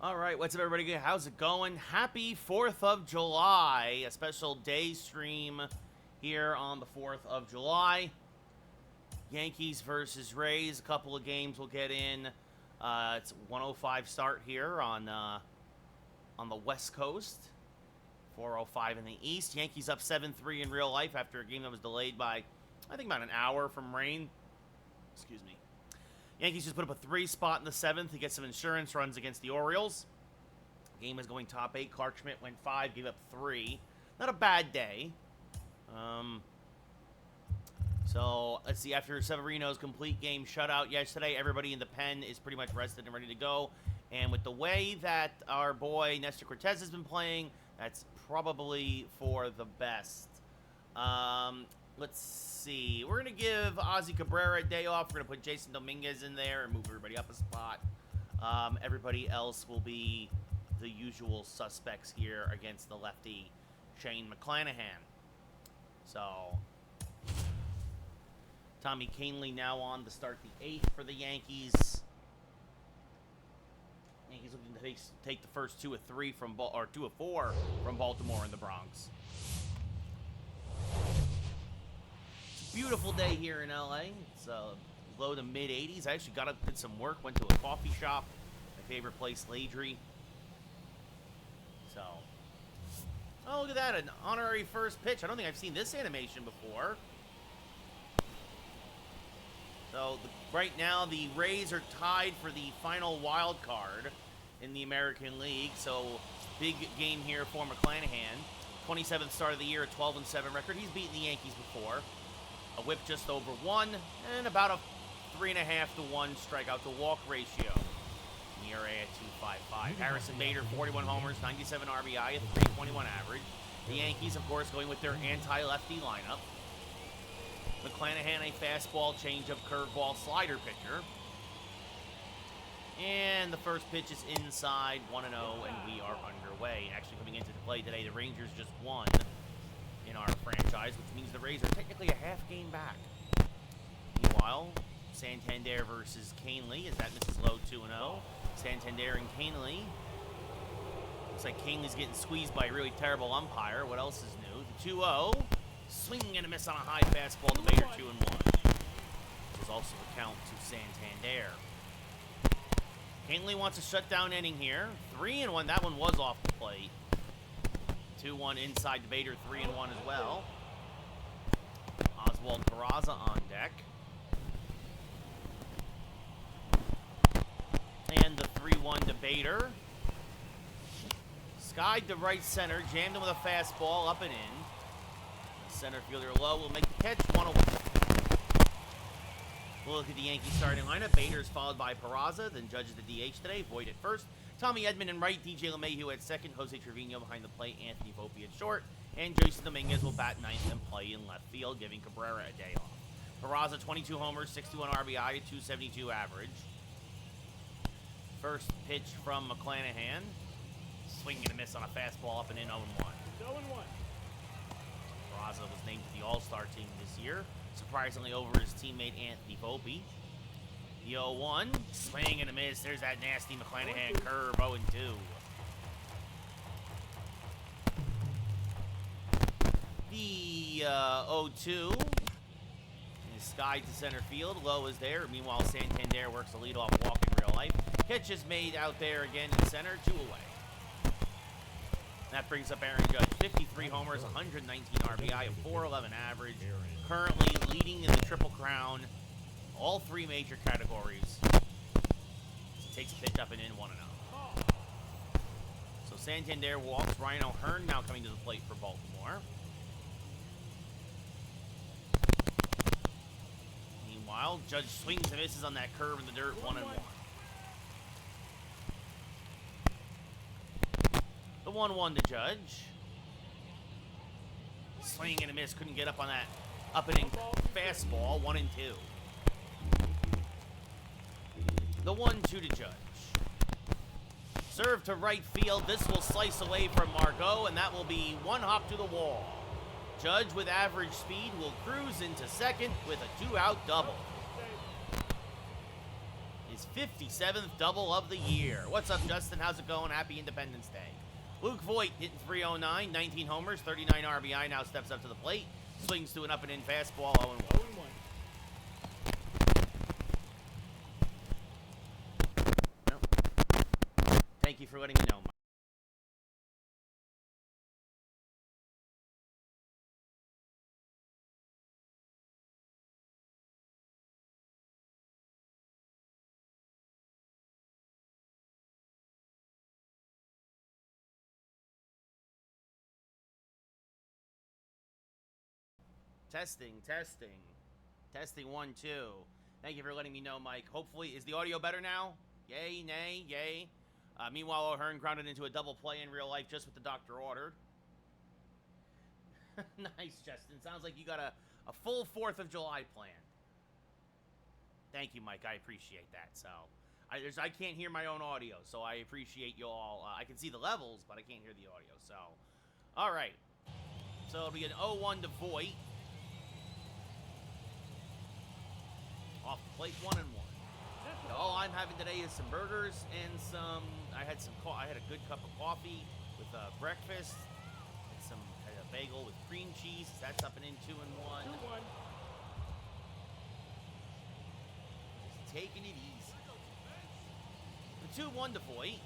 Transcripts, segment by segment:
All right, what's up, everybody? How's it going? Happy 4th of July. A special day stream here on the 4th of July. Yankees versus Rays. A couple of games we'll get in. It's a 1:05 start here on the West Coast. 4:05 in the East. Yankees up 7-3 in real life after a game that was delayed by, I think, about an hour from rain. Excuse me. Yankees just put up a 3 spot in the 7th to get some insurance runs against the Orioles. Game is going top 8. Clark Schmidt went 5, gave up 3. Not a bad day. So, let's see. After Severino's complete game shutout yesterday, everybody in the pen is pretty much rested and ready to go. And with the way that our boy Nestor Cortez has been playing, that's probably for the best. Let's see. We're going to give Ozzy Cabrera a day off. We're going to put Jason Dominguez in there and move everybody up a spot. Everybody else will be the usual suspects here against the lefty Shane McClanahan. So, Tommy Kahnle now on to start the 8th for the Yankees. Yankees looking to take the first 2 of 3 from 2 of 4 from Baltimore in the Bronx. Beautiful day here in LA. It's low to mid 80s. I actually got up, did some work, went to a coffee shop, my favorite place, Landry. So, oh, look at that, an honorary first pitch. I don't think I've seen this animation before. So, right now, the Rays are tied for the final wild card in the American League. So, big game here for McClanahan. 27th start of the year, a 12-7 record. He's beaten the Yankees before. A whip just over 1, and about a 3.5 to 1 strikeout to walk ratio. ERA at 2.55. Harrison Bader, 41 homers, 97 RBI, a 3.21 average. The Yankees, of course, going with their anti-lefty lineup. McClanahan, a fastball, changeup, curveball, slider pitcher. And the first pitch is inside, 1-0, and we are underway. Actually, coming into the play today, the Rangers just won in our franchise, which means the Rays are technically a half game back. Meanwhile, Santander versus Kahnle. Is that Mrs. Lowe 2-0? Santander and Kahnle. Looks like Kahnle's getting squeezed by a really terrible umpire. What else is new? The 2-0. Swinging and a miss on a high fastball to Bader, 2-1. Which is also the count to Santander. Kahnle wants a shutdown inning here. 3-1. That one was off the plate. 2-1 inside to Bader, 3-1 as well. Oswald Peraza on deck. And the 3-1 to Bader. Skied to right center, jammed him with a fastball, up and in. The center fielder Lowe will make the catch, 1-1. We'll look at the Yankees starting lineup. Bader is followed by Peraza, then judges the DH today. Voit at first. Tommy Edman in right, DJ LeMahieu at second, Jose Trevino behind the plate, Anthony Volpe at short, and Jason Dominguez will bat ninth and play in left field, giving Cabrera a day off. Peraza, 22 homers, 61 RBI, 272 average. First pitch from McClanahan. Swing and a miss on a fastball, up and in, 0-1. 0-1. Peraza was named to the All-Star team this year, surprisingly over his teammate Anthony Volpe. The 0-1, swing and a miss. There's that nasty McClanahan curve, 0-2. The 0-2 is skied to center field. Lowe is there. Meanwhile, Santander works a leadoff walk in real life. Catch is made out there again in center, 2 away. That brings up Aaron Judge, 53 homers, 119 RBI, a 4.11 average. Currently leading in the Triple Crown. All 3 major categories. Takes a pitch up and in, 1-0. So Santander walks. Ryan O'Hearn now coming to the plate for Baltimore. Meanwhile, Judge swings and misses on that curve in the dirt, 1-1. The 1-1 to Judge. Swing and a miss. Couldn't get up on that up and in fastball, 1-2. The 1-2 to Judge. Serve to right field. This will slice away from Margot, and that will be 1 hop to the wall. Judge, with average speed, will cruise into second with a 2-out double. his 57th double of the year. What's up, Justin? How's it going? Happy Independence Day. Luke Voigt hitting .309, 19 homers, 39 RBI, now steps up to the plate. Swings to an up-and-in fastball, 0-1. No. Thank you for letting me know, Mike. Testing. Testing 1, 2. Thank you for letting me know, Mike. Hopefully, is the audio better now? Yay, nay, yay. Meanwhile, O'Hearn grounded into a double play in real life, just what the doctor ordered. Nice, Justin. Sounds like you got a full 4th of July planned. Thank you, Mike. I appreciate that. So, I can't hear my own audio, so I appreciate you all. I can see the levels, but I can't hear the audio. So, all right. So it'll be an 0-1 to Voigt. Off the plate, 1-1. All I'm having today is some burgers and some. I had a good cup of coffee with breakfast. Had a bagel with cream cheese. That's up and in 2-1. 2-1. Just taking it easy. The 2-1 to Voigt.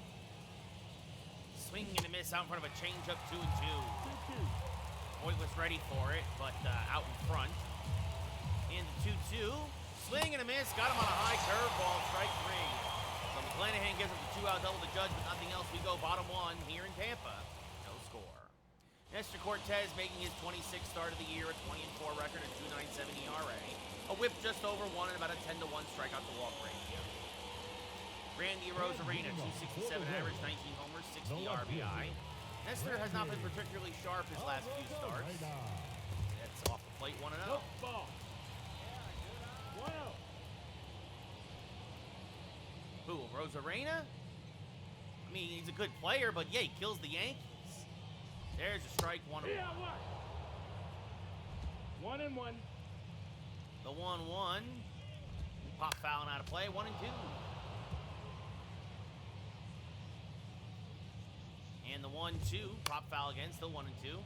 Swing and a miss out in front of a changeup. 2-2. 2-2. Voigt was ready for it, but out in front. And the 2-2. Swing and a miss, got him on a high curveball, strike 3. So McClanahan gives up the 2-out double to Judge, but nothing else. We go bottom 1 here in Tampa. No score. Nestor Cortez making his 26th start of the year, a 20-4 record, a 2.97 ERA. A whip just over 1 and about a 10-1 strikeout to walk ratio. Randy Rosarena, 267 average, 19 homers, 60 RBI. Nestor has not been particularly sharp his last few starts. That's off the plate, 1-0. Nope, ball. 1-0. Who, Rosarena? I mean, he's a good player, but yeah, he kills the Yankees. There's a strike, 1-1. Yeah, 1-1. The 1-1. Pop fouling out of play, 1-2. And the 1-2, pop foul again, still 1-2.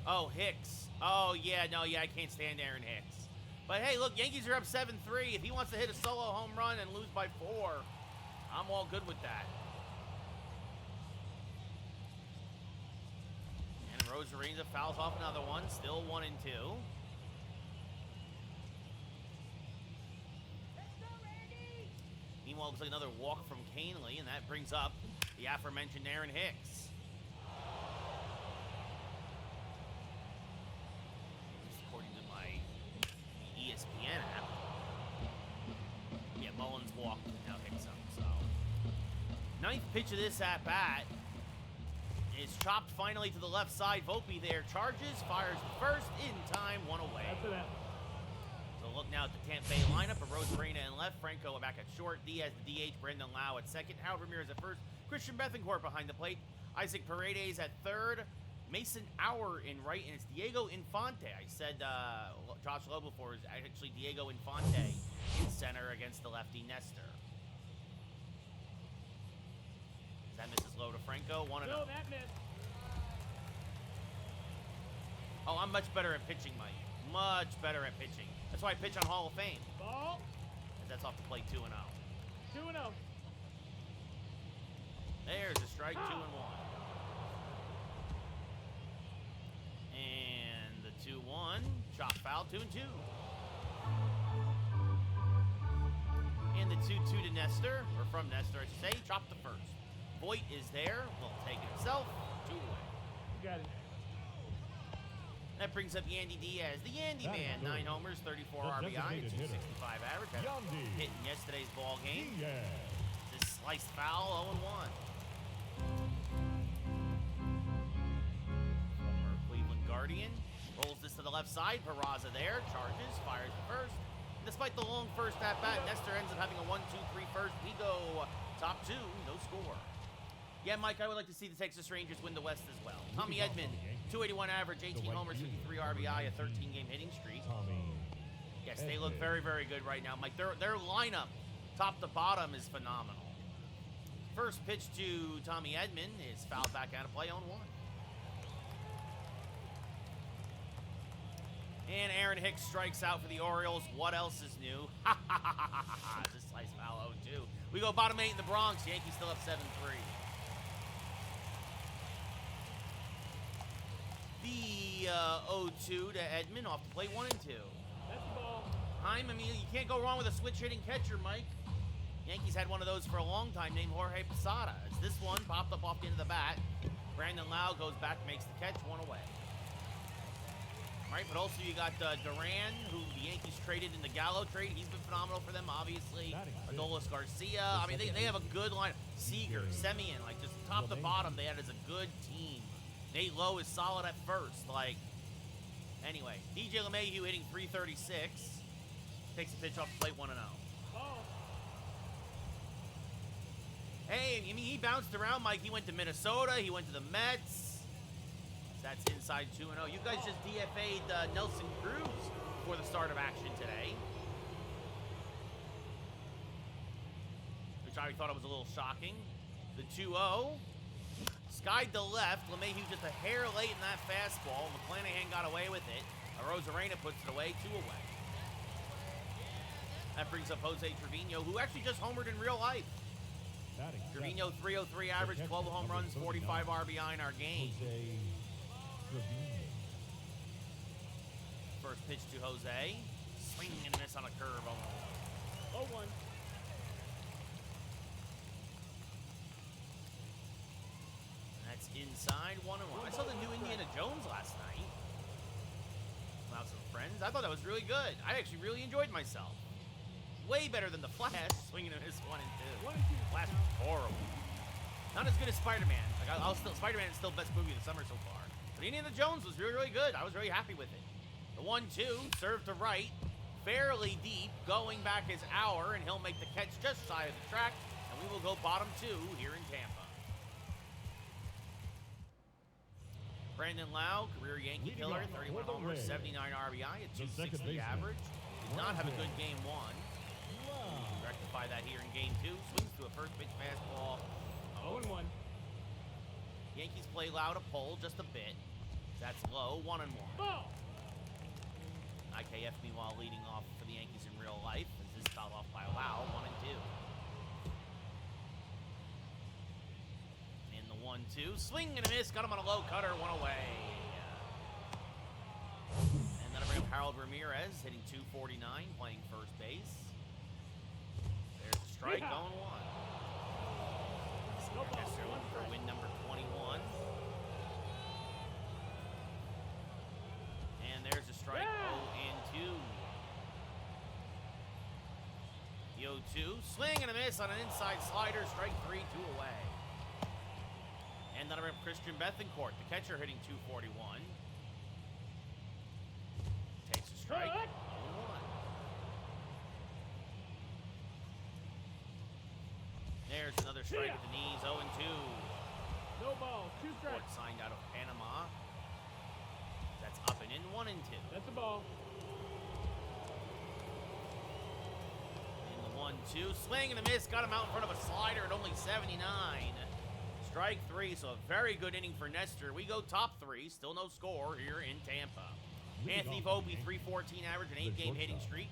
Oh, Hicks. Oh, yeah, no, yeah, I can't stand Aaron Hicks. But hey, look, Yankees are up 7-3. If he wants to hit a solo home run and lose by 4, I'm all good with that. And Rosarena fouls off another one, still 1-2. Meanwhile, it looks like another walk from Canely, and that brings up the aforementioned Aaron Hicks. According to my ESPN app. Yeah, Mullins walked, and now Hicks up, so. 9th pitch of this at-bat is chopped finally to the left side. Volpe there charges, fires the first, in time, 1 away. After that. So look now at the Tampa Bay lineup of Rosarena in left, Franco back at short, Diaz the DH, Brendan Lau at second, Howard Ramirez at first, Christian Bethancourt behind the plate, Isaac Paredes at third, Mason Auer in right, and it's Diego Infante. I said Josh Lowe before, is actually Diego Infante in center against the lefty Nestor. That misses low to Franco, 1-0. No, that missed. Oh, I'm much better at pitching, Mike. Much better at pitching. That's why I pitch on Hall of Fame. Ball. That's off the plate, 2-0. 2-0. There's a strike, 2-1. And the 2-1, chop foul, 2-2. And the 2-2 to Nestor, or from Nestor, I should say, chop the first. Voigt is there, will take it himself, 2 away. You got it. That brings up Yandy Diaz, the Yandy Man, 9 homers, 34 RBI, 265 average. Had a hit in yesterday's ball game. This sliced foul, 0-1. Former Cleveland Guardian rolls this to the left side. Peraza there, charges, fires the first. Despite the long first at bat, Nestor ends up having a 1-2-3 first. We go top 2, no score. Yeah, Mike, I would like to see the Texas Rangers win the West as well. Tommy Edman, 281 average, 18 homers, 53 RBI, a 13-game hitting streak. Yes, they look very, very good right now, Mike. Their lineup, top to bottom, is phenomenal. First pitch to Tommy Edman is fouled back out of play on 1. And Aaron Hicks strikes out for the Orioles. What else is new? Ha ha ha ha ha ha. This slice foul 0-2. We go bottom 8 in the Bronx. Yankees still up 7-3. The 0-2 to Edman off the plate, 1-2. That's the ball. I mean, you can't go wrong with a switch hitting catcher, Mike. Yankees had one of those for a long time named Jorge Posada. As this one popped up off the end of the bat. Brandon Lau goes back, makes the catch, 1 away. Right, but also you got Duran, who the Yankees traded in the Gallo trade. He's been phenomenal for them, obviously. Adolis Garcia. I mean, they have a good line. Seager, Semien, like just top to bottom, they had as a good team. Nate Lowe is solid at first. Like, anyway, DJ LeMahieu hitting .336. Takes the pitch off the plate, 1-0. Ball. Hey, I mean, he bounced around, Mike. He went to Minnesota. He went to the Mets. That's inside 2-0. You guys just DFA'd Nelson Cruz before the start of action today, which I thought was a little shocking. The 2-0. Skied to left. LeMahieu just a hair late in that fastball. McClanahan got away with it. Arozarena puts it away, 2 away. That brings up Jose Trevino, who actually just homered in real life. Trevino, 303 average, 12 home runs, 45 RBI in our game. First pitch to Jose. Swing and miss on a curve. 0-1. That's inside, 1-1. I saw the new Indiana Jones last night. Without some friends. I thought that was really good. I actually really enjoyed myself. Way better than The Flash. Swinging and miss 1 and 2. 1 and 2. Flash was horrible. Not as good as Spider-Man. Like Spider-Man is still best movie of the summer so far. But Indiana Jones was really, really good. I was really happy with it. The 1-2, served to right, fairly deep, going back his hour, and he'll make the catch just side of the track, and we will go bottom 2 here in Tampa. Brandon Lau, career Yankee killer, 31 homers, 79 RBI, a 260 average. Did not have a good game 1. Rectify that here in game 2. Swings to a first pitch fastball. 0-1. Yankees play Lau to pull just a bit. That's low, 1-1. Ball. IKF, meanwhile, leading off for the Yankees in real life. As this fouled off by Lau, 1 and 2. And the 1-2. Swing and a miss. Got him on a low cutter. 1 away. And then I bring up Harold Ramirez, hitting .249, playing first base. There's a strike, 0-1. No ball. Nestor looking for win number 21. And there's a strike, 0-2. The 0-2, swing and a miss on an inside slider, strike 3, 2 away. And then I have Christian Bethancourt, the catcher, hitting .241. Takes a strike, 0-1. There's another strike at the knees, 0-2. No ball. 2 strikes. Court signed out of Panama. That's up and in, 1 and 2. That's a ball. And the 1-2, swing and a miss, got him out in front of a slider at only 79. Strike 3, so a very good inning for Nestor. We go top 3, still no score here in Tampa. Anthony Volpe, .314 average, an 8-game hitting streak.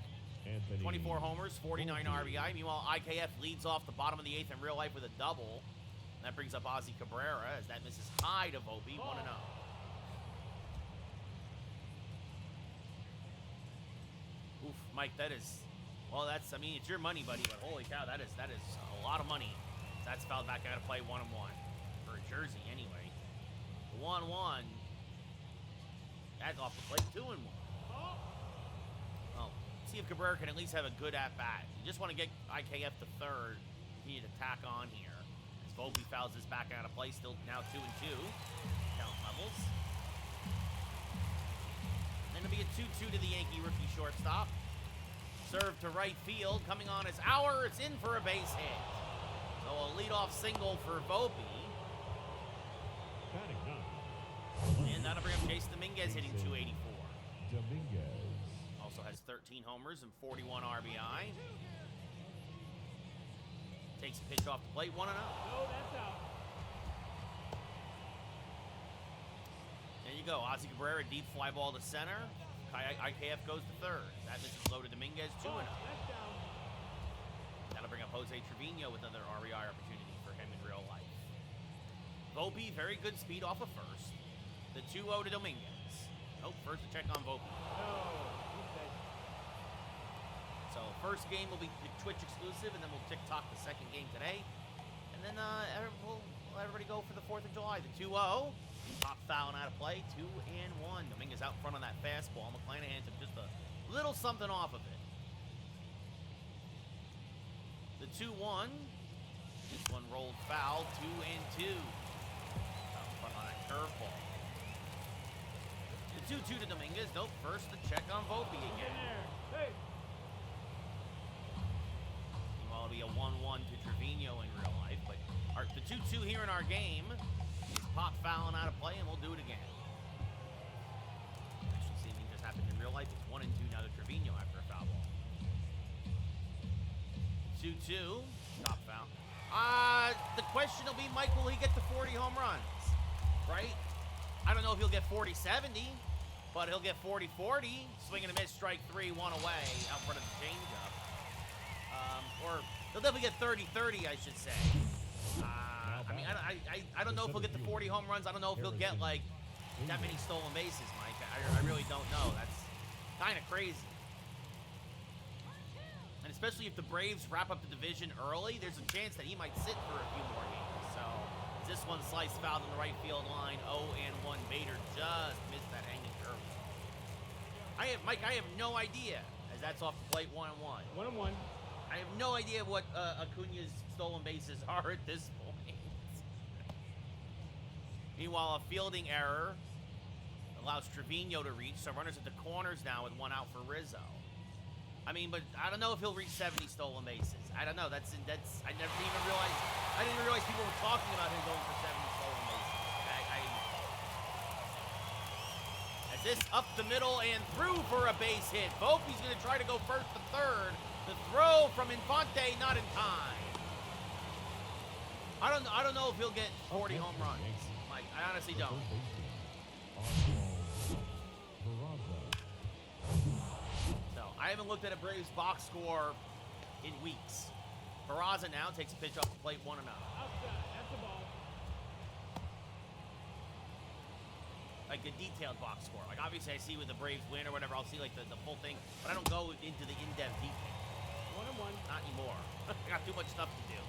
24 homers, 49 RBI. Meanwhile, IKF leads off the bottom of the 8th in real life with a double. That brings up Ozzy Cabrera as that misses high to Volpe, 1-0. Oof, Mike, that is, well, that's, I mean, it's your money, buddy, but holy cow, that is a lot of money. That's fouled back out of play, 1-1 for a jersey anyway. 1-1. That's off the plate, 2-1. Well, see if Cabrera can at least have a good at-bat. You just want to get IKF to third. Continue to tack on here. As Volpe fouls this back out of play, still now 2-2. Count levels. And it'll be a 2-2 to the Yankee rookie shortstop. Serve to right field, coming on as Auer. It's in for a base hit. So a leadoff single for Volpe. And that'll bring up Jason Dominguez hitting .284. Dominguez. Also also has 13 homers and 41 RBI. Takes a pitch off the plate, 1-0. No, that's out. There you go. Ozzie Cabrera, deep fly ball to center. IKF goes to third. That misses low to Dominguez, 2-0. Ball, that's down. That'll bring up Jose Trevino with another RBI opportunity for him in real life. Volpe, very good speed off of first. The 2-0 to Dominguez. Nope, first to check on Volpe. No, he's dead. So first game will be Twitch exclusive, and then we'll TikTok the second game today. And then we'll let everybody go for the 4th of July. The 2-0. Pop foul and out of play. 2-1. Dominguez out front on that fastball. McClanahan took just a little something off of it. The 2-1. This one rolled foul. 2-2. Out front on that curveball. The 2-2 to Dominguez. Nope. First to check on Volpe In again. there. Hey. Meanwhile, it'll be a 1-1 to Trevino in real life. But the 2-2 here in our game is pop foul and out of play, and we'll do it again. Actually, same thing just happened in real life. It's 1-2 now to Trevino after a foul ball. 2-2, top foul. The question will be, Mike, will he get to 40 home runs? Right? I don't know if he'll get 40-70, but he'll get 40-40. Swing and a miss, strike 3, 1 away out front of the changeup. Or he'll definitely get 30-30, I should say. I mean, I don't know if he'll get the 40 home runs. I don't know if he'll get, like, that many stolen bases, Mike. I really don't know. That's kind of crazy. And especially if the Braves wrap up the division early, there's a chance that he might sit for a few more games. So, as this one sliced fouled in the right field line, 0-1. Bader just missed that hanging curve. Mike, I have no idea, as that's off the plate, 1-1. 1-1. I have no idea what Acuna's stolen bases are at this point. Meanwhile, a fielding error allows Trevino to reach, so runners at the corners now with 1 out for Rizzo. I mean, but I don't know if he'll reach 70 stolen bases. I don't know. I didn't even realize people were talking about him going for 70 stolen bases. As this up the middle and through for a base hit. Volpe's going to try to go first to third. The throw from Infante, not in time. I don't know if he'll get 40 home runs. Mike, I honestly don't. So, I haven't looked at a Braves box score in weeks. Peraza now takes a pitch off the plate, 1-0. Outside. That's the ball. Like a detailed box score. Like, obviously, I see when the Braves win or whatever, I'll see, like, the full thing. But I don't go into the in-depth detail. 1-1. Not anymore. I got too much stuff to do.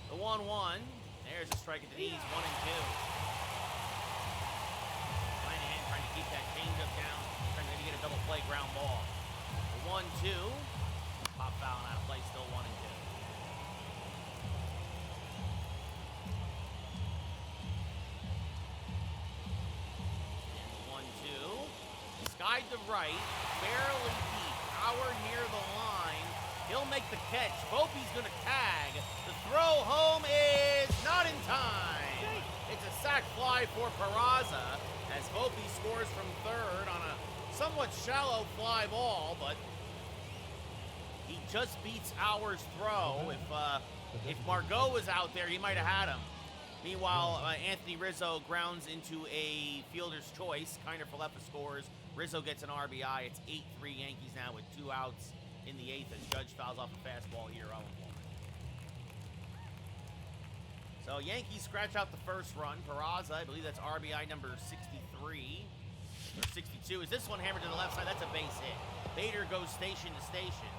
The 1-1. There's a strike at the knees, 1-2. Moynihan trying to keep that changeup down, trying to get a double play ground ball. The 1-2. Pop foul and out of play, still 1-2. And the 1-2. Skied to right, barely deep. Power near the line. He'll make the catch. Volpe's going to tag. The throw home is not in time. It's a sac fly for Peraza as Volpe scores from third on a somewhat shallow fly ball, but he just beats Auer's throw. If Margot was out there, he might have had him. Meanwhile, Anthony Rizzo grounds into a fielder's choice. Kiner Falefa scores. Rizzo gets an RBI. It's 8-3 Yankees now with 2 outs in the 8th as Judge fouls off a fastball here, 0-1. So Yankees scratch out the first run. Peraza, I believe that's RBI number 63 or 62. Is this one hammered to the left side? That's a base hit. Bader goes station to station.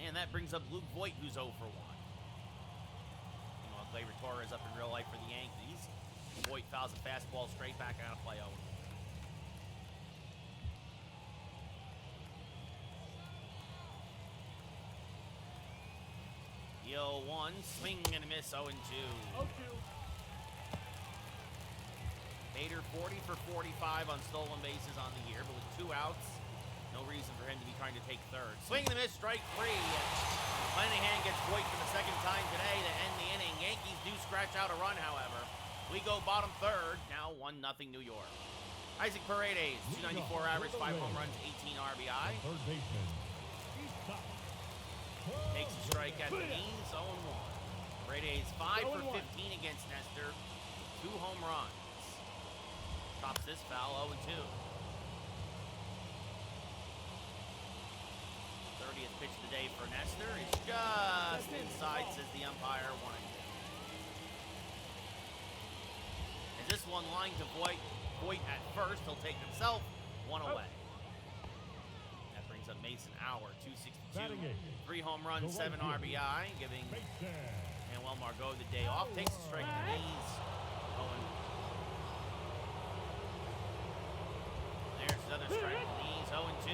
And that brings up Luke Voit, who's 0 for 1. Meanwhile, Gleyber Torres up in real life for the Yankees. Voit fouls a fastball straight back out of play 0. The 0-1, swing and a miss, 0-2. 0-2. Bader 40 for 45 on stolen bases on the year, but with 2 outs, no reason for him to be trying to take third. Swing and a miss, strike 3. Moynihan gets Voit for the second time today to end the inning. Yankees do scratch out a run, however. We go bottom third, now 1-0 New York. Isaac Paredes, 294 average, 5 home runs, 18 RBI. Third baseman. Takes a strike at the knees, 0-1. Paredes 5 for 15 against Nestor, 2 home runs. Chops this foul, 0-2. 30th pitch of the day for Nestor is just inside, says the umpire, 1-2. And this one line to Voigt at first, he'll take himself, 1 away. That brings up Mason Hour, 262, 3 home runs, 7 RBI, giving Manuel Margot the day off. Takes a strike to the knees. There's another strike to the knees, 0-2.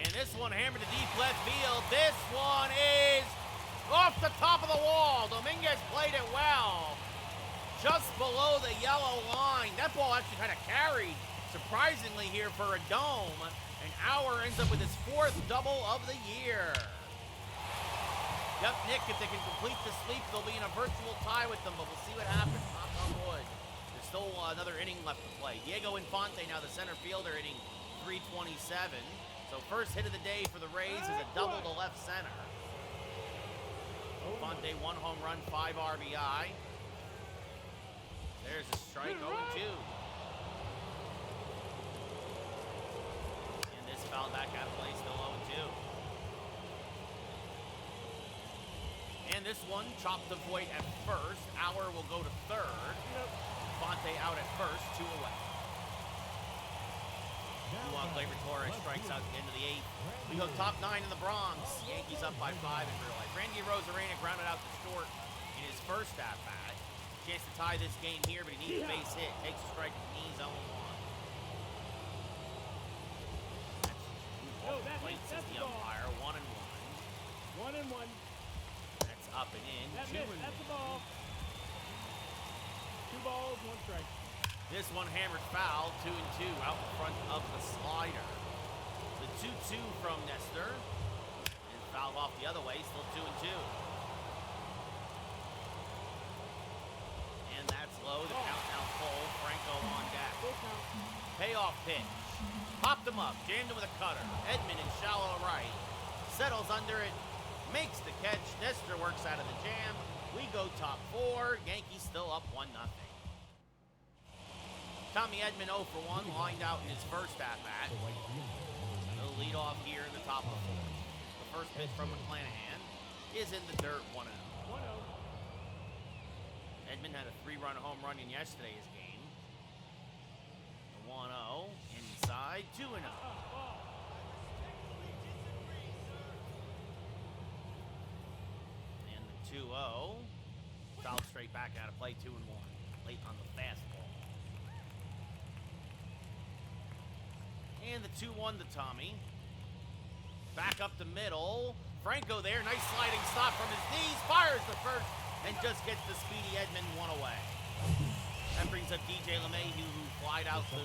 And this one hammered to deep left field. This one is off the top of the wall. Dominguez played it well. Just below the yellow line. That ball actually kind of carried, surprisingly, here for a dome. And Auer ends up with his 4th double of the year. Yep, Nick, if they can complete the sweep, they'll be in a virtual tie with them, but we'll see what happens. Knock on wood. There's still another inning left to play. Diego Infante, now the center fielder, hitting .327. So first hit of the day for the Rays is a double to left center. Infante, 1 home run, 5 RBI. There's a strike, 0-2. And this foul back out of play, still 0-2. And this one chopped to Voigt at first. Auer will go to third. Infante out at first, 2 away. Juan Gleyber Torres strikes out at the end of the 8th. We go top 9 in the Bronx. Yankees up by 5 in real life. Randy Arozarena grounded out to short in his first at-bat. Chance to tie this game here, but he needs a base hit. Takes a strike to the knees, 0-1. That's the umpire, 1-1. 1-1. That's up and in, 2-1. That's the ball. 2 balls, 1 strike. This one hammered foul, 2-2, out in front of the slider. The 2-2 from Nestor. And fouled off the other way, still 2-2. And that's low, the count now full. Franco on deck. Payoff pitch. Popped him up, jammed him with a cutter. Edman in shallow right. Settles under it, makes the catch. Nestor works out of the jam. We go top 4. Yankees still up 1-0. Tommy Edman 0 for 1, lined out in his first at-bat. He'll lead off here in the top of the 4th. The first pitch from McClanahan is in the dirt, 1-0. 1-0. Edman had a 3-run home run in yesterday's game. The 1-0, inside, 2-0. And the 2-0, fouled straight back out of play, 2-1. Late on the fastball. And the 2-1 to Tommy. Back up the middle. Franco there, nice sliding stop from his knees. Fires the first and just gets the speedy Edman 1 away. That brings up DJ LeMahieu, who flied out to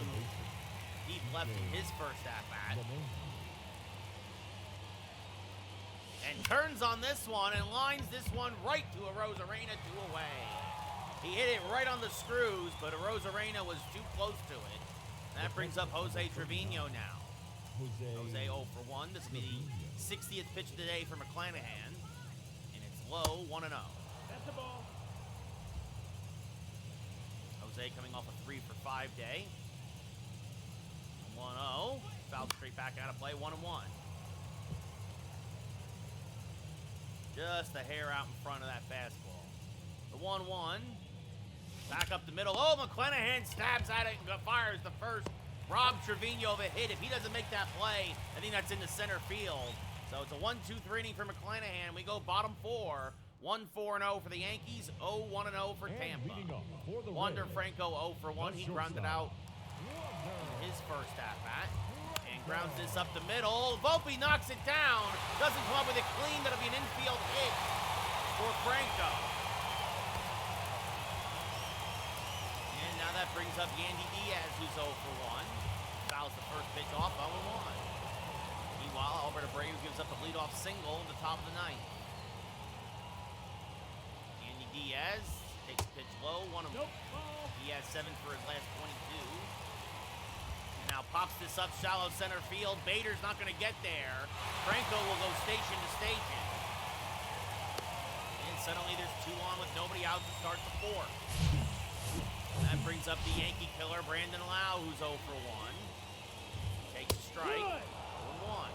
deep left in his first at-bat. And turns on this one and lines this one right to Arozarena, 2 away. He hit it right on the screws, but Arozarena was too close to it. That brings up Jose Trevino now. Jose 0 for 1. This will be the 60th pitch of the day for McClanahan. And it's low, 1-0. That's the ball. Jose coming off a 3 for 5 day. 1-0. Fouled straight back out of play, 1-1. Just a hair out in front of that fastball. The 1-1. Back up the middle. Oh, McClanahan stabs at it and fires the first. Rob Trevino of a hit. If he doesn't make that play, I think that's into center field. So it's a 1-2-3 inning for McClanahan. We go bottom 4. 1-4-0 for the Yankees. 0-1-0 for Tampa. Wander Franco 0 for 1. He grounded out in his first at-bat. And grounds this up the middle. Volpe knocks it down. Doesn't come up with it clean. That'll be an infield hit for Franco. And now that brings up Yandy Diaz, who's 0 for 1. Fouls the first pitch off, 0-1. Meanwhile, Alberto Abreu gives up the leadoff single in the top of the 9th. Diaz takes a pitch low, 1 and Nope. Ball. He has 7 for his last 22. And now pops this up shallow center field. Bader's not going to get there. Franco will go station to station. And suddenly there's 2 on with nobody out to start the 4th. That brings up the Yankee killer, Brandon Lau, who's 0 for 1. Takes a strike. Good. 0-1.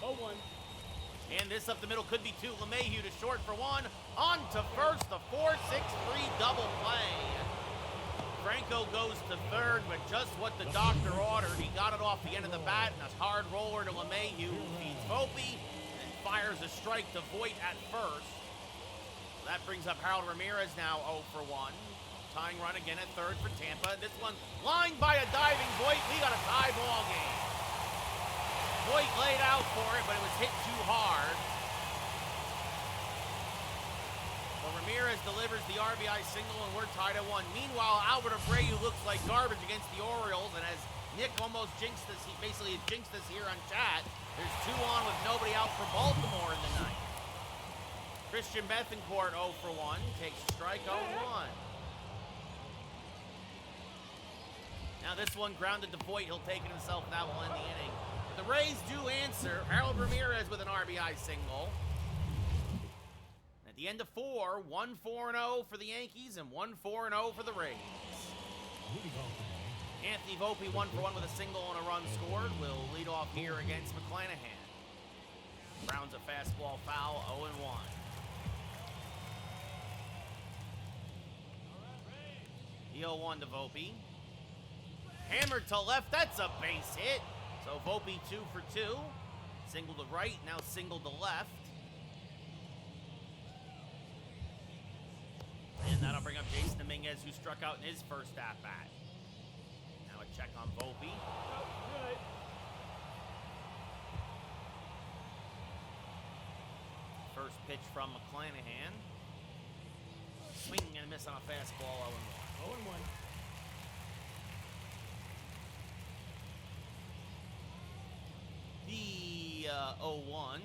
0-1. And this up the middle could be 2. LeMahieu to short for 1. On to first, the 4-6-3 double play. Franco goes to third, but just what the doctor ordered. He got it off the end of the bat, and a hard roller to LeMahieu, who feeds Volpe, and fires a strike to Voit at first. That brings up Harold Ramirez now 0 for 1. Tying run again at third for Tampa. This one lined by a diving Voit. We got a tie ball game. Voit laid out for it, but it was hit too hard. But Ramirez delivers the RBI single, and we're tied at 1. Meanwhile, Albert Abreu looks like garbage against the Orioles, and as Nick almost jinxed us, he basically jinxed us here on chat, there's 2 on with nobody out for Baltimore in the ninth. Christian Bethancourt 0 for 1, takes a strike, 0-1. Now this one grounded to Voit, he'll take it himself, and that will end the inning. The Rays do answer. Harold Ramirez with an RBI single. At the end of 4, 1-4-0 for the Yankees and 1-4-0 for the Rays. Anthony Volpe 1 for 1 with a single and a run scored. Will lead off here against McClanahan. Browns a fastball foul, 0-1. The 0-1 to Volpe. Hammered to left, that's a base hit. So Volpe 2 for 2. Single to right, now single to left. And that'll bring up Jason Dominguez, who struck out in his first at-bat. Now a check on Volpe. Good. First pitch from McClanahan. Swing and a miss on a fastball, 0-1. 0-1. The 0-1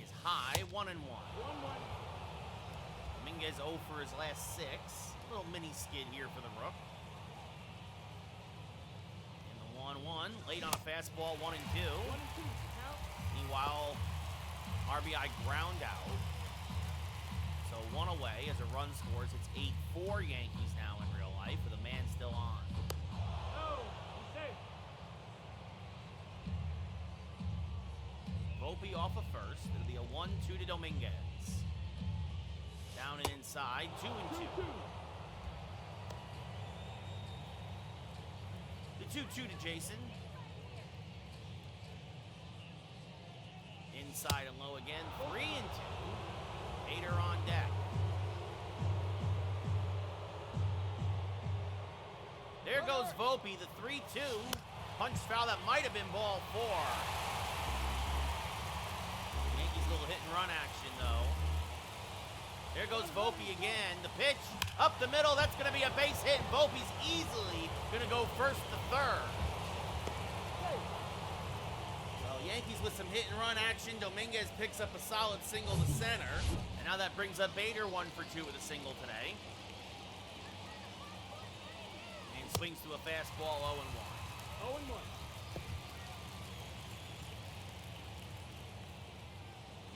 is high, 1-1. 1-1. Dominguez 0 for his last 6. A little mini skid here for the Rook. And the 1-1, late on a fastball, 1-2. 1-2. Count. Meanwhile, RBI ground out. So 1 away as a run scores. It's 8-4 Yankees now in real life with a man still on. Oh, safe. Volpe off of first. It'll be a 1-2 to Dominguez. Down and inside, 2-2. 2-2. The 2-2 to Jason. Inside and low again, 3-2. Hader on deck. There goes Volpe, the 3-2. Punch foul that might have been ball 4. Yankees a little hit and run action though. There goes Volpe again. The pitch up the middle. That's going to be a base hit. And Volpe's easily going to go first to third. So Yankees with some hit and run action. Dominguez picks up a solid single to center. And now that brings up Bader 1 for 2 with a single today. And swings to a fastball 0-1. 0-1.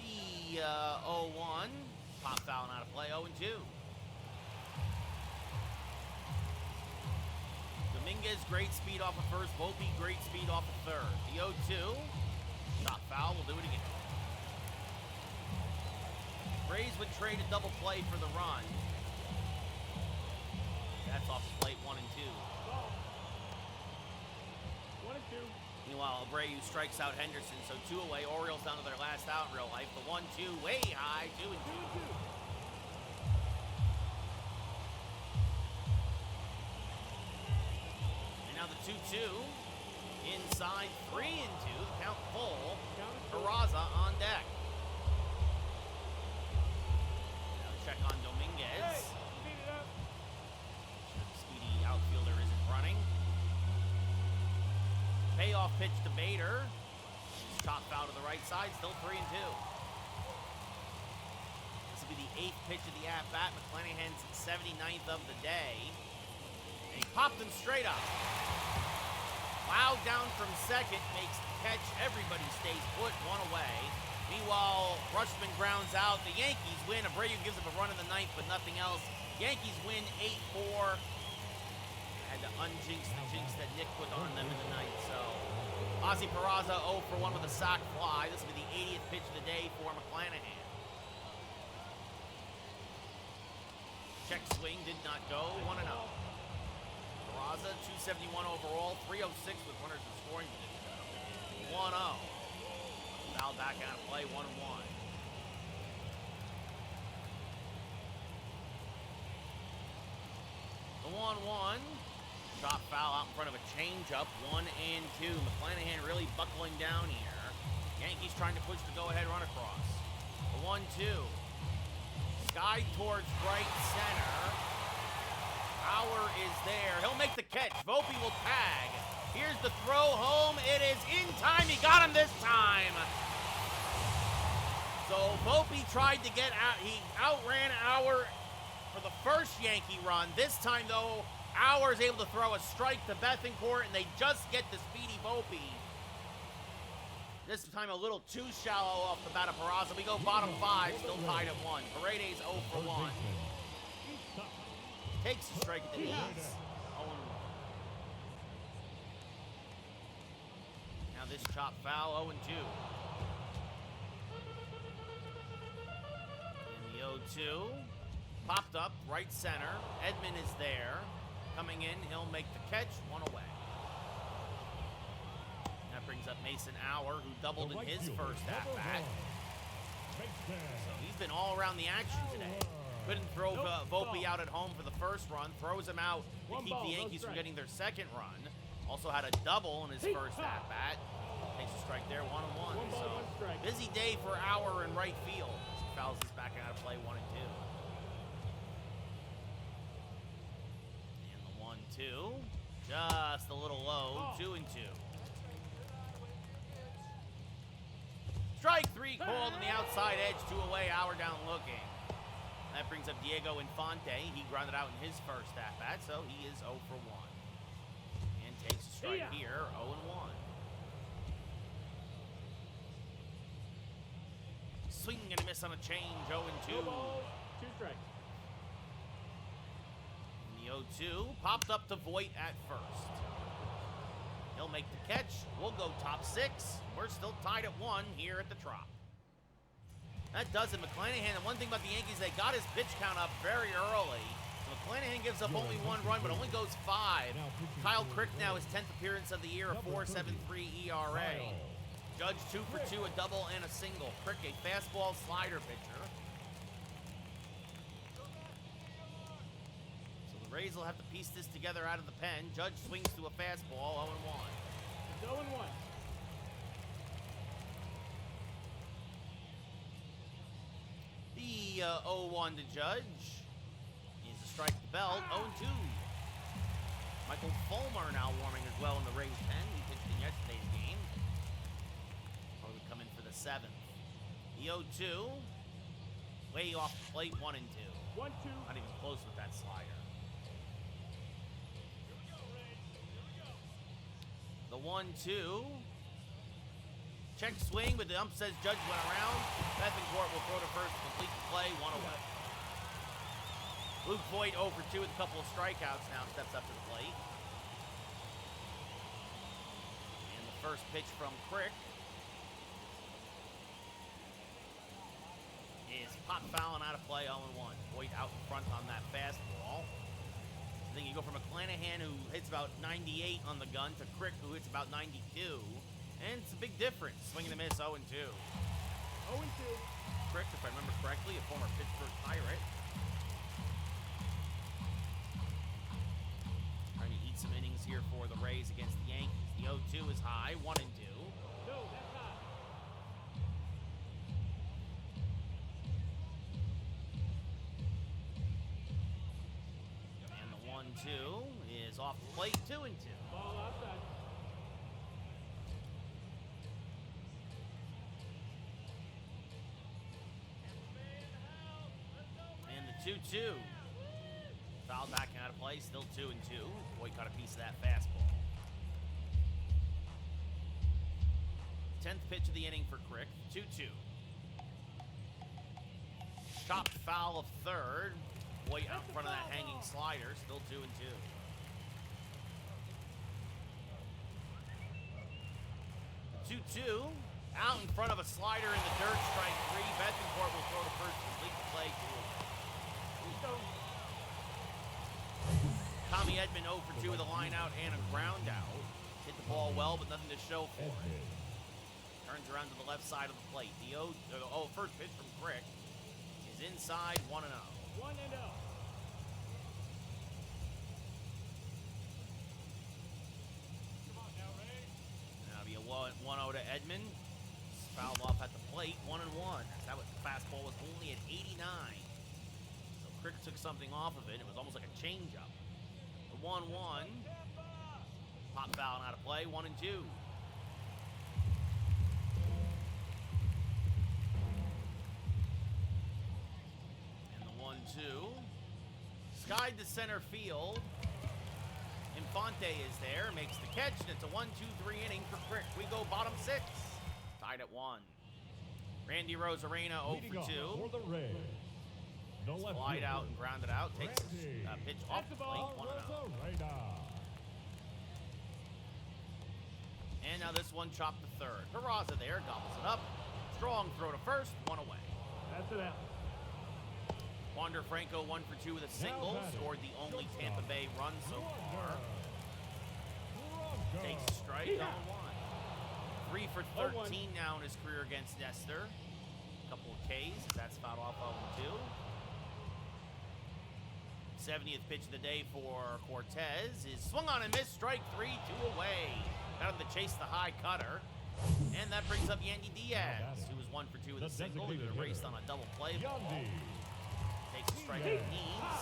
The 0-1. Pop foul and out of play, 0-2. Dominguez, great speed off of first. Volpe, great speed off of third. The 0-2. Shot foul, we'll do it again. Rays would trade a double play for the run. That's off the plate, 1-2. Ball. 1-2. Meanwhile, Abreu strikes out Henderson, so 2 away. Orioles down to their last out in real life. The 1-2 way high, 2-2. 2-2. And now the 2-2. Inside, 3-2. The count full. Count is Peraza on deck. Now check on Dominguez. Hey, speed it up. The speedy outfielder isn't running. Payoff pitch to Bader. He's chopped out to the right side, still 3-2. This will be the 8th pitch of the at-bat. McClanahan's 79th of the day. And he popped him straight up. Loud down from second, makes the catch. Everybody stays put, one away. Meanwhile, Rushman grounds out. The Yankees win. Abreu gives up a run in the 9th, but nothing else. Yankees win 8-4. Had to unjinx the jinx that Nick put on them in the 9th. So, Ozzy Peraza 0 for 1 with a sock fly. This will be the 80th pitch of the day for McClanahan. Check swing did not go. 1-0. Peraza 271 overall, 306 with runners in scoring position. 1-0. Foul back out of play. 1-1. The 1-1. Shot foul out in front of a changeup. 1-2. McClanahan really buckling down here. Yankees trying to push the go-ahead run across. The 1-2. Sky towards right center. Auer is there. He'll make the catch. Volpe will tag. Here's the throw home. It is in time. He got him this time. So Volpe tried to get out. He outran Auer for the first Yankee run. This time, though, Auer is able to throw a strike to Bethancourt, and they just get the speedy Volpe. This time a little too shallow off the bat of Peraza. We go bottom 5, still tied at 1. Paredes 0 for 1. Takes a strike at the knees. 0-1. Now this chop foul, 0-2. In the 0-2. Popped up, right center. Edman is there. Coming in, he'll make the catch, 1 away. That brings up Mason Auer, who doubled in his first at-bat. So he's been all around the action today. Couldn't throw Volpe out at home for the first run. Throws him out to keep the Yankees from getting their second run. Also had a double in his first at-bat. Takes a strike there, 1-1. So busy day for Auer in right field. He fouls this back out of play, 1-2. And the 1-2, just a little low, 2-2. Strike 3 called on the outside edge, 2 away, Auer down looking. That brings up Diego Infante. He grounded out in his first at-bat, so he is 0 for 1. And takes a strike here, 0-1. Swing and a miss on a change, 0-2. 2 strikes. In the 0-2, popped up to Voit at first. He'll make the catch. We'll go top 6. We're still tied at 1 here at the Trop. That does it. McClanahan, and one thing about the Yankees, they got his pitch count up very early. So McClanahan gives up only 1 run, but only goes 5. Kyle Crick now his 10th appearance of the year, a 4.73 ERA. Judge 2 for 2, a double and a single. Crick, a fastball slider pitcher. So the Rays will have to piece this together out of the pen. Judge swings to a fastball, 0-1. It's 0-1. The 0-1 to Judge. Needs to strike the belt. 0-2. Michael Fulmer now warming as well in the Rays pen. He pitched in yesterday's game. Probably come in for the 7th. The 0-2. Way off the plate. 1-2. 1-2. Not even close with that slider. The 1-2. Check swing, but the ump says Judge went around. Bethancourt will throw to first to complete the play, 1 away. Luke Voit 0 for 2 with a couple of strikeouts now, steps up to the plate. And the first pitch from Crick is pop foul and out of play, 0-1. Voit out in front on that fastball. I think you go from McClanahan, who hits about 98 on the gun, to Crick, who hits about 92. And it's a big difference. Swing and a miss, 0-2. 0-2. Crick, if I remember correctly, a former Pittsburgh Pirate. Trying to eat some innings here for the Rays against the Yankees. The 0-2 is high, 1-2. No, that's high. And the 1-2 is off the plate, 2-2. Ball outside. 2-2. Foul backing out of play, still 2-2. Boy caught a piece of that fastball. 10th pitch of the inning for Crick, 2-2. Chopped foul of third. Boy out in front of that hanging slider, still 2-2. 2-2. Out in front of a slider in the dirt, strike 3. Bethencourt will throw to first, complete the play. Tommy Edman 0 for 2 with a line out and a ground out. Hit the ball well, but nothing to show for it. Turns around to the left side of the plate. The first pitch from Crick is inside, 1-0. 1-0. Come on now, Ray. That'll be a 1-0 to Edman. Fouled off at the plate, 1-1. That was, the fastball was only at 89. So Crick took something off of it. It was almost like a changeup. The 1-1. Pop foul out of play, 1-2. And the 1-2. Skied to center field. Infante is there, makes the catch, and it's a 1-2-3 inning for Crick. We go bottom 6. Tied at 1. Randy Rosarena 0 for 2. For the Rays. No left Slide fielder. out and grounded out. Takes Randy. a pitch off the plate. 1-0. Rosarena. And now this one chopped to third. Peraza there, gobbles it up. Strong throw to first, 1 away. That's it out. Wander Franco 1 for 2 with a single. batting, Scored the only Tampa Bay run so far. Bronco. Takes a strike Yeah. on 1. 3 for 13 now in his career against Nestor. Couple of Ks. That's fouled off 0-2. 70th pitch of the day for Cortez is swung on and missed. Strike 3, 2 away. Got him to chase the high cutter. And that brings up Yandy Diaz, who was 1 for 2 with a The single. He was designated raced hitter. on a double play ball. Yandy. Takes a strike Diaz. at knees.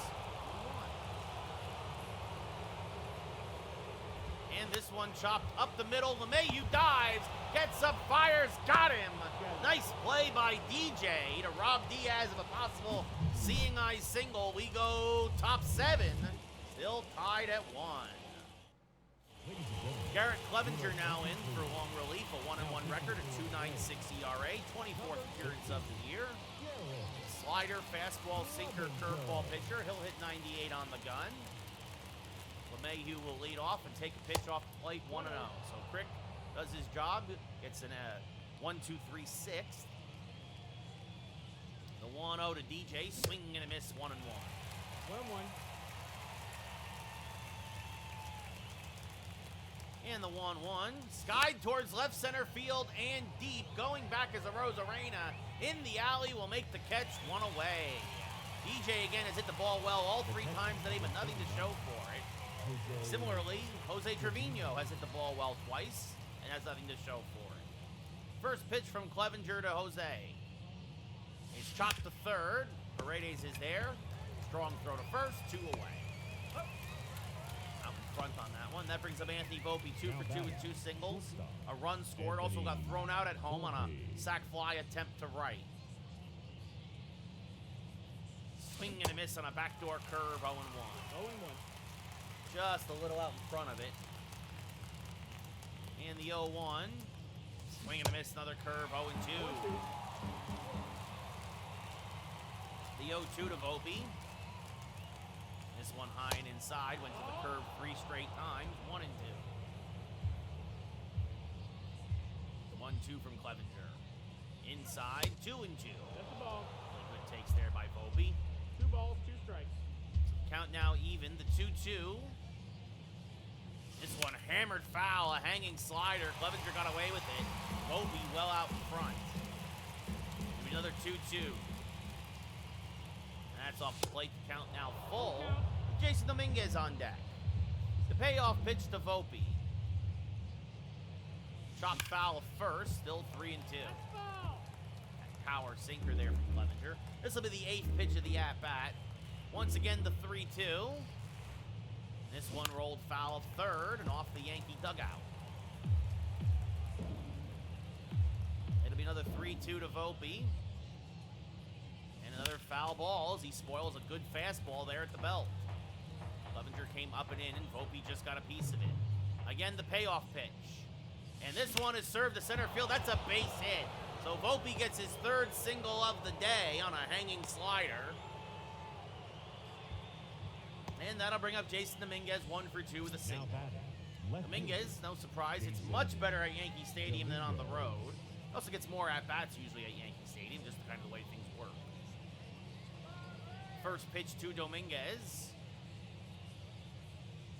And this one chopped up the middle. LeMahieu dives, gets up, fires, got him. Nice play by DJ to rob Diaz of a possible seeing eye single. We go top 7, still tied at 1. Ladies and gentlemen, Garrett Clevenger now in for long relief, a 1-1 record, a 2.96 ERA, 24th appearance of the year. Slider, fastball, sinker, curveball pitcher. He'll hit 98 on the gun. LeMahieu will lead off and take a pitch off the plate, 1-0. So Crick does his job, gets an 1-2-3-6. The 1-0 to DJ, swinging and a miss, 1-1. 1-1. And the 1-1, skied towards left center field and deep, going back as a Rosarena in the alley, will make the catch, 1 away. DJ again has hit the ball well all 3 times today, but nothing to show for it. Similarly, Jose Trevino has hit the ball well twice and has nothing to show for it. First pitch from Clevenger to Jose. It's chopped to third. Paredes is there. Strong throw to first, 2 away. Out in front on that one. That brings up Anthony Volpe, 2 for 2 with 2 singles. A run scored. Also got thrown out at home on a sac fly attempt to right. Swing and a miss on a backdoor curve, 0-1. 0-1. Just a little out in front of it. And the 0-1. Swing and a miss, another curve, 0-2. The 0-2 to Volpe. This one high and inside, went to the curve 3 straight times, 1-2. The 1-2 from Clevenger. Inside, 2-2. That's the ball. Really good takes there by Volpe. 2 balls, 2 strikes. Count now even, the 2-2. This one hammered foul, a hanging slider. Clevenger got away with it. Volpe well out in front. Give me another 2-2. That's off the plate. The count now full. Jason Dominguez on deck. The payoff pitch to Volpe. Chopped foul of first, still 3-2. Foul. Power sinker there from Clevenger. This will be the 8th pitch of the at-bat. Once again, the 3-2. This one rolled foul of third and off the Yankee dugout. It'll be another 3-2 to Volpe. And Another foul ball as he spoils a good fastball there at the belt. Clevenger came up and in, and Volpe just got a piece of it. Again, the payoff pitch. And this one is served to center field. That's a base hit. So Volpe gets his third single of the day on a hanging slider. And that'll bring up Jason Dominguez 1 for 2 with a Now single. batting. Left Dominguez, no surprise, it's much better at Yankee Stadium than on the road. Also gets more at-bats usually at Yankee Stadium, just kind of the way things work. First pitch to Dominguez.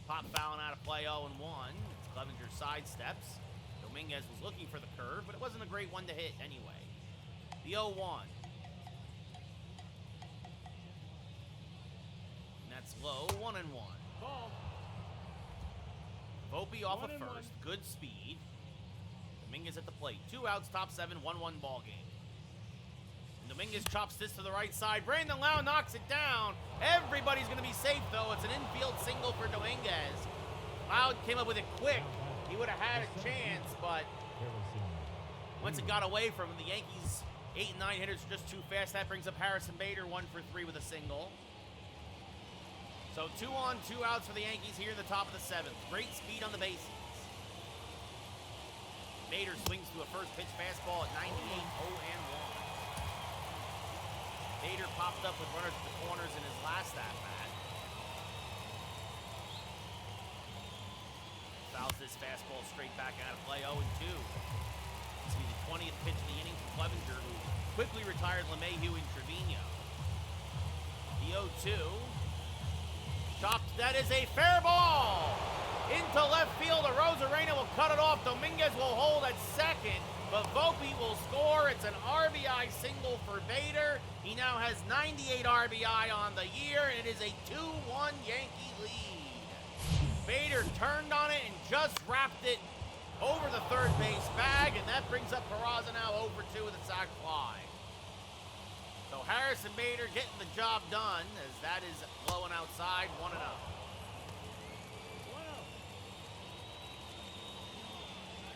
Pop fouling out of play 0-1. It's Clevenger sidesteps. Dominguez was looking for the curve, but it wasn't a great one to hit anyway. The 0-1. And that's low, 1-1. Ball. Volpe off of 1-1. first, good speed. Dominguez at the plate. 2 outs, top 7, 1-1 ball game. And Dominguez chops this to the right side. Brandon Lau knocks it down. Everybody's going to be safe, though. It's an infield single for Dominguez. Lau came up with it quick. He would have had a chance, but once it got away from him, the Yankees' 8 and 9 hitters are just too fast. That brings up Harrison Bader, 1 for 3 with a single. So 2 on, 2 outs for the Yankees here in the top of the 7th. Great speed on the bases. Bader swings to a first pitch fastball at 98, 0-1. Bader popped up with runners at the corners in his last at-bat. Fouls this fastball straight back out of play, 0-2. This will be the 20th pitch of the inning for Clevenger, who quickly retired LeMahieu and Trevino. The 0-2. Chopped, that is a fair ball! Into left field, Arozarena will cut it off. Dominguez will hold at second, but Volpe will score. It's an RBI single for Bader. He now has 98 RBI on the year, and it is a 2-1 Yankee lead. Bader turned on it and just wrapped it over the third base bag, and that brings up Peraza now 0 for 2 with a sac fly. So Harrison Bader getting the job done, as that is blowing outside, 1-0.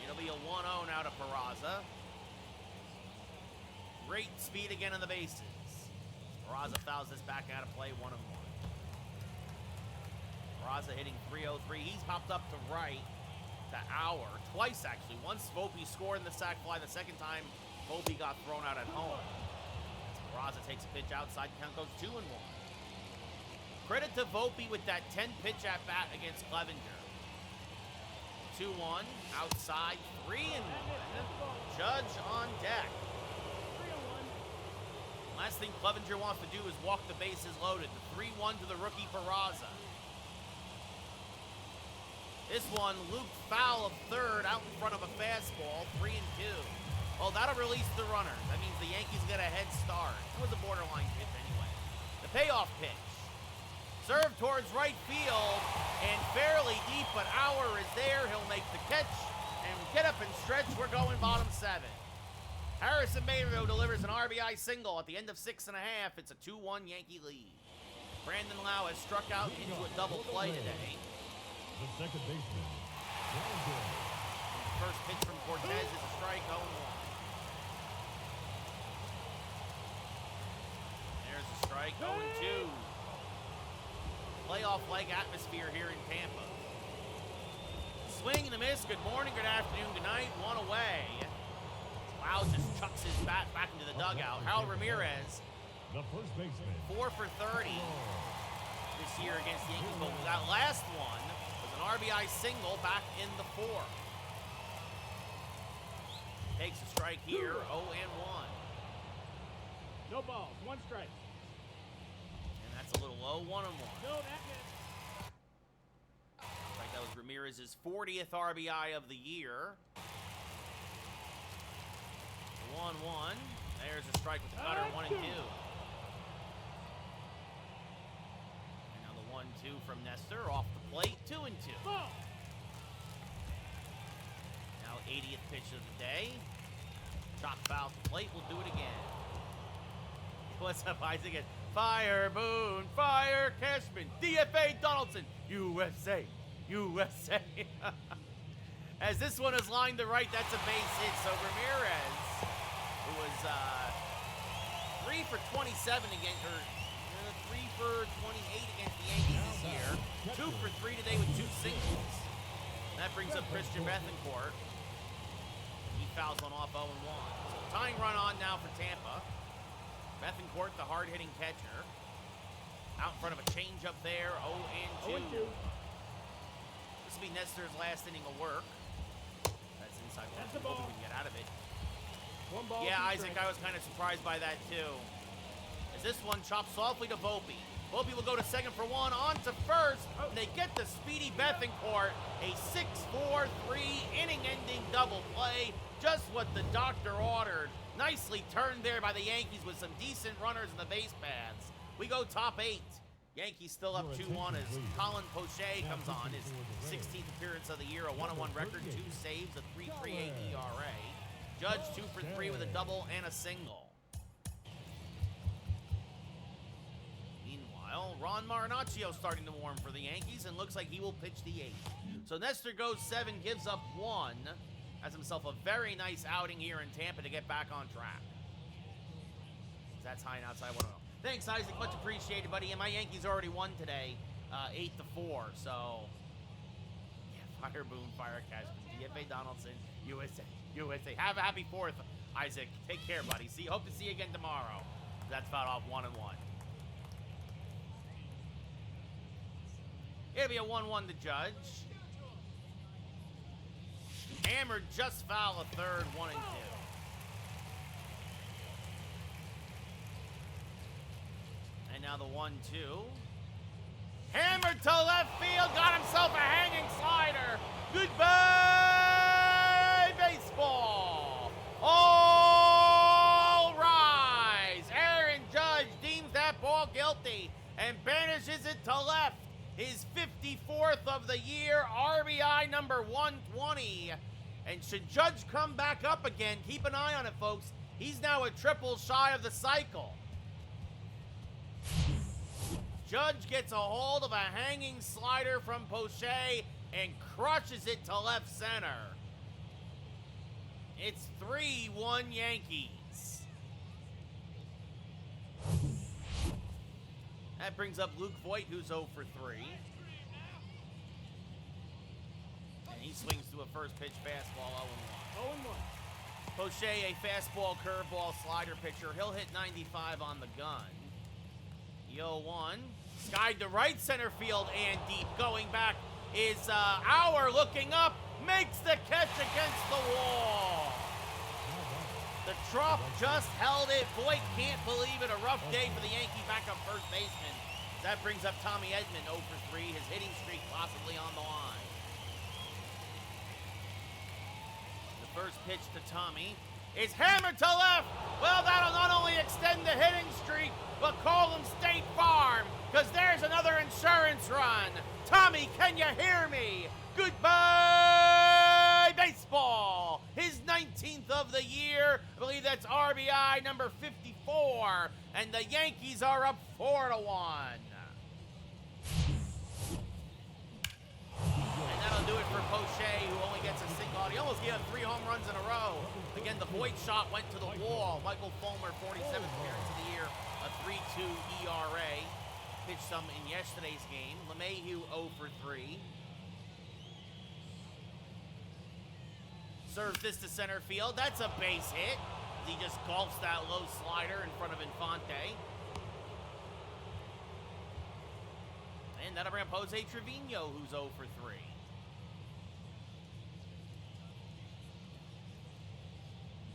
It'll be a 1-0 now to Peraza. Great speed again on the bases. Peraza fouls this back out of play, 1-1. Peraza hitting 303. He's popped up to right to Auer, twice actually. Once Volpe scored in the sac fly, the second time Volpe got thrown out at home. Peraza takes a pitch outside, count goes 2-1. Credit to Volpe with that 10-pitch at-bat against Clevenger. 2-1, outside, 3-1. Judge on deck. 3-1. Last thing Clevenger wants to do is walk the bases loaded. The 3-1 to the rookie Peraza. This one, Luke foul of third, out in front of a fastball, 3-2. Well, that'll release the runner. That means the Yankees get a head start. It was a borderline pitch anyway. The payoff pitch. Served towards right field, and fairly deep, but Auer is there. He'll make the catch, and get up and stretch. We're going bottom 7. Harrison Bader delivers an RBI single at the end of 6 and a half. It's a 2-1 Yankee lead. Brandon Lau has struck out into a double play today. The second baseman. First pitch from Cortez is a strike, 0-1. There's a strike, 0-2. Playoff-like atmosphere here in Tampa. Swing and a miss. Good morning, good afternoon, good night. 1 away. Lau just chucks his bat back into the dugout. Harold Ramirez, The first baseman. 4 for 30 this year against the Yankees. But that last one was an RBI single back in the 4th. Takes a strike here, 0-1. No balls. 1 strike. And that's a little low, 1-1. No, that missed. Looks like that was Ramirez's 40th RBI of the year. 1-1. There's a strike with the cutter, 1-2. And now the 1-2 from Nestor off the plate, 2-2. Ball. Now 80th pitch of the day. Chop foul to the plate, we'll do it again. What's up, Isaac? Fire Boone, fire Cashman, DFA Donaldson, USA, USA. As this one is lined to right, that's a base hit. So Ramirez, who was 3 for 27 against, or 3 for 28 against the Yankees this year. 2 for 3 today with 2 singles. And that brings up Christian Bethancourt. He fouls one off 0-1. So tying run on now for Tampa. Bethancourt, the hard-hitting catcher. Out in front of a changeup there, 0-2. 0-2. This will be Nestor's last inning of work. That's inside one. That's the Hopefully ball. we can get out of it. 1 ball. Yeah, 2 Isaac, strikes. I was kind of surprised by that too. As this one chops softly to Volpe. Volpe will go to second for 1, on to first, and they get the speedy Bethancourt. A 6-4-3 inning-ending double play. Just what the doctor ordered. Nicely turned there by the Yankees with some decent runners in the base paths. We go top 8. Yankees still up 2-1 as Colin Poche comes on. His 16th appearance of the year, a 1-1 record, 2 saves, a 3.38 ERA. Judge 2 for 3 with a double and a single. Meanwhile, Ron Marinaccio starting to warm for the Yankees and looks like he will pitch the 8th. So Nestor goes 7, gives up 1. Has himself a very nice outing here in Tampa to get back on track. That's high and outside 1-0. Thanks, Isaac. Much appreciated, buddy. And my Yankees already won today, 8-4. So, yeah, Fire Boom, Fire Cash, DFA Donaldson, USA. Have a happy 4th, Isaac. Take care, buddy. Hope to see you again tomorrow. That's about off 1-1. It'll be a 1-1 to Judge. Hammered just foul a third, 1-2. And now the 1-2. Hammered to left field, got himself a hanging slider. Goodbye, baseball. All rise. Aaron Judge deems that ball guilty and banishes it to left. His 54th of the year, RBI number 120. And should Judge come back up again, keep an eye on it, folks. He's now a triple shy of the cycle. Judge gets a hold of a hanging slider from Poche and crushes it to left center. It's 3-1 Yankees. That brings up Luke Voigt, who's 0 for 3. And he swings to a first pitch fastball, 0-1. 0-1. Poche, a fastball, curveball, slider pitcher. He'll hit 95 on the gun. The 0-1. Skied to right center field and deep. Going back is Auer looking up. Makes the catch against the wall. The Trop just held it. Voigt can't believe it. A rough day for the Yankee backup first baseman. That brings up Tommy Edman, 0 for 3. His hitting streak possibly on the line. The first pitch to Tommy is hammered to left. Well, that'll not only extend the hitting streak, but call him State Farm, because there's another insurance run. Tommy, can you hear me? Goodbye, baseball. His 19th of the year. I believe that's RBI number 54. And the Yankees are up 4-1. And that'll do it for Poche, who only gets a single. He almost gave him 3 home runs in a row. Again, the Voigt shot went to the wall. Michael Fulmer, 47th appearance of the year, a 3.2 ERA. Pitched some in yesterday's game. LeMahieu 0 for 3. Serves this to center field. That's a base hit. He just golfs that low slider in front of Infante. And that'll bring up Jose Trevino, who's 0 for 3.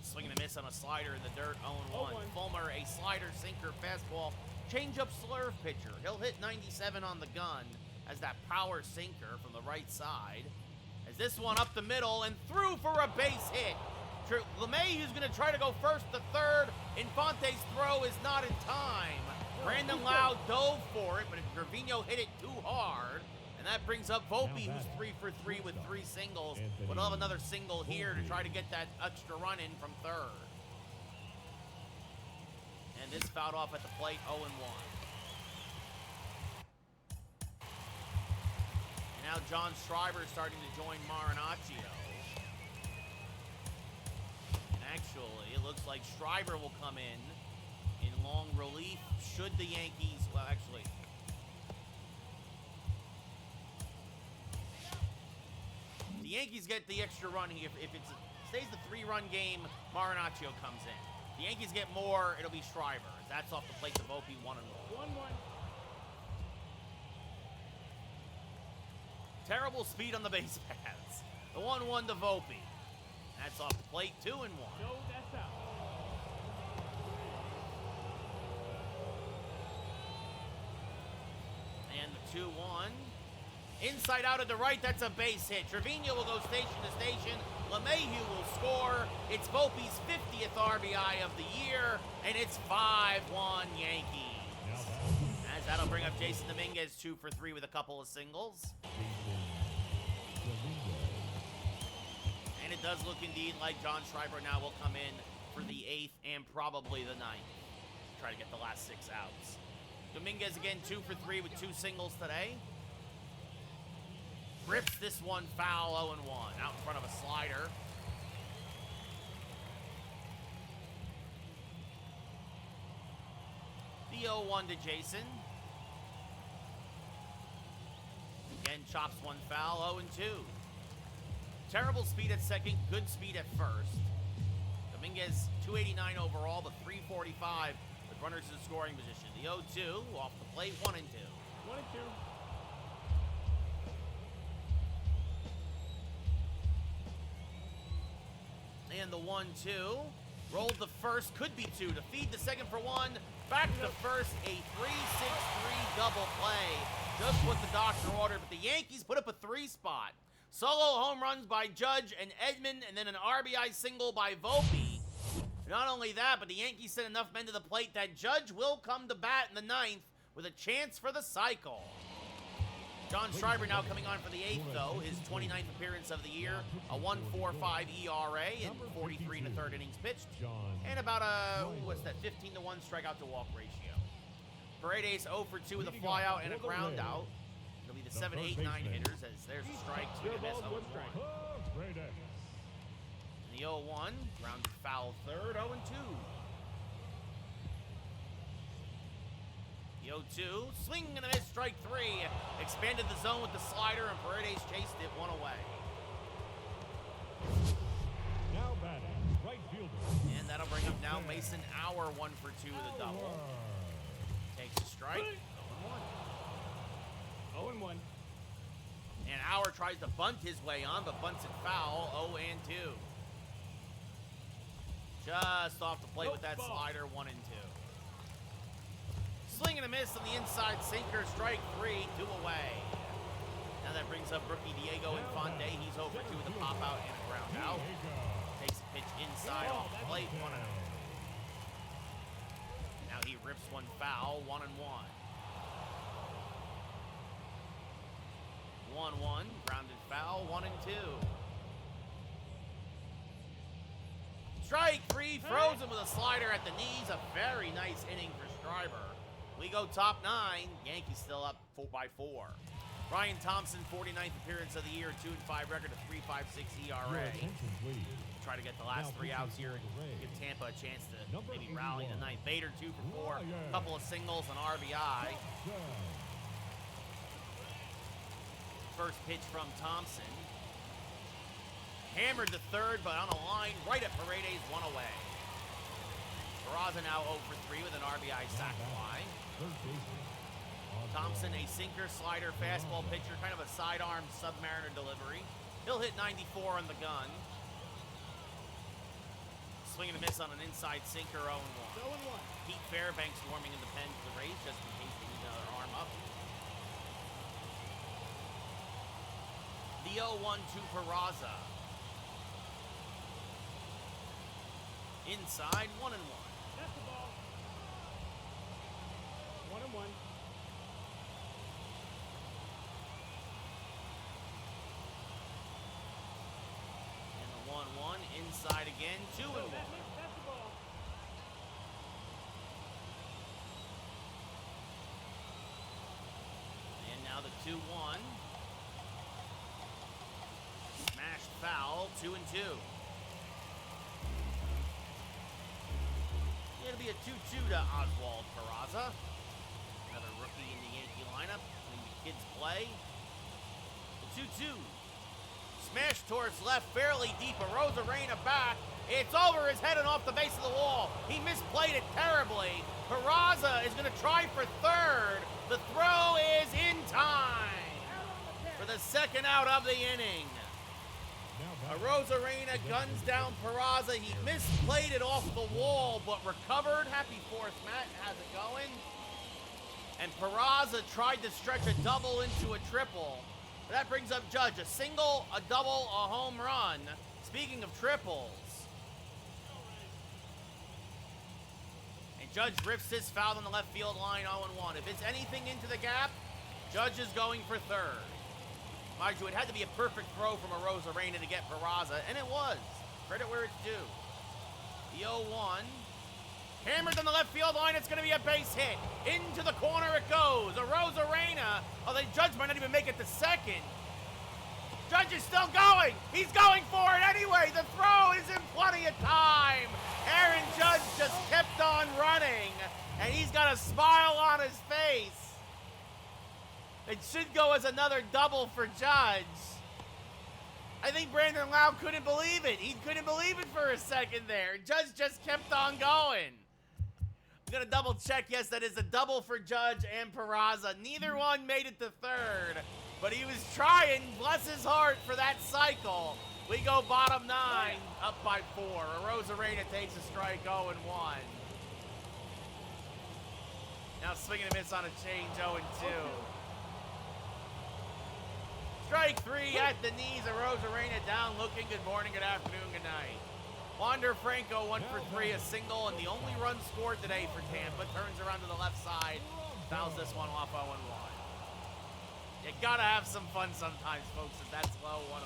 Swing and a miss on a slider in the dirt, 0-1. Fulmer, a slider, sinker, fastball, changeup, slurve pitcher. He'll hit 97 on the gun as that power sinker from the right side. As this one up the middle and through for a base hit. LeMahieu's going to try to go first to third. Infante's throw is not in time. Brandon Lau dove for it, but Trevino hit it too hard. And that brings up Volpe, who's 3 for 3 with 3 singles. But he'll have another single here to try to get that extra run in from third. And this fouled off at the plate, 0-1. And now John Schreiber is starting to join Marinaccio. And actually, it looks like Schreiber will come in long relief should the Yankees, well, actually, the Yankees get the extra run here. If it stays the 3-run game, Marinaccio comes in. The Yankees get more, it'll be Schreiber. That's off the plate to Volpe, 1-1. 1-1. Terrible speed on the base paths. The 1-1 to Volpe. That's off the plate, 2-1. No, that's out. And the 2-1. Inside out at the right, that's a base hit. Trevino will go station to station. LeMahieu will score. It's Volpe's 50th RBI of the year, and it's 5-1 Yankees. As that'll bring up Jason Dominguez, 2 for 3 with a couple of singles. And it does look indeed like John Schreiber now will come in for the 8th and probably the 9th. Try to get the last 6 outs. Dominguez again 2 for 3 with 2 singles today. Rips this one foul, 0-1, out in front of a slider. The 0-1 to Jason. Again, chops one foul, 0-2. Terrible speed at second, good speed at first. Dominguez, 289 overall, but 345 with runners in scoring position. The 0-2 off the plate, 1-2. 1-2. And the 1-2. Rolled the first, could be 2 to feed the second for 1. Back to first, a 3-6-3 double play. Just what the doctor ordered, but the Yankees put up a 3 spot. Solo home runs by Judge and Edman, and then an RBI single by Volpe. Not only that, but the Yankees sent enough men to the plate that Judge will come to bat in the 9th with a chance for the cycle. John Schreiber now coming on for the 8th, though. His 29th appearance of the year, a 1.45 ERA in 43 1/3 innings pitched, and about a, 15-1 strikeout to walk ratio. Paredes 0 for 2 with a flyout and a ground out. It'll be the 7, 8, 9 hitters as there's a strike, swing and miss, 0 strike. And the 0-1, grounded foul third, 0-2. The 0-2, swing and a miss, strike 3. Expanded the zone with the slider, and Paredes chased it 1 away. Now batting, right fielder. And that'll bring up now Mason Auer, 1 for 2 with a double. Takes a strike, 0-1. 0-1. And Auer tries to bunt his way on, but bunts it foul, 0-2. Just off the plate with that slider, 1-2. Swing and a miss on the inside sinker, strike 3, 2 away. Now that brings up rookie Diego Infante. He's 0 for 2 with a pop out and a ground out. Takes a pitch inside off the plate, 1-0. Now he rips one foul, 1-1. 1-1, grounded foul, 1-2. Strike 3, frozen with a slider at the knees. A very nice inning for Schreiber. We go top 9. Yankees still up 4-4. Ryan Thompson, 49th appearance of the year, 2-5 record, a 3.56 ERA. Try to get the last 3 outs here and give Tampa a chance to maybe rally tonight. Bader 2 for 4, a couple of singles and RBI. First pitch from Thompson. Hammered to third, but on a line right at Paredes, 1 away. Peraza now 0 for 3 with an RBI sac fly. Thompson, a sinker, slider, fastball pitcher, kind of a sidearm Submariner delivery. He'll hit 94 on the gun. Swing and a miss on an inside sinker, 0-1. Pete Fairbanks warming in the pen for the Rays just in case they need another arm up. The 0-1 to Peraza. Inside, 1-1. That's the ball. 1-1. And the 1-1 inside again, 2-1. That's the ball. And now the 2-1. Smashed foul, 2-2. going to be a 2-2 to Oswald Peraza. Another rookie in the Yankee lineup. Letting the kids play. The 2-2. Smash towards left, fairly deep. Arozarena back. It's over his head and off the base of the wall. He misplayed it terribly. Peraza is going to try for third. The throw is in time for the second out of the inning. Arozarena guns down Peraza. He misplayed it off the wall, but recovered. Happy fourth, Matt. How's it going? And Peraza tried to stretch a double into a triple. That brings up Judge. A single, a double, a home run. Speaking of triples. And Judge rips this foul on the left field line 0-1. If it's anything into the gap, Judge is going for third. Mind you, it had to be a perfect throw from Arozarena to get Peraza, and it was. Credit where it's due. The 0-1. Hammered on the left field line, it's going to be a base hit. Into the corner it goes. Arozarena, oh, the Judge might not even make it to second. Judge is still going. He's going for it anyway. The throw is in plenty of time. Aaron Judge just kept on running, and he's got a smile on his face. It should go as another double for Judge. I think Brandon Lau couldn't believe it. He couldn't believe it for a second there. Judge just kept on going. I'm going to double check. Yes, that is a double for Judge and Peraza. Neither one made it to third, but he was trying, bless his heart, for that cycle. We go bottom 9, up by 4. Arozarena takes a strike, 0-1. Now swing and a miss on a change, 0-2. Strike 3 at the knees. Arozarena down looking. Good morning, good afternoon, good night. Wander Franco 1 for 3, a single, and the only run scored today for Tampa. Turns around to the left side, fouls this one off 0-1. You gotta have some fun sometimes, folks, if that's low 1-1.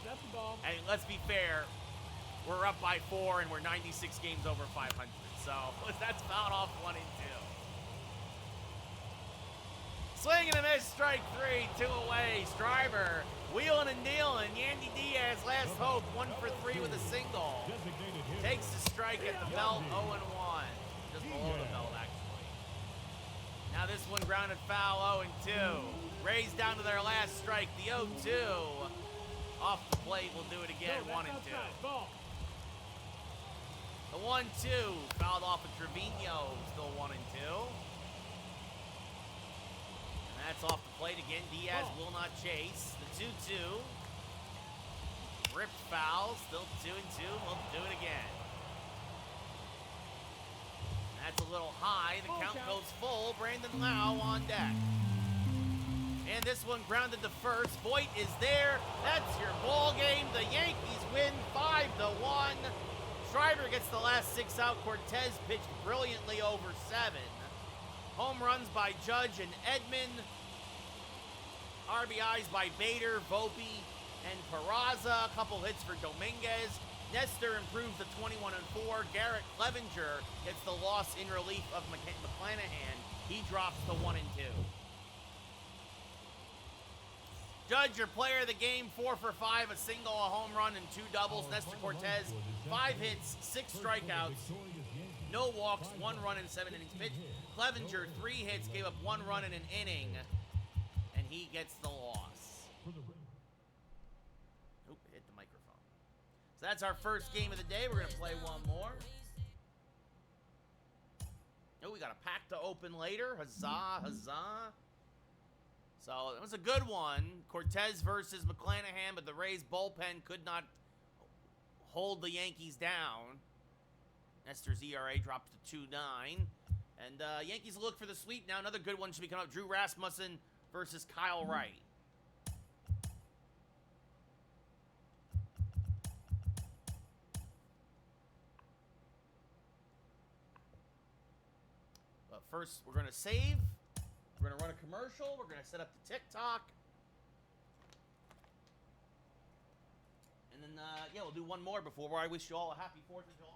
That's the ball. And let's be fair, we're up by 4 and we're 96 games over 500. So that's fouled off 1 and 2. Swing and a miss, strike 3, 2 away. Stryber wheeling and dealing. Yandy Diaz, last hope, 1 for 3 with a single. Takes the strike at the belt, 0-1. Just below the belt, actually. Now this one grounded foul, 0-2. Rays down to their last strike, the 0-2. Off the plate, we'll do it again, 1 and 2. The 1-2, fouled off of Trevino, still 1 and 2. That's off the plate again. Diaz will not chase. The 2-2. Ripped foul. Still 2 and 2. We'll do it again. That's a little high. The count goes full. Brandon Lau on deck. And this one grounded to first. Voit is there. That's your ball game. The Yankees win 5-1. Stryber gets the last 6 out. Cortez pitched brilliantly over 7. Home runs by Judge and Edman. RBIs by Bader, Volpe, and Peraza. A couple hits for Dominguez. Nestor improves to 21-4. Garrett Clevenger gets the loss in relief of McClanahan. He drops to 1 and 2. Judge, your player of the game, 4 for 5, a single, a home run, and 2 doubles. Nestor Cortez, 5 hits, 6 strikeouts, no walks, 1 run in 7 innings pitched. Clevenger, 3 hits, gave up 1 run in an inning, and he gets the loss. Oop, hit the microphone. So that's our first game of the day. We're going to play one more. Oh, we got a pack to open later. Huzzah, huzzah. So it was a good one. Cortez versus McClanahan, but the Rays bullpen could not hold the Yankees down. Nestor's ERA drops to 2.9. And Yankees look for the sweep now. Another good one should be coming up. Drew Rasmussen versus Kyle Wright. But first, we're going to save. We're going to run a commercial. We're going to set up the TikTok. And then, yeah, we'll do one more before I wish you all a happy 4th of July.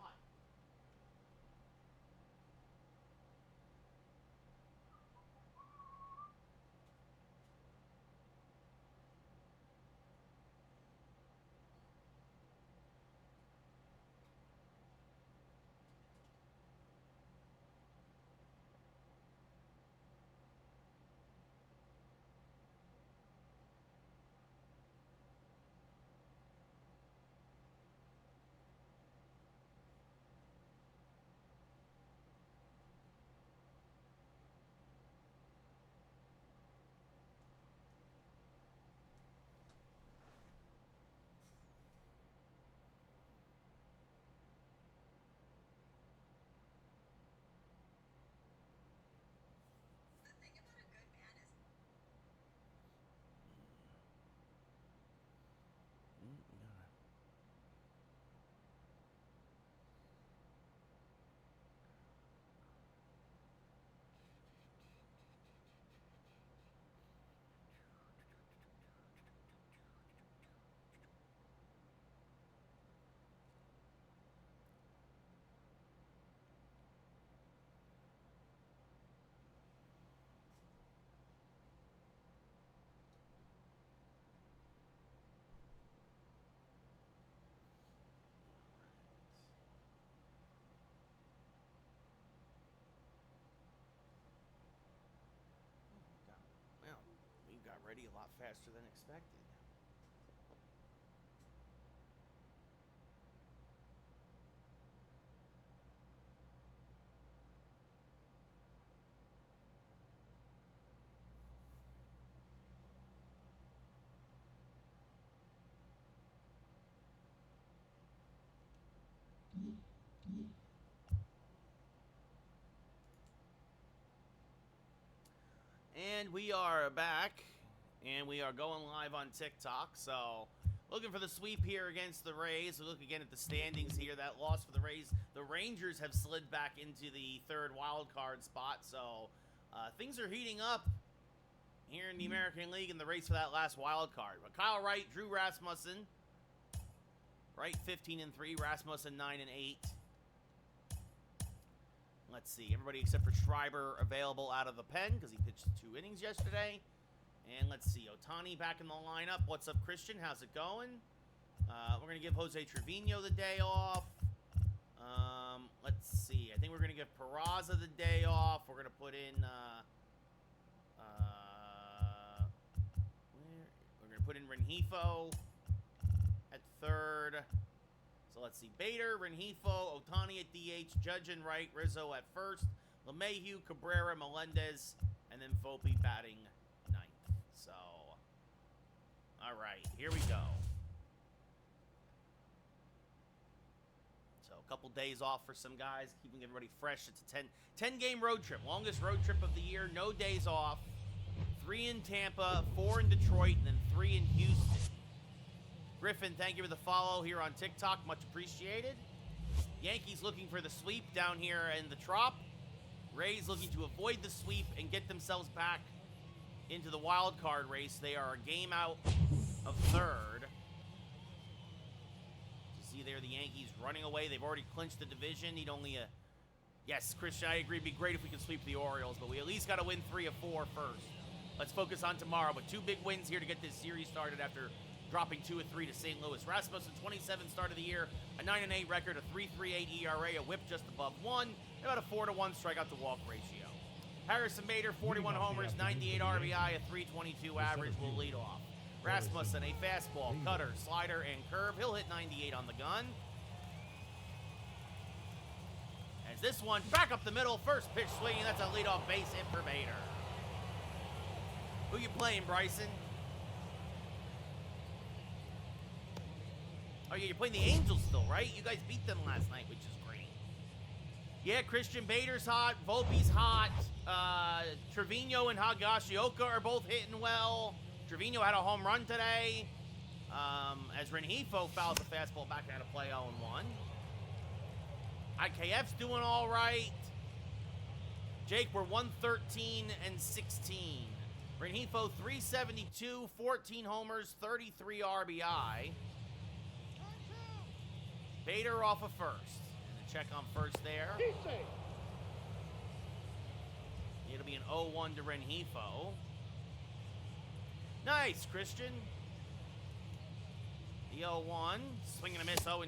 faster than expected. And we are back, and we are going live on TikTok. So, looking for the sweep here against the Rays. We look again at the standings here. That loss for the Rays. The Rangers have slid back into the third wild card spot. So, things are heating up here in the American League in the race for that last wild card. But Kyle Wright, Drew Rasmussen. Wright 15-3, Rasmussen 9-8. Let's see, everybody except for Schreiber available out of the pen because he pitched 2 innings yesterday. And let's see, Ohtani back in the lineup. What's up, Christian? How's it going? We're going to give Jose Trevino the day off. Let's see, I think we're going to give Peraza the day off. We're going to put in, we're going to put in Rengifo at third. So let's see, Bader, Rengifo, Ohtani at DH, Judge and right, Rizzo at first, LeMahieu, Cabrera, Melendez, and then Volpe batting ninth. So, all right, here we go. So a couple days off for some guys, keeping everybody fresh. It's a 10-game road trip, longest road trip of the year, no days off. 3 in Tampa, 4 in Detroit, and then 3 in Houston. Griffin, thank you for the follow here on TikTok. Much appreciated. Yankees looking for the sweep down here in the Trop. Rays looking to avoid the sweep and get themselves back into the wild card race. They are a game out of third. You see there the Yankees running away. They've already clinched the division. Need only a... Yes, Christian, I agree. It'd be great if we could sweep the Orioles, but we at least got to win 3 of 4 first. Let's focus on tomorrow, but 2 big wins here to get this series started after dropping 2 of 3 to St. Louis. Rasmussen, 27 start of the year, a 9-8 record, a 3.38 ERA, a whip just above 1, about a 4-1 strikeout to walk ratio. Harrison Bader, 41 homers, 98 RBI, a 3.22 average, will lead off. Rasmussen, a fastball, cutter, slider, and curve. He'll hit 98 on the gun. As this one, back up the middle, first pitch swinging, that's a leadoff base hit for Bader. Who you playing, Bryson? Oh, yeah, you're playing the Angels still, right? You guys beat them last night, which is great. Yeah, Christian Bader's hot. Volpe's hot. Trevino and Higashioka are both hitting well. Trevino had a home run today. As Rengifo fouls the fastball back out of play 0-1. IKF's doing all right. Jake, we're 113-16. Rengifo 372, 14 homers, 33 RBI. Bader off of first. And the check on first there. It'll be an 0-1 to Rengifo. Nice, Christian. The 0-1. Swing and a miss, 0-2.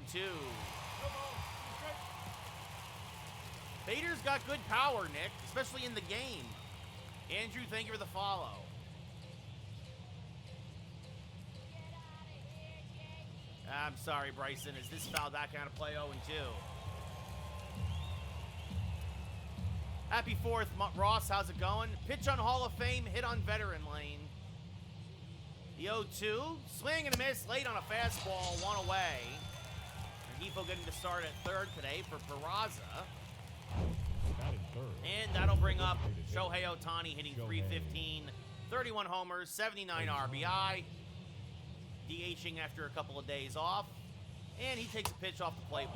Bader's got good power, Nick, especially in the game. Andrew, thank you for the follow. I'm sorry, Bryson. Is this foul back out of play 0-2? Happy 4th, Ross. How's it going? Pitch on Hall of Fame, hit on veteran lane. The 0-2. Swing and a miss, late on a fastball, 1 away. Rengifo getting to start at third today for Peraza. And that'll bring up Shohei Ohtani hitting 315, 31 homers, 79 RBI. DHing after a couple of days off. And he takes a pitch off the plate, 1-0.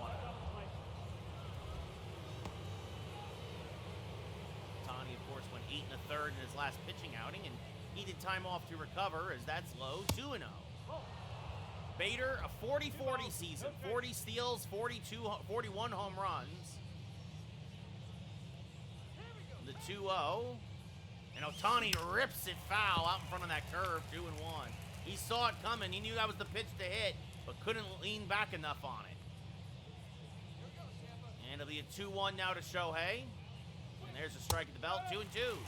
Ohtani, of course, went 8 1/3 in his last pitching outing and needed time off to recover as that's low, 2-0. Bader, a 40-40 season, 40 steals, 41 home runs. The 2-0. And Ohtani rips it foul out in front of that curve, 2-1. He saw it coming. He knew that was the pitch to hit, but couldn't lean back enough on it. And it'll be a 2-1 now to Shohei. And there's a strike at the belt, 2-2.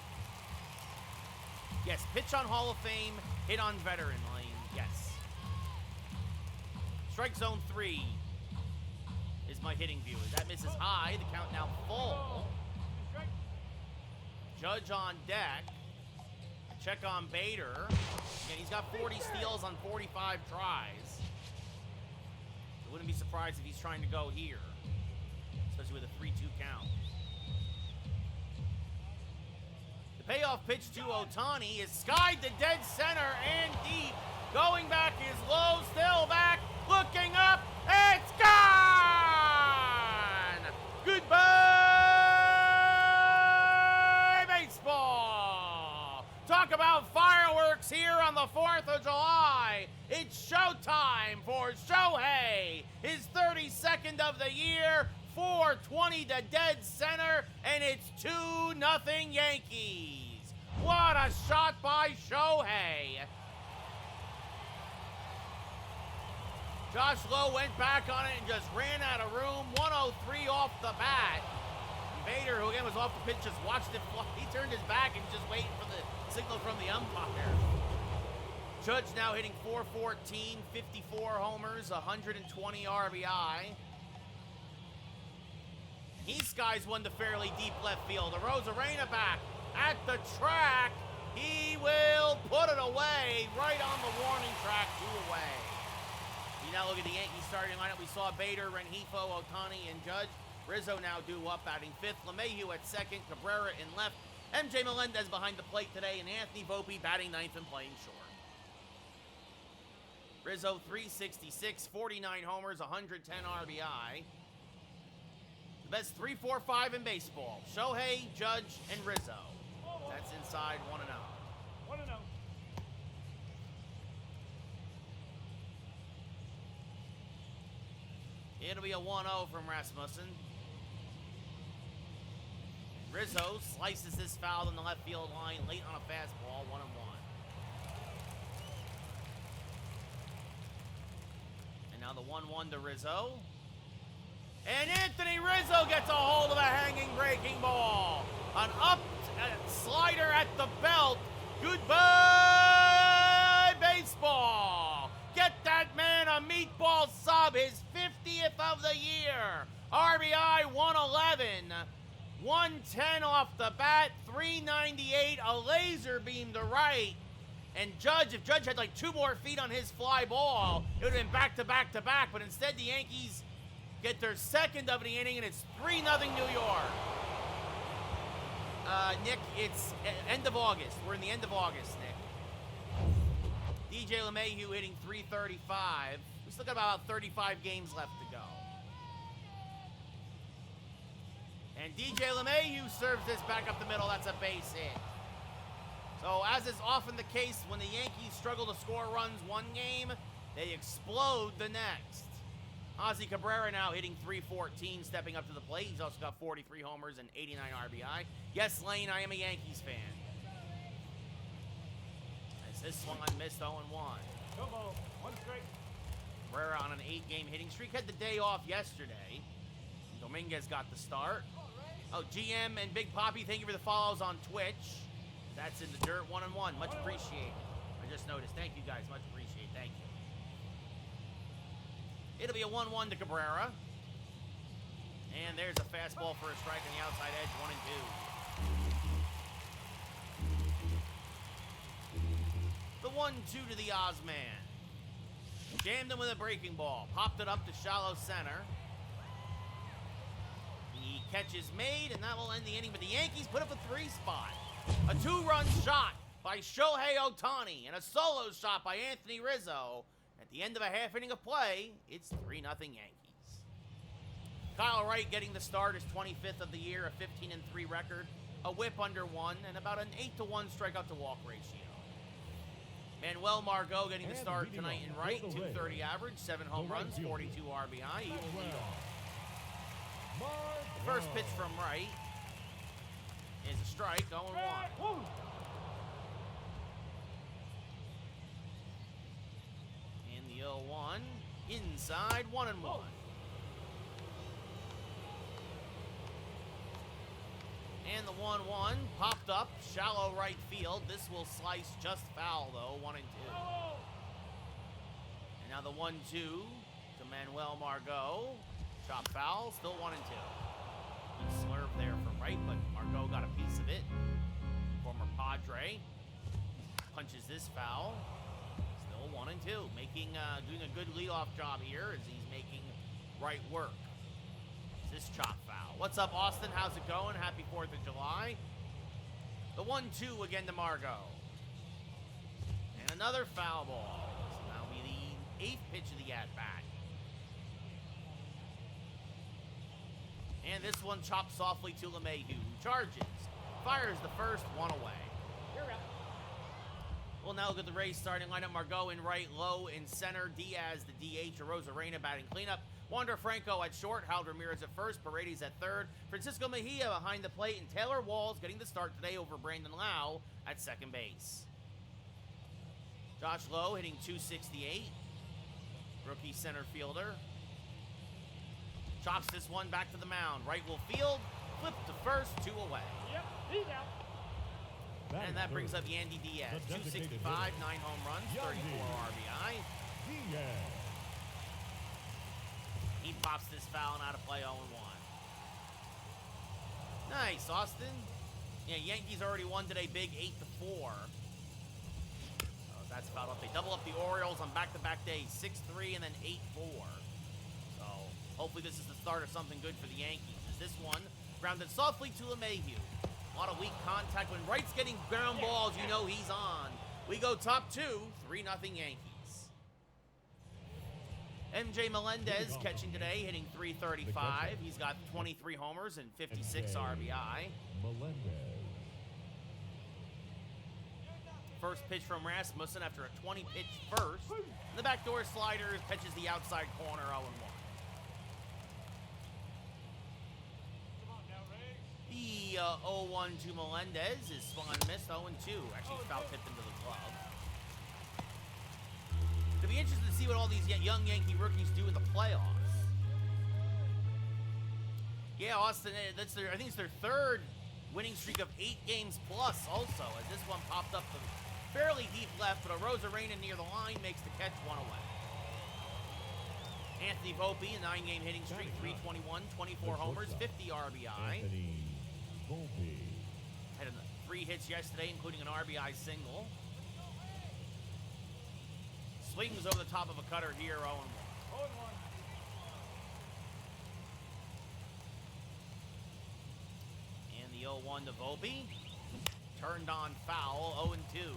Yes, pitch on Hall of Fame, hit on veteran lane. Yes. Strike zone 3 is my hitting view. That misses high. The count now full. Strike. Judge on deck. Check on Bader. Again, he's got 40 steals on 45 tries. I wouldn't be surprised if he's trying to go here, especially with a 3-2 count. The payoff pitch to Ohtani is skied to dead center and deep. Going back is low, still back, looking up, it's gone! Goodbye, baseball! Talk about fireworks here on the 4th of July. It's showtime for Shohei. His 32nd of the year, 420 to dead center, and it's 2-0 Yankees. What a shot by Shohei. Josh Lowe went back on it and just ran out of room. 103 off the bat. Bader, who again was off the pitch, just watched it fly. He turned his back and just waiting for the signal from the umpire. Judge now hitting .414, 54 homers, 120 RBI. He skies one to fairly deep left field. Arozarena back at the track. He will put it away right on the warning track, 2 away. You now look at the Yankees starting lineup. We saw Bader, Rengifo, Ohtani, and Judge. Rizzo now due up, batting 5th. LeMahieu at 2nd. Cabrera in left. MJ Melendez behind the plate today, and Anthony Volpe batting 9th and playing short. Rizzo, 366, 49 homers, 110 RBI. The best 3-4-5 in baseball. Shohei, Judge, and Rizzo. That's inside 1-0. 1-0. It'll be a 1-0 from Rasmussen. Rizzo slices this foul in the left field line late on a fastball, 1-1. And now the 1-1 to Rizzo. And Anthony Rizzo gets a hold of a hanging breaking ball. An up slider at the belt. Goodbye, baseball. Get that man a meatball sub, his 50th of the year. RBI 111. 110 off the bat, 398, a laser beam to right. And Judge, if Judge had like 2 more feet on his fly ball, it would have been back to back to back. But instead, the Yankees get their 2nd of the inning, and it's 3-0 New York. Nick, it's end of August. We're in the end of August, Nick. DJ LeMahieu hitting .335. We still got about 35 games left to go. And DJ LeMahieu serves this back up the middle. That's a base hit. So, as is often the case, when the Yankees struggle to score runs one game, they explode the next. Ozzy Cabrera now hitting .314, stepping up to the plate. He's also got 43 homers and 89 RBI. Yes, Lane, I am a Yankees fan. As this one missed 0-1. No ball. 1 strike. Cabrera on an 8-game hitting streak. Had the day off yesterday. Dominguez got the start. Oh, GM and Big Poppy, thank you for the follows on Twitch. That's in the dirt, 1-1. Much appreciated. I just noticed. Thank you, guys. Much appreciated. Thank you. It'll be a 1-1 to Cabrera. And there's a fastball for a strike on the outside edge, 1-2. The 1-2 to the Ozman. Jammed him with a breaking ball. Popped it up to shallow center. The catch is made, and that will end the inning. But the Yankees put up a 3 spot. A 2-run shot by Shohei Ohtani and a solo shot by Anthony Rizzo. At the end of a half inning of play, it's 3-0 Yankees. Kyle Wright getting the start, his 25th of the year, a 15-3 record, a whip under 1, and about an 8-to-1 strikeout to walk ratio. Manuel Margot getting the start tonight in right, 230 average, 7 home runs, 42 RBI, he will lead off. The first pitch from Wright is a strike, 0-1. And the 0-1, inside, 1-1. And the 1-1 popped up, shallow right field. This will slice just foul, though, 1-2. And now the 1-2 to Manuel Margot. Chop foul, still 1-2. Good slurve there from right, but Margot got a piece of it. Former Padre punches this foul. Still 1-2. Doing a good leadoff job here as he's making right work. This chop foul. What's up, Austin? How's it going? Happy 4th of July. The 1-2 again to Margot. And another foul ball. This will now be the 8th pitch of the at-bat. And this one chopped softly to LeMahieu, who charges. Fires the first, one away. You're out. We'll now look at the Rays starting lineup. Margot in right, Lowe in center, Diaz the DH, Arozarena batting cleanup, Wander Franco at short, Harold Ramirez at first, Paredes at third, Francisco Mejia behind the plate, and Taylor Walls getting the start today over Brandon Lau at second base. Josh Lowe hitting .268, rookie center fielder. Chops this one back to the mound, right will field, flip to first, 2 away. Yep, he's out. And that brings up Yandy Diaz, 265, 9 home runs, 34 RBI. Diaz. He pops this foul and out of play 0-1. Nice, Austin. Yeah, Yankees already won today big 8-4. Oh, that's fouled up. They double up the Orioles on back-to-back days, 6-3 and then 8-4. So hopefully this is the start of something good for the Yankees. As this one grounded softly to LeMahieu. A lot of weak contact. When Wright's getting ground balls, you know he's on. We go top 2, 3-0 Yankees. MJ Melendez catching today, hitting .335. He's got 23 homers and 56 RBI. Melendez. First pitch from Rasmussen after a 20-pitch first. The backdoor slider catches the outside corner, 0-1. The 0-1 to Melendez is swung and missed, 0-2. Actually, foul tipped into the glove. It'll be interesting to see what all these young Yankee rookies do in the playoffs. Yeah, Austin, I think it's their 3rd winning streak of 8 games plus also, as this one popped up to fairly deep left, but Arozarena near the line makes the catch, 1 away. Anthony Volpe, a 9-game hitting streak, 321, 24 homers, 50 RBI. Anthony Volpe. Had 3 hits yesterday, including an RBI single. Swings over the top of a cutter here, 0-1. 0-1. And the 0-1 to Volpe. Turned on foul, 0-2.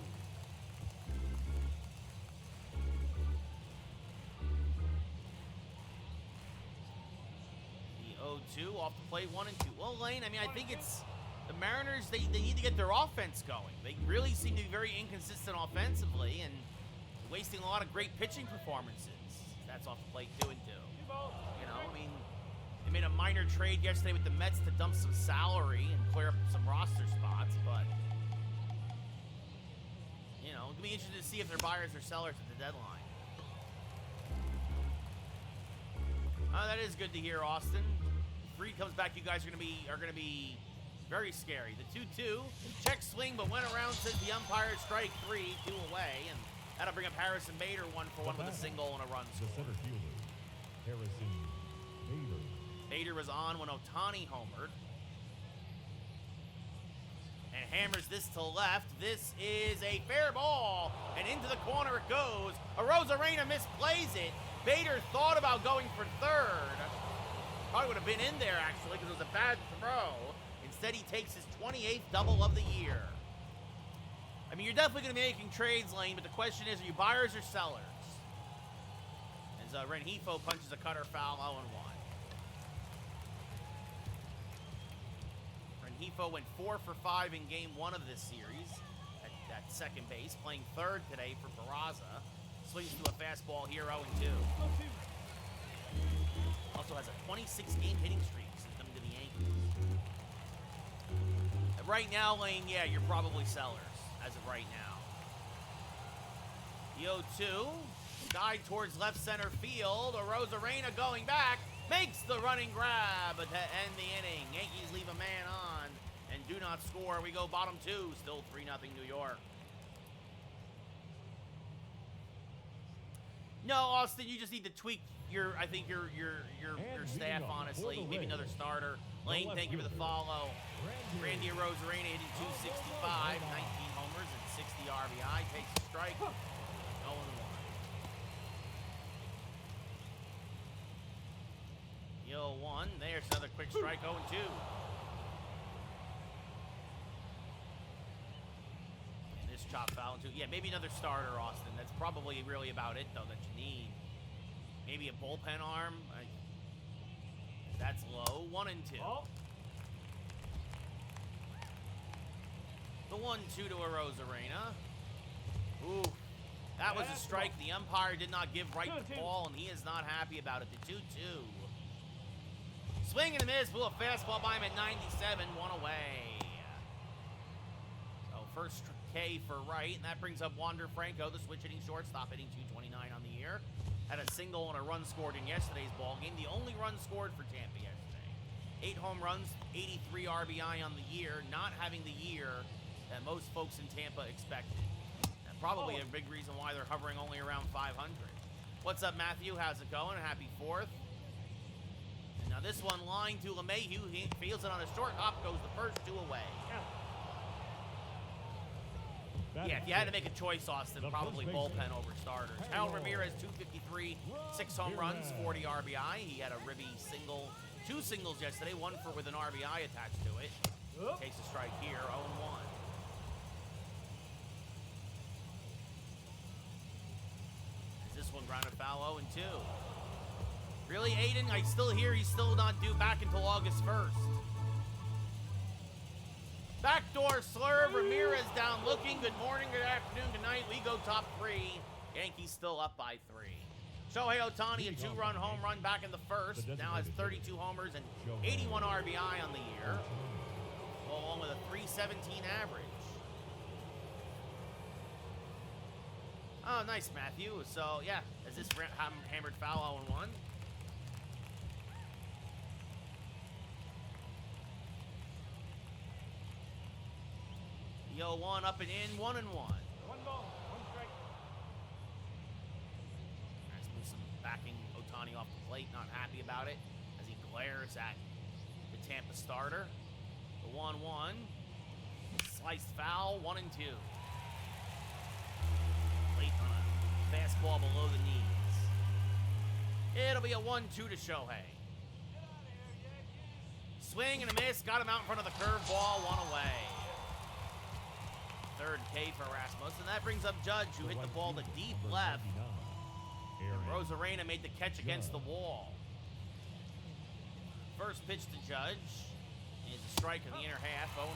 The 0-2 off the plate, 1-2. Well, Lane, I mean, I think it's the Mariners, they need to get their offense going. They really seem to be very inconsistent offensively and wasting a lot of great pitching performances. That's off the plate, 2-2. You know, I mean, they made a minor trade yesterday with the Mets to dump some salary and clear up some roster spots, but, you know, it'll be interesting to see if they're buyers or sellers at the deadline. That is good to hear, Austin. If Reed comes back, you guys are gonna be very scary. The 2-2, check swing, but went around, says the umpire, strike 3, 2 away, and that'll bring up Harrison Bader 1-for-1 with a single and a run The scored. center fielder, Harrison Bader. Bader was on when Ohtani homered. And hammers this to left. This is a fair ball, and into the corner it goes. Arozarena misplays it. Bader thought about going for third. Probably would have been in there, actually, because it was a bad throw. Instead, he takes his 28th double of the year. I mean, you're definitely going to be making trades, Lane, but the question is, are you buyers or sellers? As Rengifo punches a cutter foul, 0-1. Rengifo went 4 for 5 in game 1 of this series at second base, playing third today for Peraza. Swings to a fastball here, 0-2. Also has a 26-game hitting streak since coming to the Yankees. Right now, Lane, yeah, you're probably sellers as of right now. The 0-2, guide towards left center field. Arozarena going back, makes the running grab to end the inning. Yankees leave a man on, and due not score. We go bottom 2. Still 3-0 New York. No, Austin, you just need to tweak your staff, honestly. Maybe another starter. Lane, thank you for the follow. Randy Arozarena hitting 265, 19 homers and 60 RBI. Takes a strike. 0-1. Yo, 1. There's another quick strike. 0-2. Chop foul into. Yeah, maybe another starter, Austin. That's probably really about it, though, that you need. Maybe a bullpen arm. That's low. 1-2. Oh. The 1-2 to Arozarena. Ooh, that was a strike. The umpire did not give right the ball, and he is not happy about it. The 2-2. Swing and a miss. Blew a fastball by him at 97. 1 away. So first K for right, and that brings up Wander Franco, the switch hitting shortstop, hitting 229 on the year. Had a single and a run scored in yesterday's ball game. The only run scored for Tampa yesterday. 8 home runs, 83 RBI on the year, not having the year that most folks in Tampa expected. And probably a big reason why they're hovering only around 500. What's up, Matthew? How's it going? Happy 4th. And now this one, line to LeMahieu. He fields it on a short hop, goes the first 2 away. Yeah, if you had to make a choice, Austin, probably bullpen over starters. Hal Ramirez, 253, 6 home runs, 40 RBI. He had a ribby single, 2 singles yesterday, 1 with an RBI attached to it. Takes a strike here, 0-1. Is this one grounded foul, 0-2. Really, Aiden? I still hear he's still not due back until August 1st. Backdoor slurve, Ramirez down looking. Good morning, good afternoon, good night. We go top 3. Yankees still up by 3. Shohei Ohtani, a 2-run home run back in the first. Now has 32 homers and 81 RBI on the year, along with a 317 average. Oh, nice, Matthew. So, yeah, is this hammered foul 0-1? Yo, 1 up and in, 1-1. 1 ball, 1 strike. Nice move, some backing Ohtani off the plate, not happy about it as he glares at the Tampa starter. The 1-1. Sliced foul, 1-2. Late on a fastball below the knees. It'll be a 1-2 to Shohei. Swing and a miss, got him out in front of the curveball, 1 away. Third K for Rasmussen. That brings up Judge, who hit the ball to deep left. And Arozarena made the catch against the wall. First pitch to Judge is a strike in the inner half, 0-1.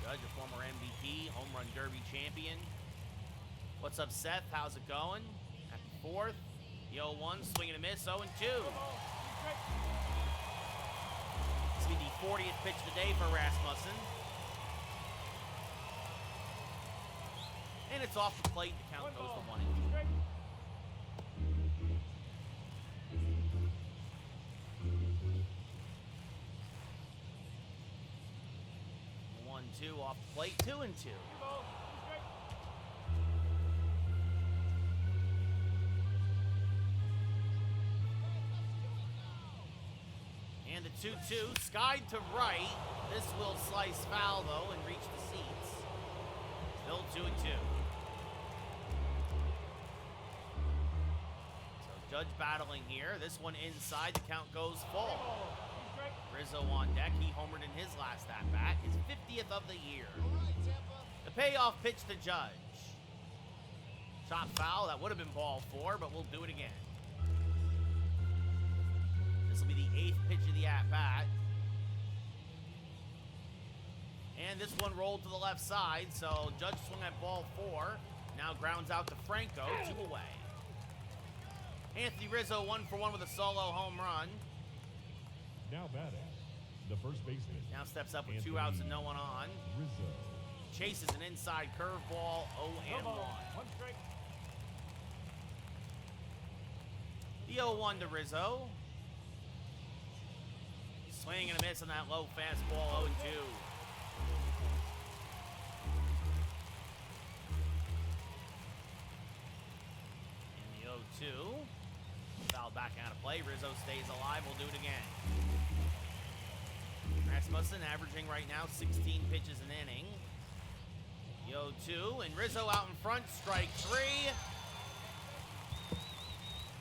Judge, a former MVP, home run derby champion. What's up, Seth? How's it going? Happy 4th. The 0-1, swing and a miss, 0-2. This will be the 40th pitch of the day for Rasmussen. And it's off the plate. The count goes to 1-2. One, 2 off the plate. 2-2. And the 2-2 skied to right. This will slice foul though and reach the seats. Still 2-2. Judge battling here. This one inside. The count goes full. Rizzo on deck. He homered in his last at-bat. His 50th of the year. The payoff pitch to Judge. Chop foul. That would have been ball 4, but we'll do it again. This will be the 8th pitch of the at-bat. And this one rolled to the left side, so Judge swung at ball 4. Now grounds out to Franco, 2 away. Anthony Rizzo 1 for 1 with a solo home run. Now batting, the first baseman. Now steps up with Anthony 2 outs and no one on. Rizzo. Chases an inside curveball, 0-1. 1 strike. The 0-1 to Rizzo. Swing and a miss on that low fastball, 0-2. In the 0-2. Foul back out of play. Rizzo stays alive. We'll do it again. Rasmussen averaging right now 16 pitches an inning. The 0-2. And Rizzo out in front. Strike 3.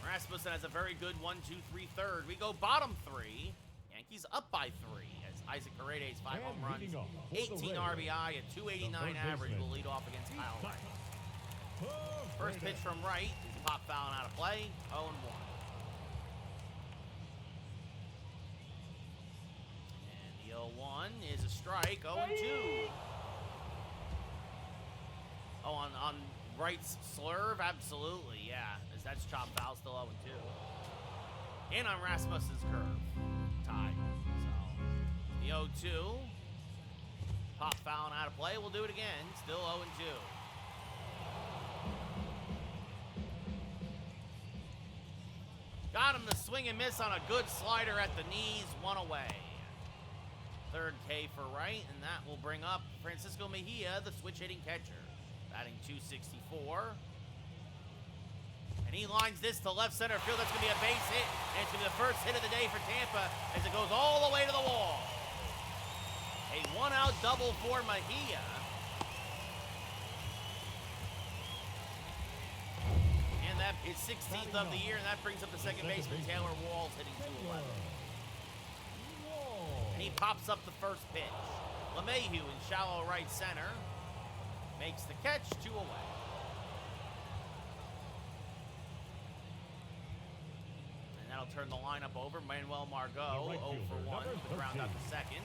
Rasmussen has a very good 1-2-3 third. We go bottom 3. Yankees up by 3 as Isaac Paredes 5 home runs, 18 RBI, a 289 average will lead off against Kyle Wright. First pitch from Wright is pop fouling out of play, 0-1. And the 0-1 is a strike, 0-2. Oh, on Wright's slurve? Absolutely, yeah. As that's chop foul, still 0-2. And on Rasmussen's curve, tied. So, the 0-2. Pop fouling out of play. We'll do it again. Still 0-2. Got him to swing and miss on a good slider at the knees. 1 away. Third K for Wright, and that will bring up Francisco Mejia, the switch-hitting catcher. Batting .264. And he lines this to left center field. That's going to be a base hit. And it's going to be the first hit of the day for Tampa as it goes all the way to the wall. A 1-out double for Mejia. And that is 16th of the year, and that brings up the second baseman, Taylor Walls, hitting .211. And he pops up the first pitch. LeMahieu in shallow right center. Makes the catch, 2 away. And that'll turn the lineup over. Manuel Margot, 0 for 1, to round out the second.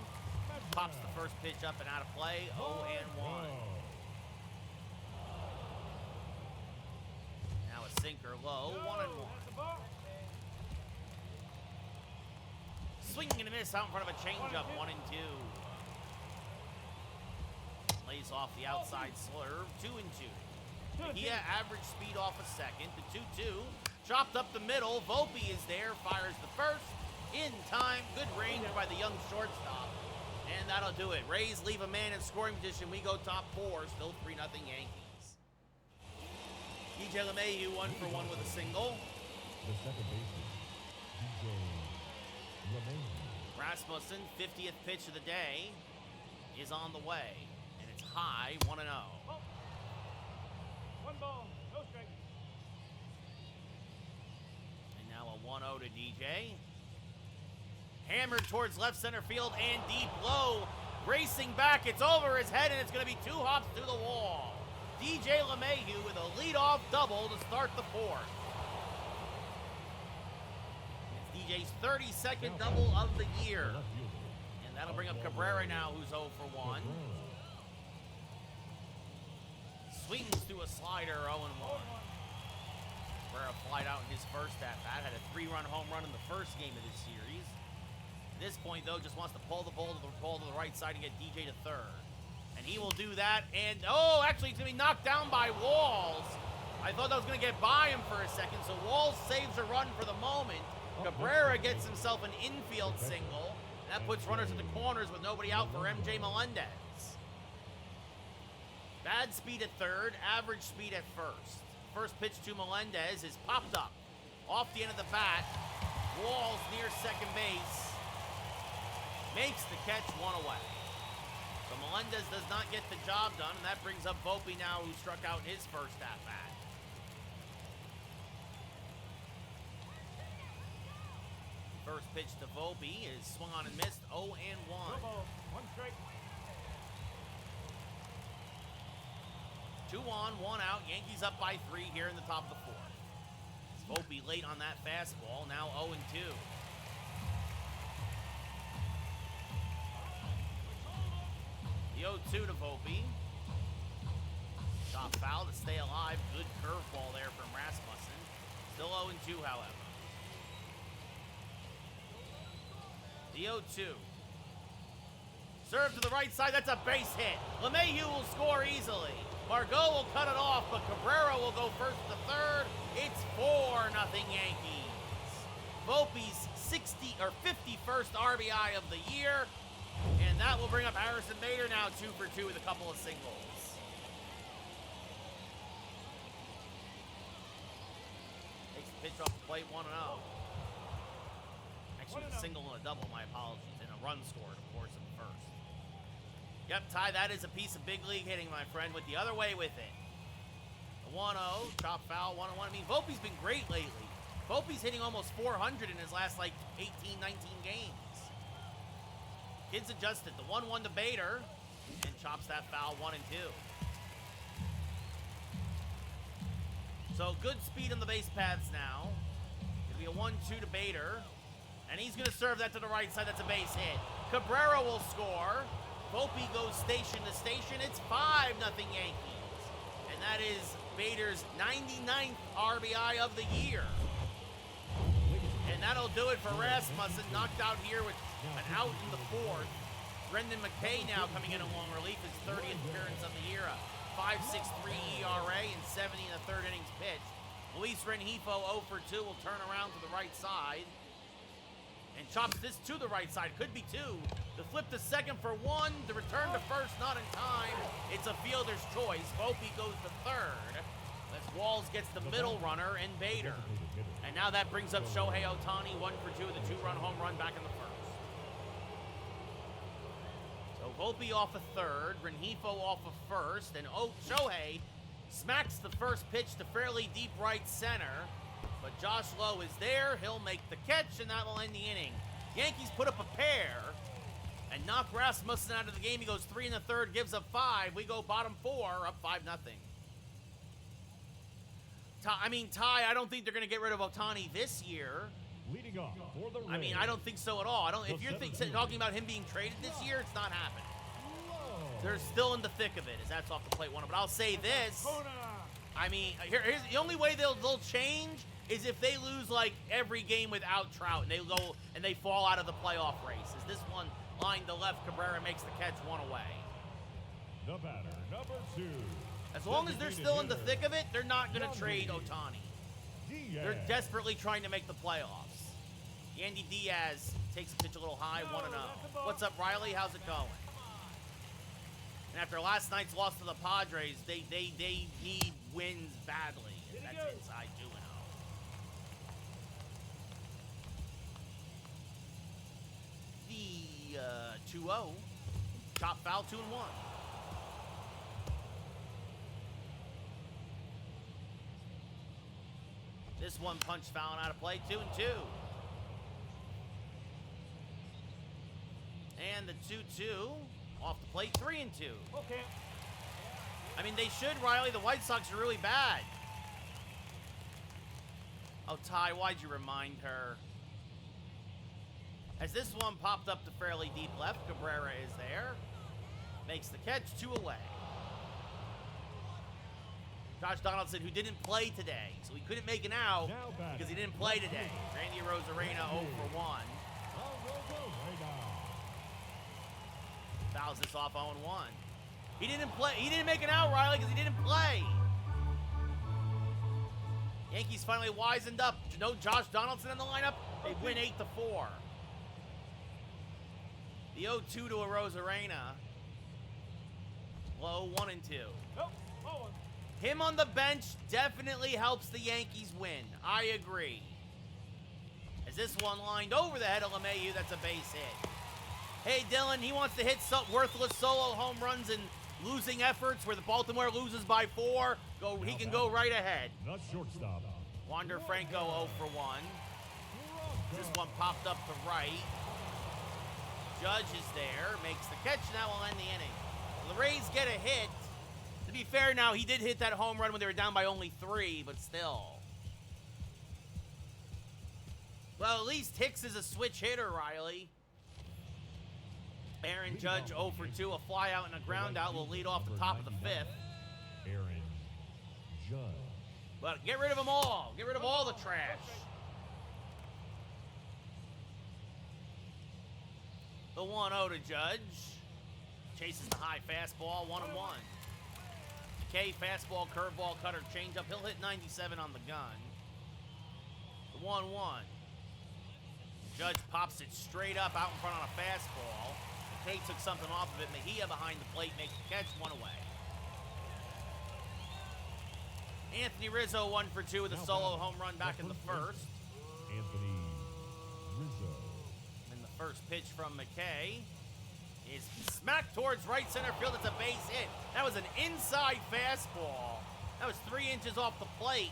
Pops the first pitch up and out of play, 0-1. Now a sinker low, 1-1. Swing and a miss out in front of a changeup, 1-2. Lays off the outside slurve, 2-2. Mejia average speed off a second. The 2-2. Chopped up the middle. Volpe is there. Fires the first. In time. Good range by the young shortstop. And that'll do it. Rays leave a man in scoring position. We go top 4. Still 3-0 Yankees. DJ LeMahieu 1 for 1 with a single. The second baseman, DJ LeMahieu. Rasmussen, 50th pitch of the day, is on the way. High, 1-0. 1 ball, no strike. And now a 1-0 to DJ. Hammered towards left center field and deep low. Racing back, it's over his head, and it's going to be 2 hops through the wall. DJ LeMahieu with a leadoff double to start the 4th. It's DJ's 32nd double of the year. And that'll bring up Cabrera now, who's 0 for 1. Swings through a slider, 0-1. Cabrera flied out in his first at-bat, had a 3-run home run in the first game of this series. At this point, though, just wants to pull the ball to the right side and get DJ to third. And he will do that, and, oh, actually, it's going to be knocked down by Walls. I thought that was going to get by him for a second, so Walls saves a run for the moment. Cabrera gets himself an infield single, and that puts runners at the corners with nobody out for MJ Melendez. Bad speed at third, average speed at first. First pitch to Melendez is popped up. Off the end of the bat. Walls near second base. Makes the catch, 1 away. So Melendez does not get the job done, and that brings up Volpe now, who struck out his first at-bat. First pitch to Volpe is swung on and missed, 0-1. 1 ball, 1 strike. 2 on, 1 out. Yankees up by 3 here in the top of the 4th. Volpe late on that fastball, now 0-2. The 0-2 to Volpe. Shot foul to stay alive. Good curveball there from Rasmussen. Still 0-2, however. The 0-2. Serve to the right side. That's a base hit. LeMahieu will score easily. Margot will cut it off, but Cabrera will go first to third. It's 4-0 Yankees. Volpe's 51st RBI of the year. And that will bring up Harrison Bader now 2 for 2 with a couple of singles. Takes the pitch off the plate, 1-0. Actually, a single and a double, my apologies. And a run scored, of course, in the first. Yep, Ty, that is a piece of big league hitting, my friend, with the other way with it. The 1-0, chop foul, 1-1. I mean, Volpe's been great lately. Volpe's hitting almost 400 in his last, 18, 19 games. Kid's adjusted. The 1-1 to Bader, and chops that foul 1 and 2. So good speed on the base paths now. Gonna be a 1-2 to Bader. And he's gonna serve that to the right side. That's a base hit. Cabrera will score. Volpe goes station to station. It's 5-0 Yankees. And that is Bader's 99th RBI of the year. And that'll do it for Rasmussen. Knocked out here with an out in the fourth. Brendan McKay now coming in along relief. His 30th appearance of the year. A 5.63 ERA and 70 in the third innings pitched. Luis Rengifo 0 for 2 will turn around to the right side. And chops this to the right side. Could be 2. The flip to second for 1. The return to first not in time. It's a fielder's choice. Volpe goes to third. As Walls gets the middle runner and Bader. And now that brings up Shohei Ohtani 1 for 2 with a 2-run home run back in the first. So Volpe off a third. Rengifo off a first. And Shohei smacks the first pitch to fairly deep right center. But Josh Lowe is there. He'll make the catch, and that will end the inning. Yankees put up a pair and knock Rasmussen out of the game. He goes 3 in the third, gives up 5. We go bottom 4, up 5-0. Ty, I don't think they're going to get rid of Ohtani this year. Leading off for the I mean, I don't think so at all. If you're talking about him being traded this year, it's not happening. They're still in the thick of it, as that's off the plate 1. But I'll say this. I mean, here's the only way they'll change is if they lose every game without Trout and they fall out of the playoff race. As this one line to left, Cabrera makes the catch 1 away. The batter, number 2. As long as they're still in the thick of it, they're not going to trade Ohtani. They're desperately trying to make the playoffs. Yandy Diaz takes the pitch a little high, 1-0. What's up, Riley? How's it going? And after last night's loss to the Padres, they need wins badly. That's inside 2-0. The 2-0. Chop foul 2-1. This one punch fouling out of play, 2-2. And the 2-2 off the plate, 3-2. Okay. I mean, they should, Riley. The White Sox are really bad. Oh, Ty, why'd you remind her? As this one popped up to fairly deep left, Cabrera is there. Makes the catch, 2 away. Josh Donaldson, who didn't play today, so he couldn't make an out because he didn't play today. Randy Arozarena 0 for 1. Fouls this off 0-1. He didn't play. He didn't make an out, Riley, because he didn't play. Yankees finally wisened up. No Josh Donaldson in the lineup. They win 8-4. The 0-2 to Arozarena. Low 1-2. Nope. Oh, Him on the bench definitely helps the Yankees win. I agree. As this one lined over the head of LeMahieu, that's a base hit. Hey, Dylan, he wants to hit worthless solo home runs and losing efforts where the Baltimore loses by 4. He can go right ahead. The shortstop. Wander Franco 0 for 1. This one popped up to right. Judge is there, makes the catch, and that will end the inning. The Rays get a hit. To be fair now, he did hit that home run when they were down by only 3, but still. Well, at least Hicks is a switch hitter, Riley. Aaron Judge 0 for 2, a fly out and a ground out will lead off the top of the 5th. Aaron Judge. But get rid of them all. Get rid of all the trash. The 1-0 to Judge. Chases the high fastball, 1-1. K fastball, curveball, cutter, changeup. He'll hit 97 on the gun. The 1-1. Judge pops it straight up out in front on a fastball. McKay took something off of it. Mejia behind the plate makes the catch, 1 away. Anthony Rizzo 1 for 2 with a solo home run back in the first. Anthony Rizzo. And the first pitch from McKay is smacked towards right center field. It's a base hit. That was an inside fastball. That was 3 inches off the plate.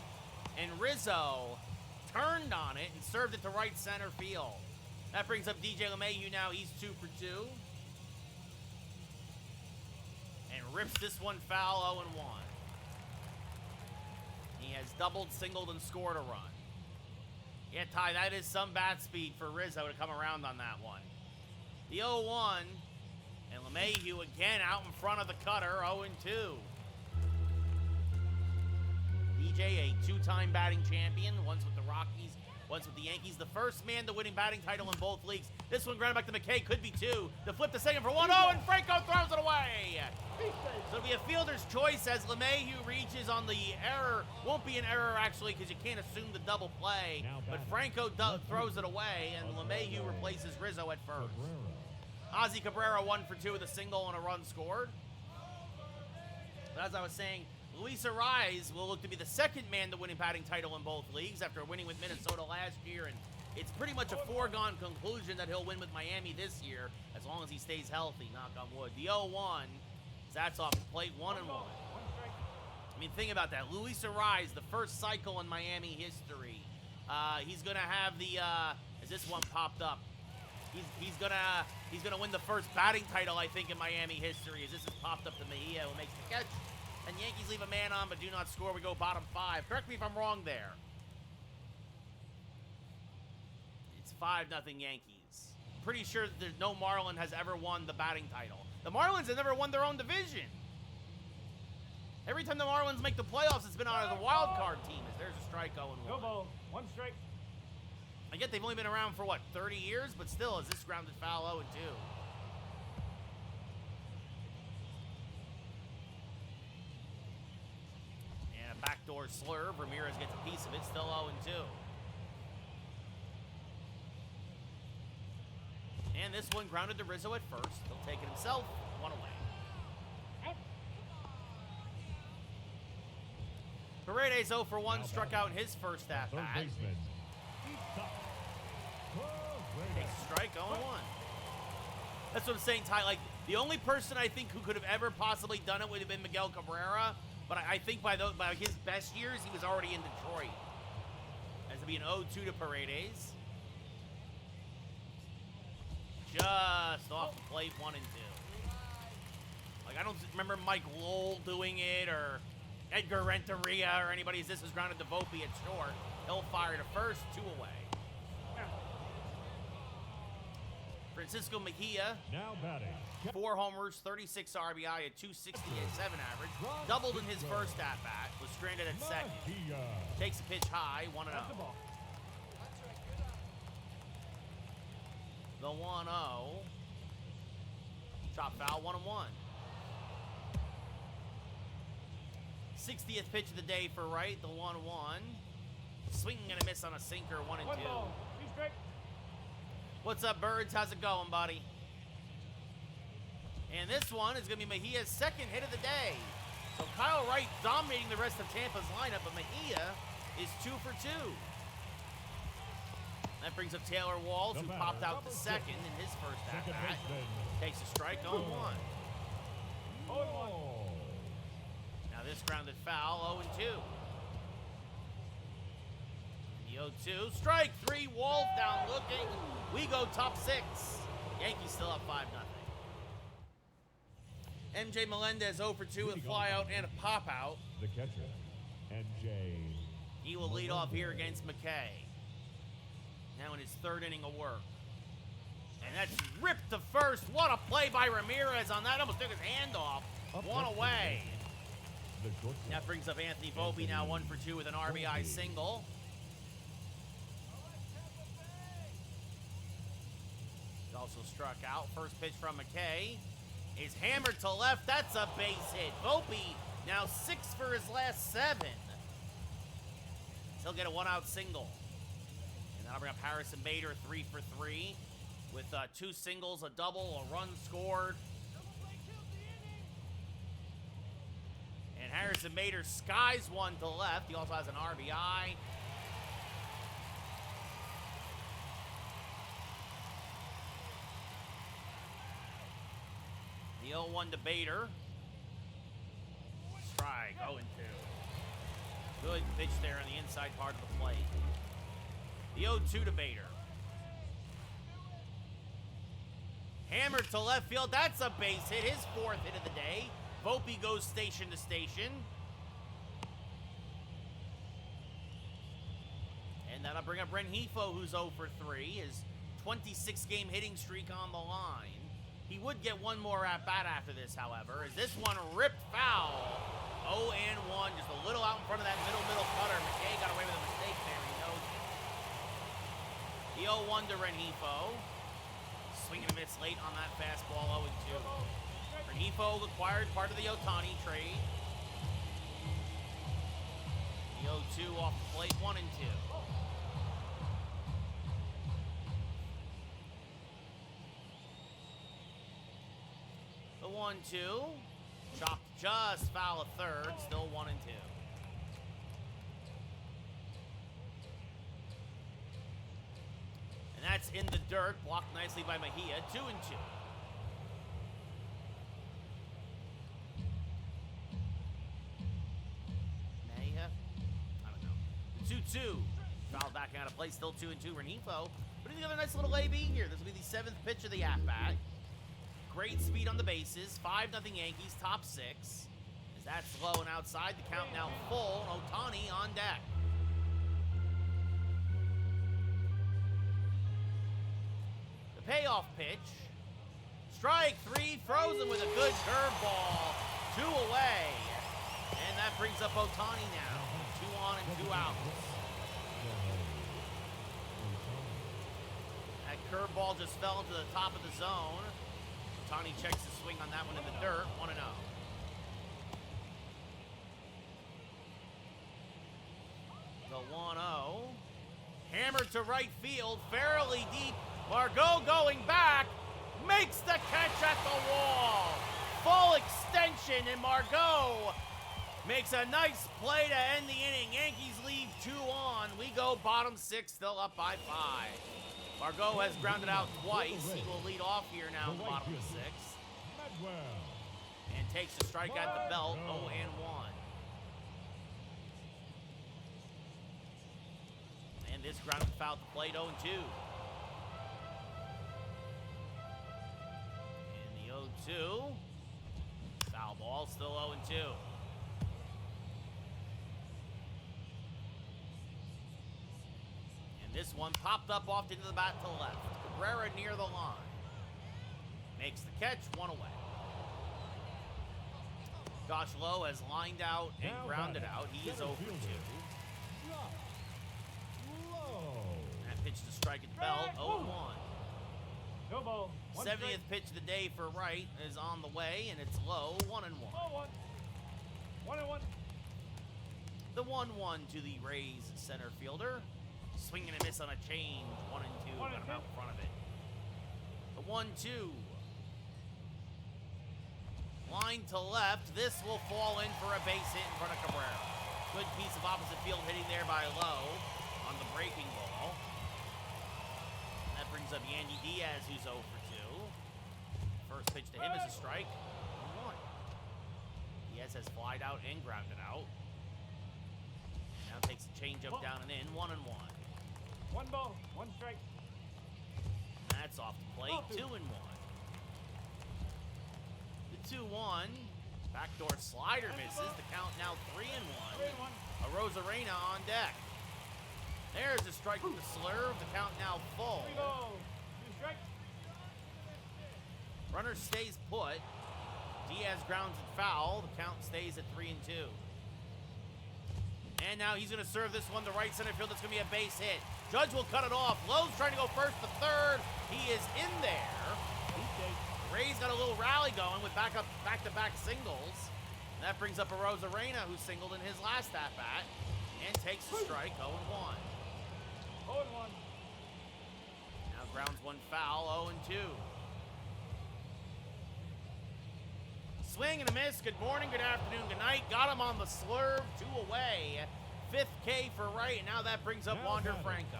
And Rizzo turned on it and served it to right center field. That brings up DJ LeMahieu now. He's 2 for 2. And rips this one foul, 0-1. He has doubled, singled, and scored a run. Yeah, Ty, that is some bat speed for Rizzo to come around on that one. The 0-1, and LeMahieu again out in front of the cutter, 0-2. DJ, a 2-time batting champion, once with the Rockies, once with the Yankees. The first man to winning batting title in both leagues. This one grounded back to McKay, could be 2. To flip the second for 1-0, and Franco throws it away. So it'll be a fielder's choice as LeMahieu reaches on the error. Won't be an error, actually, because you can't assume the double play. But Franco throws it away, and LeMahieu replaces Rizzo at first. Ozzie Cabrera 1 for 2 with a single and a run scored. But as I was saying, Luis Arraez will look to be the second man to winning batting title in both leagues after winning with Minnesota last year, and it's pretty much a foregone conclusion that he'll win with Miami this year as long as he stays healthy, knock on wood. The 0-1, that's off the plate, 1-1. I mean, think about that. Luis Arraez, the first cycle in Miami history. He's gonna have the as this one popped up. He's gonna win the first batting title, I think, in Miami history. As this has popped up to Mejia, who makes the catch. And Yankees leave a man on but do not score. We go bottom 5. Correct me if I'm wrong there. It's 5-0 Yankees. Pretty sure that no Marlin has ever won the batting title. The Marlins have never won their own division. Every time the Marlins make the playoffs, it's been out of the wild card team. There's a strike 0-1. No ball. 1 strike. I get they've only been around for, what, 30 years? But still, is this grounded foul 0-2. Backdoor slurve. Ramirez gets a piece of it. Still 0-2. And this one grounded to Rizzo at first. He'll take it himself. 1 away. Paredes 0 for 1. Struck out in his first at bat. Takes a strike. 0-1. That's what I'm saying, Ty. Like, the only person I think who could have ever possibly done it would have been Miguel Cabrera. But I think by his best years, he was already in Detroit. As to be an 0-2 to Paredes. Just off the plate, 1-2. Like, I don't remember Mike Lowell doing it or Edgar Renteria or anybody. This was grounded to Volpe at short. He'll fire to first, 2 away. Francisco Mejia. Now batting. 4 homers, 36 RBI, a 268.7 average. Doubled in his first at-bat. Was stranded at second. Takes a pitch high, 1-0. The 1-0. Chop foul, 1-1. 60th pitch of the day for Wright, the 1-1. Swinging and a miss on a sinker, 1-2. 1 ball. 3 strike. What's up, Birds? How's it going, buddy? And this one is going to be Mejia's second hit of the day. So Kyle Wright dominating the rest of Tampa's lineup, but Mejia is 2 for 2. That brings up Taylor Walls, who popped out the second in his first at-bat. Takes a strike, 0-1. 0-1. Now this grounded foul, 0-2. The 0-2, strike 3, Walls down looking. We go top 6. Yankees still up 5-0. MJ Melendez 0 for 2 with a flyout and a pop-out. The catcher, MJ. He will lead off here against McKay. Now in his 3rd inning of work. And that's ripped to first. What a play by Ramirez on that. Almost took his hand off. 1 away. That brings up Anthony Volpe, now 1 for 2 with an RBI single. He also struck out. First pitch from McKay is hammered to left. That's a base hit. Volpe now 6 for his last 7. He'll get a 1-out single. And Gotta bring up Harrison Bader, 3 for 3, with 2 singles, a double, a run scored. And Harrison Bader skies one to left. He also has an RBI. The 0-1 to Bader. Strike, 0-2. Good pitch there on the inside part of the plate. The 0-2 to Bader. Hammered to left field. That's a base hit. His 4th hit of the day. Volpe goes station to station. And that'll bring up Rengifo, who's 0 for 3. His 26-game hitting streak on the line. He would get one more at-bat after this, however, as this one ripped foul. 0-1, just a little out in front of that middle cutter. McKay got away with a mistake there. He knows it. The 0-1 to Rengifo. Swing and a miss late on that fastball, 0-2. Rengifo acquired part of the Ohtani trade. The 0-2 off the plate, 1-2. The 1-2. Chopped just foul of third, still 1-2. And that's in the dirt, blocked nicely by Mejia, 2-2. Mejia? I don't know. The 2-2. Foul back out of play, still 2-2. Rengifo putting together a nice little AB here. This will be the 7th pitch of the at-bat. Great speed on the bases. 5-0 Yankees, top 6. As that's low and outside, the count now full. Ohtani on deck. The payoff pitch. Strike 3, frozen with a good curveball. 2 away. And that brings up Ohtani now. 2 on and 2 outs. That curveball just fell into the top of the zone. Ohtani checks the swing on that one in the dirt, 1-0. The 1-0. Hammered to right field, fairly deep. Margot going back, makes the catch at the wall. Full extension, and Margot makes a nice play to end the inning. Yankees lead 2 on. We go bottom 6, still up by 5. Margot has grounded out twice. He will lead off here now in the bottom of the 6th. And takes a strike at the belt, 0-1. And this grounded foul to plate, 0-2. And the 0-2. Foul ball, still 0-2. This one popped up off into the bat to the left. Cabrera near the line. Makes the catch, 1 away. Josh Lowe has lined out and grounded out. He is 0 for 2. That pitch to strike at the belt, 0-1. No ball. 70th pitch of the day for Wright is on the way, and it's low, 1-1. 1-1. The 1-1 to the Rays center fielder. Swing and a miss on a change. 1-2. Got him out in front of it. The 1-2. Line to left. This will fall in for a base hit in front of Cabrera. Good piece of opposite field hitting there by Lowe on the breaking ball. And that brings up Yandy Diaz, who's 0 for 2. First pitch to him is a strike. 1. Diaz has flied out and grounded out. Now takes a changeup down and in. 1-1. 1 ball, 1 strike. That's off the plate, 2-1. The 2-1, backdoor slider misses. The count now 3-1. A Rosarena on deck. There's a strike with the slurve. The count now full. 3 balls, 2 strikes. Runner stays put. Diaz grounds it foul. The count stays at 3-2. And now he's going to serve this one to right center field. It's going to be a base hit. Judge will cut it off. Lowe's trying to go first to third. He is in there. Ray's got a little rally going with back-to-back singles. And that brings up a Rosarena, who singled in his last at-bat and takes a strike, 0-1. 0-1. Grounds one foul, 0-2. Swing and a miss. Good morning, good afternoon, good night. Got him on the slurve, 2 away. 5th K for right, and now that brings up Wander Franco.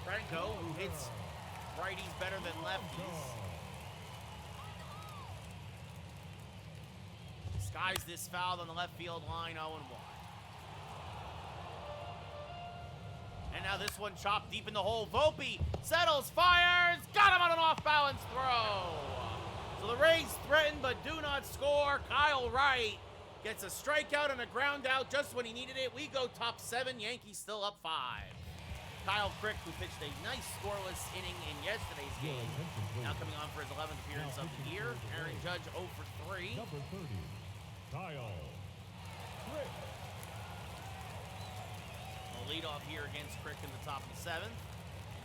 Franco, who hits righties better than lefties. Skies this foul on the left field line, 0-1. And now this one chopped deep in the hole. Volpe settles, fires, got him on an off-balance throw. So the Rays threaten but do not score. Kyle Wright gets a strikeout and a ground out just when he needed it. We go top 7, Yankees still up 5. Kyle Crick, who pitched a nice scoreless inning in yesterday's game, now coming on for his 11th appearance of the year. Aaron Judge 0 for 3. Number 30, Kyle Crick. The leadoff here against Crick in the top of the 7th.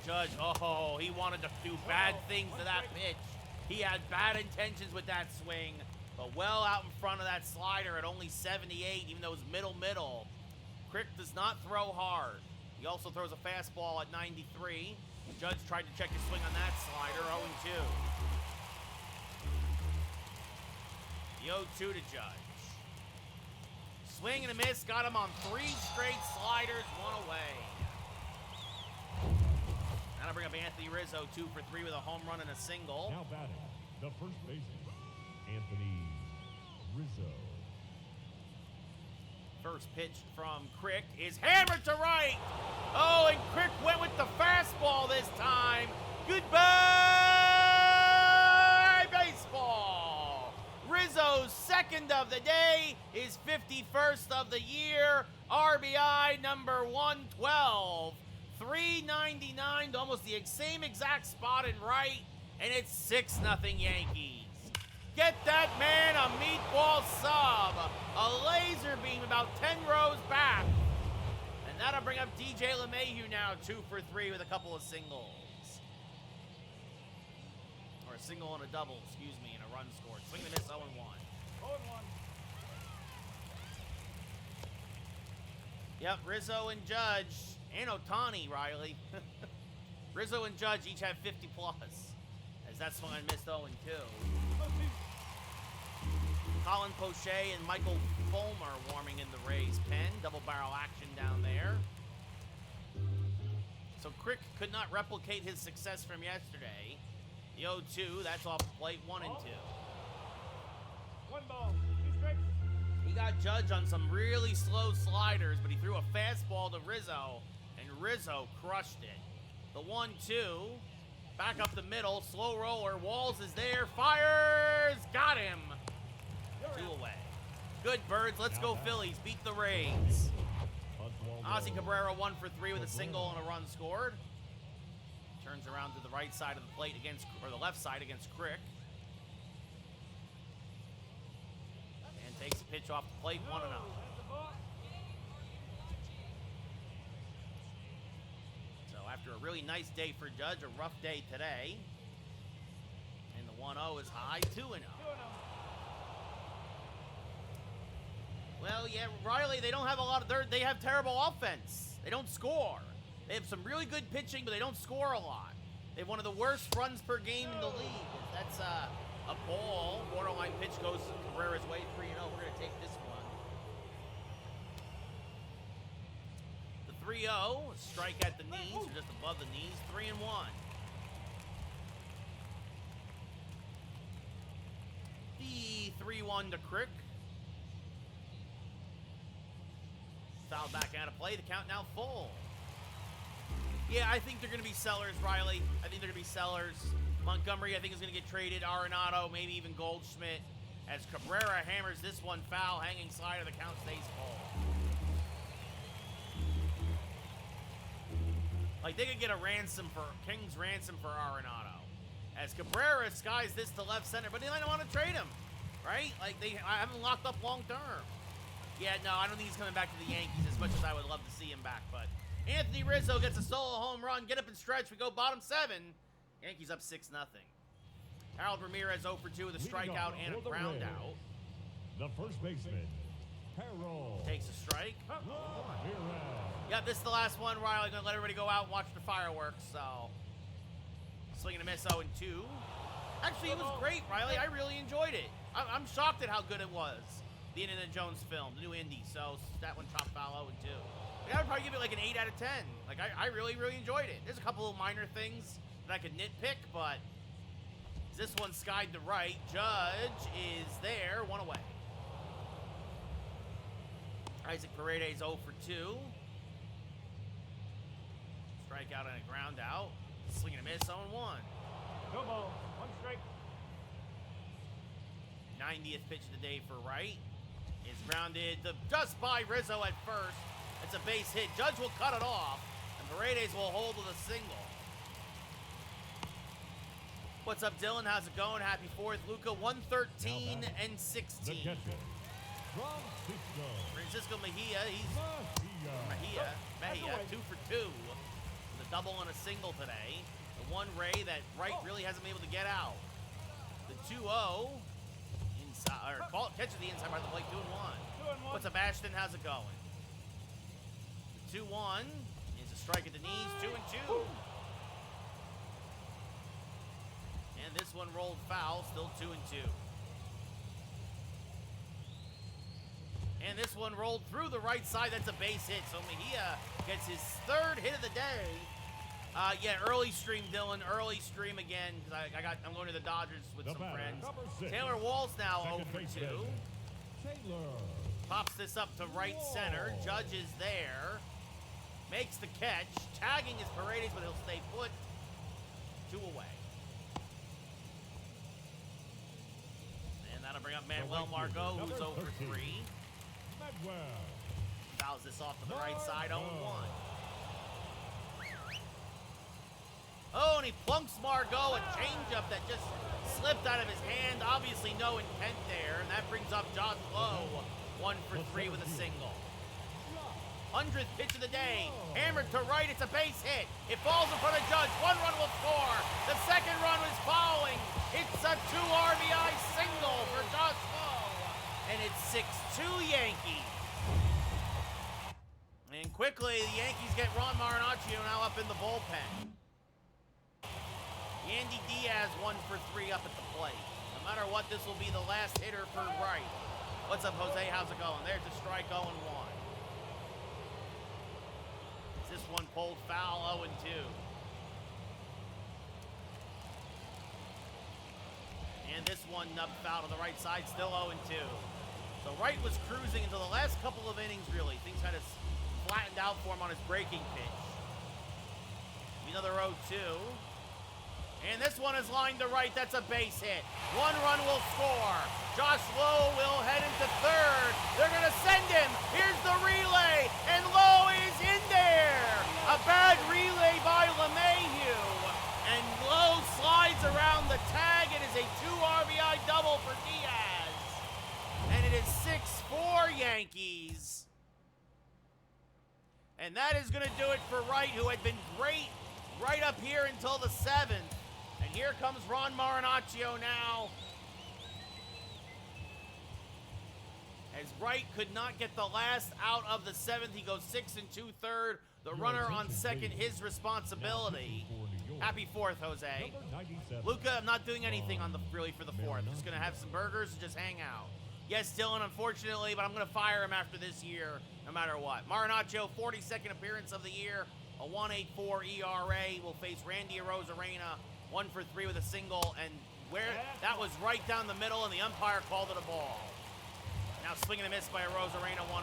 Judge, oh, he wanted to do bad things to that pitch. He had bad intentions with that swing, but well out in front of that slider at only 78, even though it was middle. Crick does not throw hard. He also throws a fastball at 93. Judge tried to check his swing on that slider, 0-2. The 0-2 to Judge. Swing and a miss, got him on 3 straight sliders, 1 away. That'll bring up Anthony Rizzo, 2 for 3 with a home run and a single. Now batting, the first baseman, Anthony Rizzo. First pitch from Crick is hammered to right. Oh, and Crick went with the fastball this time. Goodbye, baseball. Rizzo's 2nd of the day, his 51st of the year. RBI number 112. 399 to almost the same exact spot in right, and it's 6-0 Yankees. Get that man a meatball sub. A laser beam about 10 rows back. And that'll bring up DJ LeMahieu now, 2 for 3 with a couple of singles. Or a single and a double, excuse me, and a run scored. Swing and miss, 0-1. 0-1. Yep, Rizzo and Judge, and Ohtani, Riley. Rizzo and Judge each have 50 plus. As that swung and missed 0-2. Colin Poche and Michael Fulmer warming in the Rays pen. Double barrel action down there. So Crick could not replicate his success from yesterday. The 0-2, that's off the plate, 1-2. 1 ball, 2 strikes. He got Judge on some really slow sliders, but he threw a fastball to Rizzo, and Rizzo crushed it. The 1-2, back up the middle, slow roller. Walls is there, fires, got him. 2 away. Good Birds, let's go Phillies, beat the Rays. Ozzy Cabrera 1 for 3 with a single and a run scored. Turns around to the right side of the plate against, or the left side against Crick. And takes a pitch off the plate, 1-0. So after a really nice day for Judge, a rough day today. And the 1-0 is high, 2-0. Well, yeah, Riley, they don't have a lot of, they have terrible offense. They don't score. They have some really good pitching, but they don't score a lot. They have one of the worst runs per game in the league. That's a ball. Borderline pitch goes Cabrera's way, 3-0. We're going to take this one. The 3-0, strike at the knees, or just above the knees, 3-1. The 3-1 to Crick. Foul back out of play. The count now full. Yeah, I think they're going to be sellers, Riley. I think they're going to be sellers. Montgomery, I think, is going to get traded. Arenado, maybe even Goldschmidt. As Cabrera hammers this one foul, hanging slider, the count stays full. Like, they could get a ransom for, King's ransom for Arenado. As Cabrera skies this to left center, but they might want to trade him, right? Like, they haven't locked up long term. Yeah, no, I don't think he's coming back to the Yankees as much as I would love to see him back, but Anthony Rizzo gets a solo home run. Get up and stretch. We go bottom 7. Yankees up 6-0. Harold Ramirez 0 for 2 with a strikeout and a ground out. The first baseman, Harold Takes a strike. Ramirez. Yep, this is the last one. Riley going to let everybody go out and watch the fireworks, so Swing and a miss, 0-2. Actually, it was great, Riley. I really enjoyed it. I'm shocked at how good it was. The Indiana Jones film, the new Indy. So that one chopped foul 0-2. I would probably give it like an 8 out of 10. Like, I really, really enjoyed it. There's a couple of minor things that I could nitpick, but this one skied to right. Judge is there, one away. Isaac Paredes 0 for 2. Strikeout and a ground out. Swing and a miss, 0-1. No ball. One strike. 90th pitch of the day for Wright. Is grounded just by Rizzo at first. It's a base hit. Judge will cut it off, and Paredes will hold with a single. What's up, Dylan? How's it going? Happy 4th. Luca, 113 and 16. The catcher, Francisco Francisco Mejia, Mejia, 2 for 2. With a double and a single today. The one Ray that Wright really hasn't been able to get out. The 2-0. Inside, or catches the inside by the plate, 2-1. What's up, Ashton? How's it going? 2-1 is a strike at the knees, 2-2. And this one rolled foul, still 2-2. And this one rolled through the right side, that's a base hit. So Mejia gets his 3rd hit of the day. Yeah, early stream, Dylan, early stream again, because I'm going to the Dodgers with some friends. Taylor Wall's now 0 for 2. Taylor. Pops this up to right center. Judge is there. Makes the catch. Tagging his Paredes, but he'll stay put. 2 away. And that'll bring up Manuel Margot, who's 0 for 3. Manuel. Fouls this off to the right side, 0-1. Oh, and he plunks Margot, a changeup that just slipped out of his hand. Obviously no intent there, and that brings up Josh Lowe, 1 for 3 with a single. 100th pitch of the day. Hammered to right, it's a base hit. It falls in front of Judge. 1 run will score. The second run was following. It's a 2 RBI single for Josh Lowe. And it's 6-2 Yankees. And quickly, the Yankees get Ron Marinaccio now up in the bullpen. Yandy Diaz 1 for 3 up at the plate. No matter what, this will be the last hitter for Wright. What's up, Jose? How's it going? There's a strike, 0-1. This one pulled foul, 0-2. And this one nubbed foul to the right side, still 0-2. So Wright was cruising until the last couple of innings, really. Things kind of flattened out for him on his breaking pitch. Another 0-2. And this one is lined to right. That's a base hit. 1 run will score. Josh Lowe will head into 3rd. They're going to send him. Here's the relay. And Lowe is in there. A bad relay by LeMahieu. And Lowe slides around the tag. It is a 2 RBI double for Diaz. And it is 6-4 Yankees. And that is going to do it for Wright, who had been great right up here until the 7th. And here comes Ron Marinaccio now. As Wright could not get the last out of the 7th, he goes 6 2/3. The runner on second, his responsibility. Happy 4th, Jose. Luca, I'm not doing anything on really for the 4th. I'm just going to have some burgers and just hang out. Yes, Dylan, unfortunately, but I'm going to fire him after this year, no matter what. Marinaccio, 42nd appearance of the year, a 1.84 ERA. Will face Randy Arozarena, 1 for 3 with a single, and that was right down the middle, and the umpire called it a ball. Now swinging a miss by Arozarena, 1-1.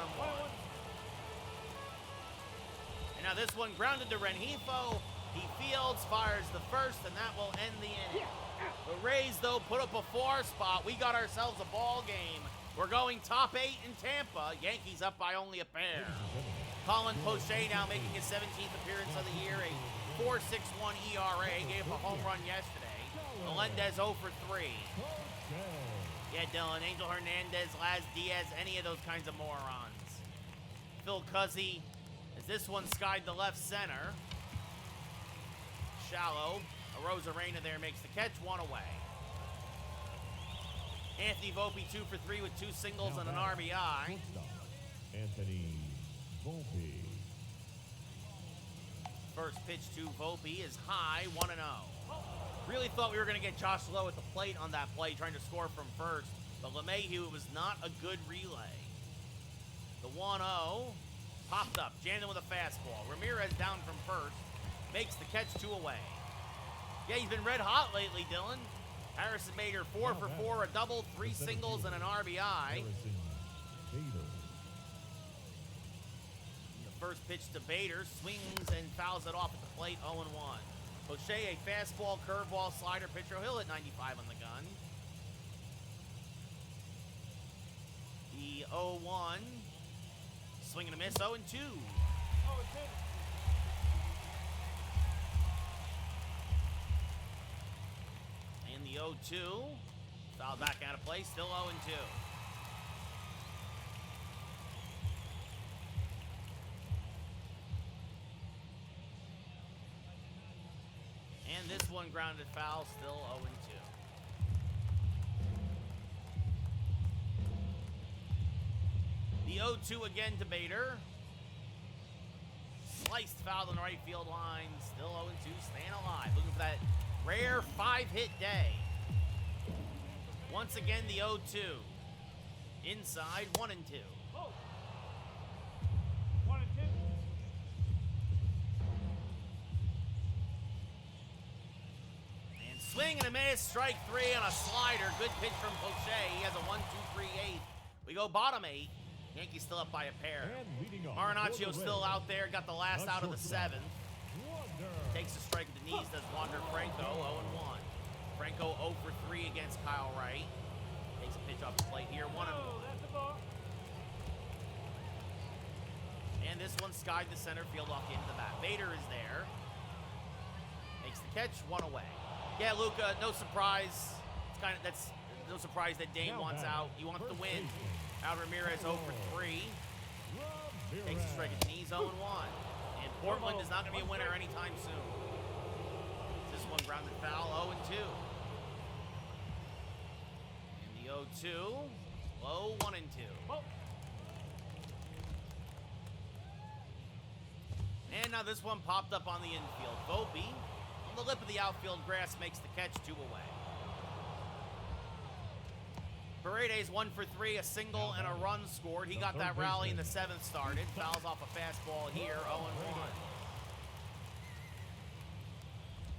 And now this one grounded to Rengifo. He fields, fires the first, and that will end the inning. The Rays, though, put up a 4 spot. We got ourselves a ball game. We're going top 8 in Tampa. Yankees up by only a pair. Colin Poche now making his 17th appearance of the year, a 4.61 ERA. Gave up a home run yesterday. Melendez 0 for 3. Yeah, Dylan, Angel Hernandez, Laz Diaz, any of those kinds of morons. Phil Cuzzy, as this one skied to left center. Shallow. Arozarena there makes the catch, 1 away. Anthony Volpe 2 for 3 with 2 singles and an RBI. Anthony Volpe. First pitch to Volpe is high, 1-0. Really thought we were going to get Josh Lowe at the plate on that play, trying to score from first. But LeMahieu, it was not a good relay. The 1-0 popped up, jammed in with a fastball. Ramirez down from first, makes the catch 2 away. Yeah, he's been red hot lately, Dylan. Harrison Bader, 4 for 4, a double, 3 singles, and an RBI. Harrison Bader. The first pitch to Bader, swings and fouls it off at the plate, 0-1. O'Shea, a fastball, curveball, slider, pitcher. He'll hit 95 on the gun. The 0-1, swing and a miss, 0-2. Oh, it's in. And the 0-2, fouled back out of play, still 0-2. And this one grounded foul, still 0-2. The 0-2 again to Bader. Sliced foul on the right field line, still 0-2, staying alive. Looking for that rare 5-hit day. Once again, the 0-2. Inside, 1-2. Oh. 1 and 2. And swing and a miss, strike 3 on a slider. Good pitch from O'Shea. He has a 1-2-3-8. We go bottom 8. Yankees still up by a pair. And leading off Marinaccio for the still Reds, out there, got the last the out of the shortstop, 7th. Wander. Takes a strike at the knees, does Wander Franco, 0-1. Franco 0 for 3 against Kyle Wright. Takes a pitch off the plate here, 1-1. Oh, that's a ball. And this one skied the center field off the end of the bat. Bader is there. Makes the catch, 1 away. Yeah, Luca, no surprise. That's no surprise that Dane Now wants batting, out. He wants to first win. baseman, Out Ramirez 0 for 3. Takes a strike at the knees, 0-1. And Portland is not going to be a winner anytime soon. This one grounded foul, 0-2. And the 0-2, low, 1-2. Oh. And now this one popped up on the infield. Volpe, on the lip of the outfield grass, makes the catch, 2 away. Paredes 1 for 3, a single and a run scored. He got that rally in the 7th started. Fouls off a fastball here, 0-1.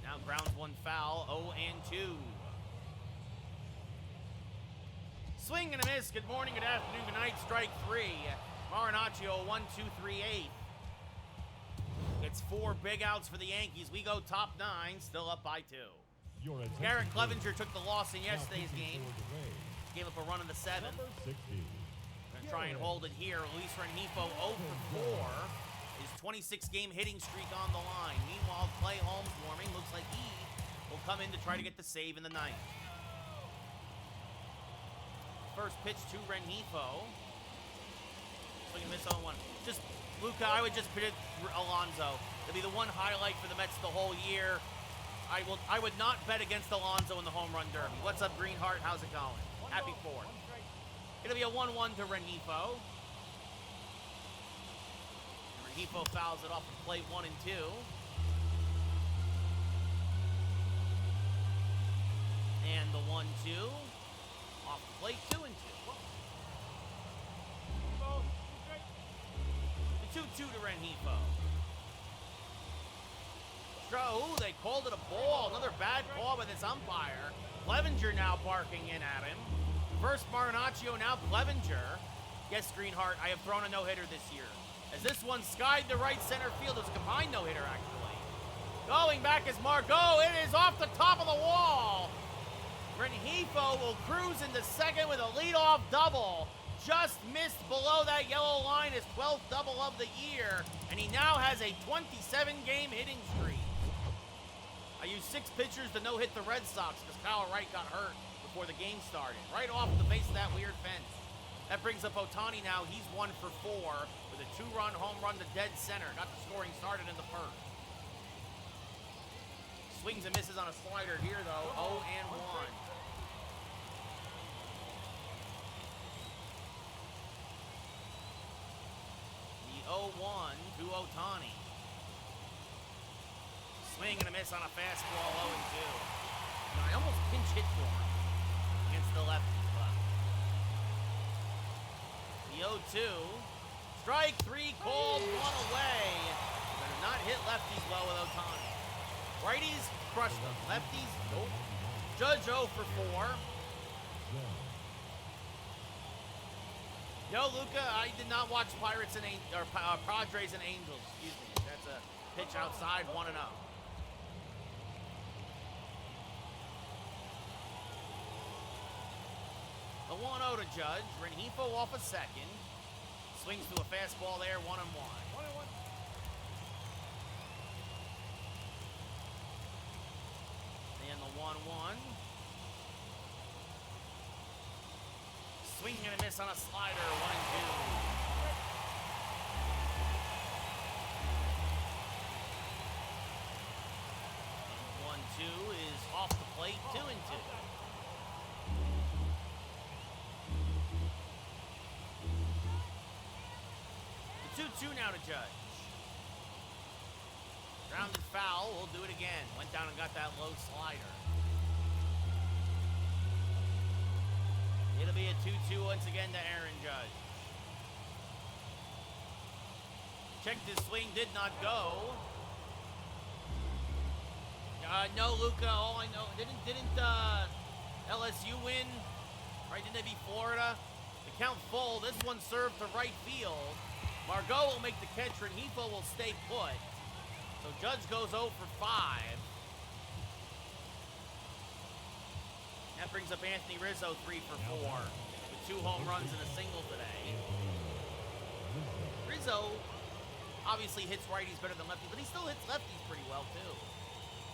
Now grounds 1 foul, 0-2. Swing and a miss. Good morning, good afternoon, good night. Strike 3. Marinaccio 1-2-3-8. It's 4 big outs for the Yankees. We go top 9, still up by 2. Garrett Clevenger took the loss in yesterday's game. Gave up a run in the 7th. Number 60. Gonna try and hold it here. Luis Rengifo 0 for 4. His 26-game hitting streak on the line. Meanwhile, Clay Holmes warming. Looks like he will come in to try to get the save in the 9th. First pitch to Rengifo. Swing and miss on 1. Just, Luca, I would just predict Alonso. It'll be the one highlight for the Mets the whole year. I would not bet against Alonso in the home run derby. What's up, Greenheart? How's it going? Happy 4th. It'll be a 1-1 to Rengifo. Rengifo fouls it off the plate, 1-2. And the 1-2 off the plate, 2-2. The 2-2 to Rengifo. Oh, they called it a ball. Another bad call by this umpire. Clevenger now barking in at him. First Marinaccio, now Clevenger. Yes, Greenheart, I have thrown a no-hitter this year. As this one skied the right center field. It was a combined no-hitter, actually. Going back is Margot. It is off the top of the wall. Rengifo will cruise into second with a leadoff double. Just missed below that yellow line, his 12th double of the year. And he now has a 27-game hitting streak. I used 6 pitchers to no-hit the Red Sox because Kyle Wright got hurt before the game started. Right off the base of that weird fence. That brings up Ohtani now. He's 1 for 4 with a 2-run home run to dead center. Got the scoring started in the 1st. Swings and misses on a slider here, though. 0-1. The 0-1 to Ohtani. Swing and a miss on a fastball, 0-2. No, I almost pinch hit for him against the lefty. The 0-2. Strike 3 called, 1 away. Better not hit lefties well with Ohtani. Righties crushed them. Lefties, nope. Judge 0 for 4. Yo, Luca, I did not watch Padres and Angels. Excuse me. That's a pitch outside, 1-0. The 1-0 to Judge. Rengifo off a second. Swings to a fastball there, 1-1. 1-1. And the 1-1. Swing and a miss on a slider, 1-2. And 1-2 is off the plate, 2-2. The 2-2 now to Judge. Grounded foul, we'll do it again. Went down and got that low slider. It'll be a 2-2 once again to Aaron Judge. Checked his swing, did not go. No, Luca, all I know, didn't LSU win? Right, didn't they beat Florida? The count full, this one served to right field. Margot will make the catch, Rengifo will stay put. So Judge goes 0 for 5. That brings up Anthony Rizzo 3 for 4 with 2 home runs and a single today. Rizzo obviously hits righties better than lefties, but he still hits lefties pretty well too.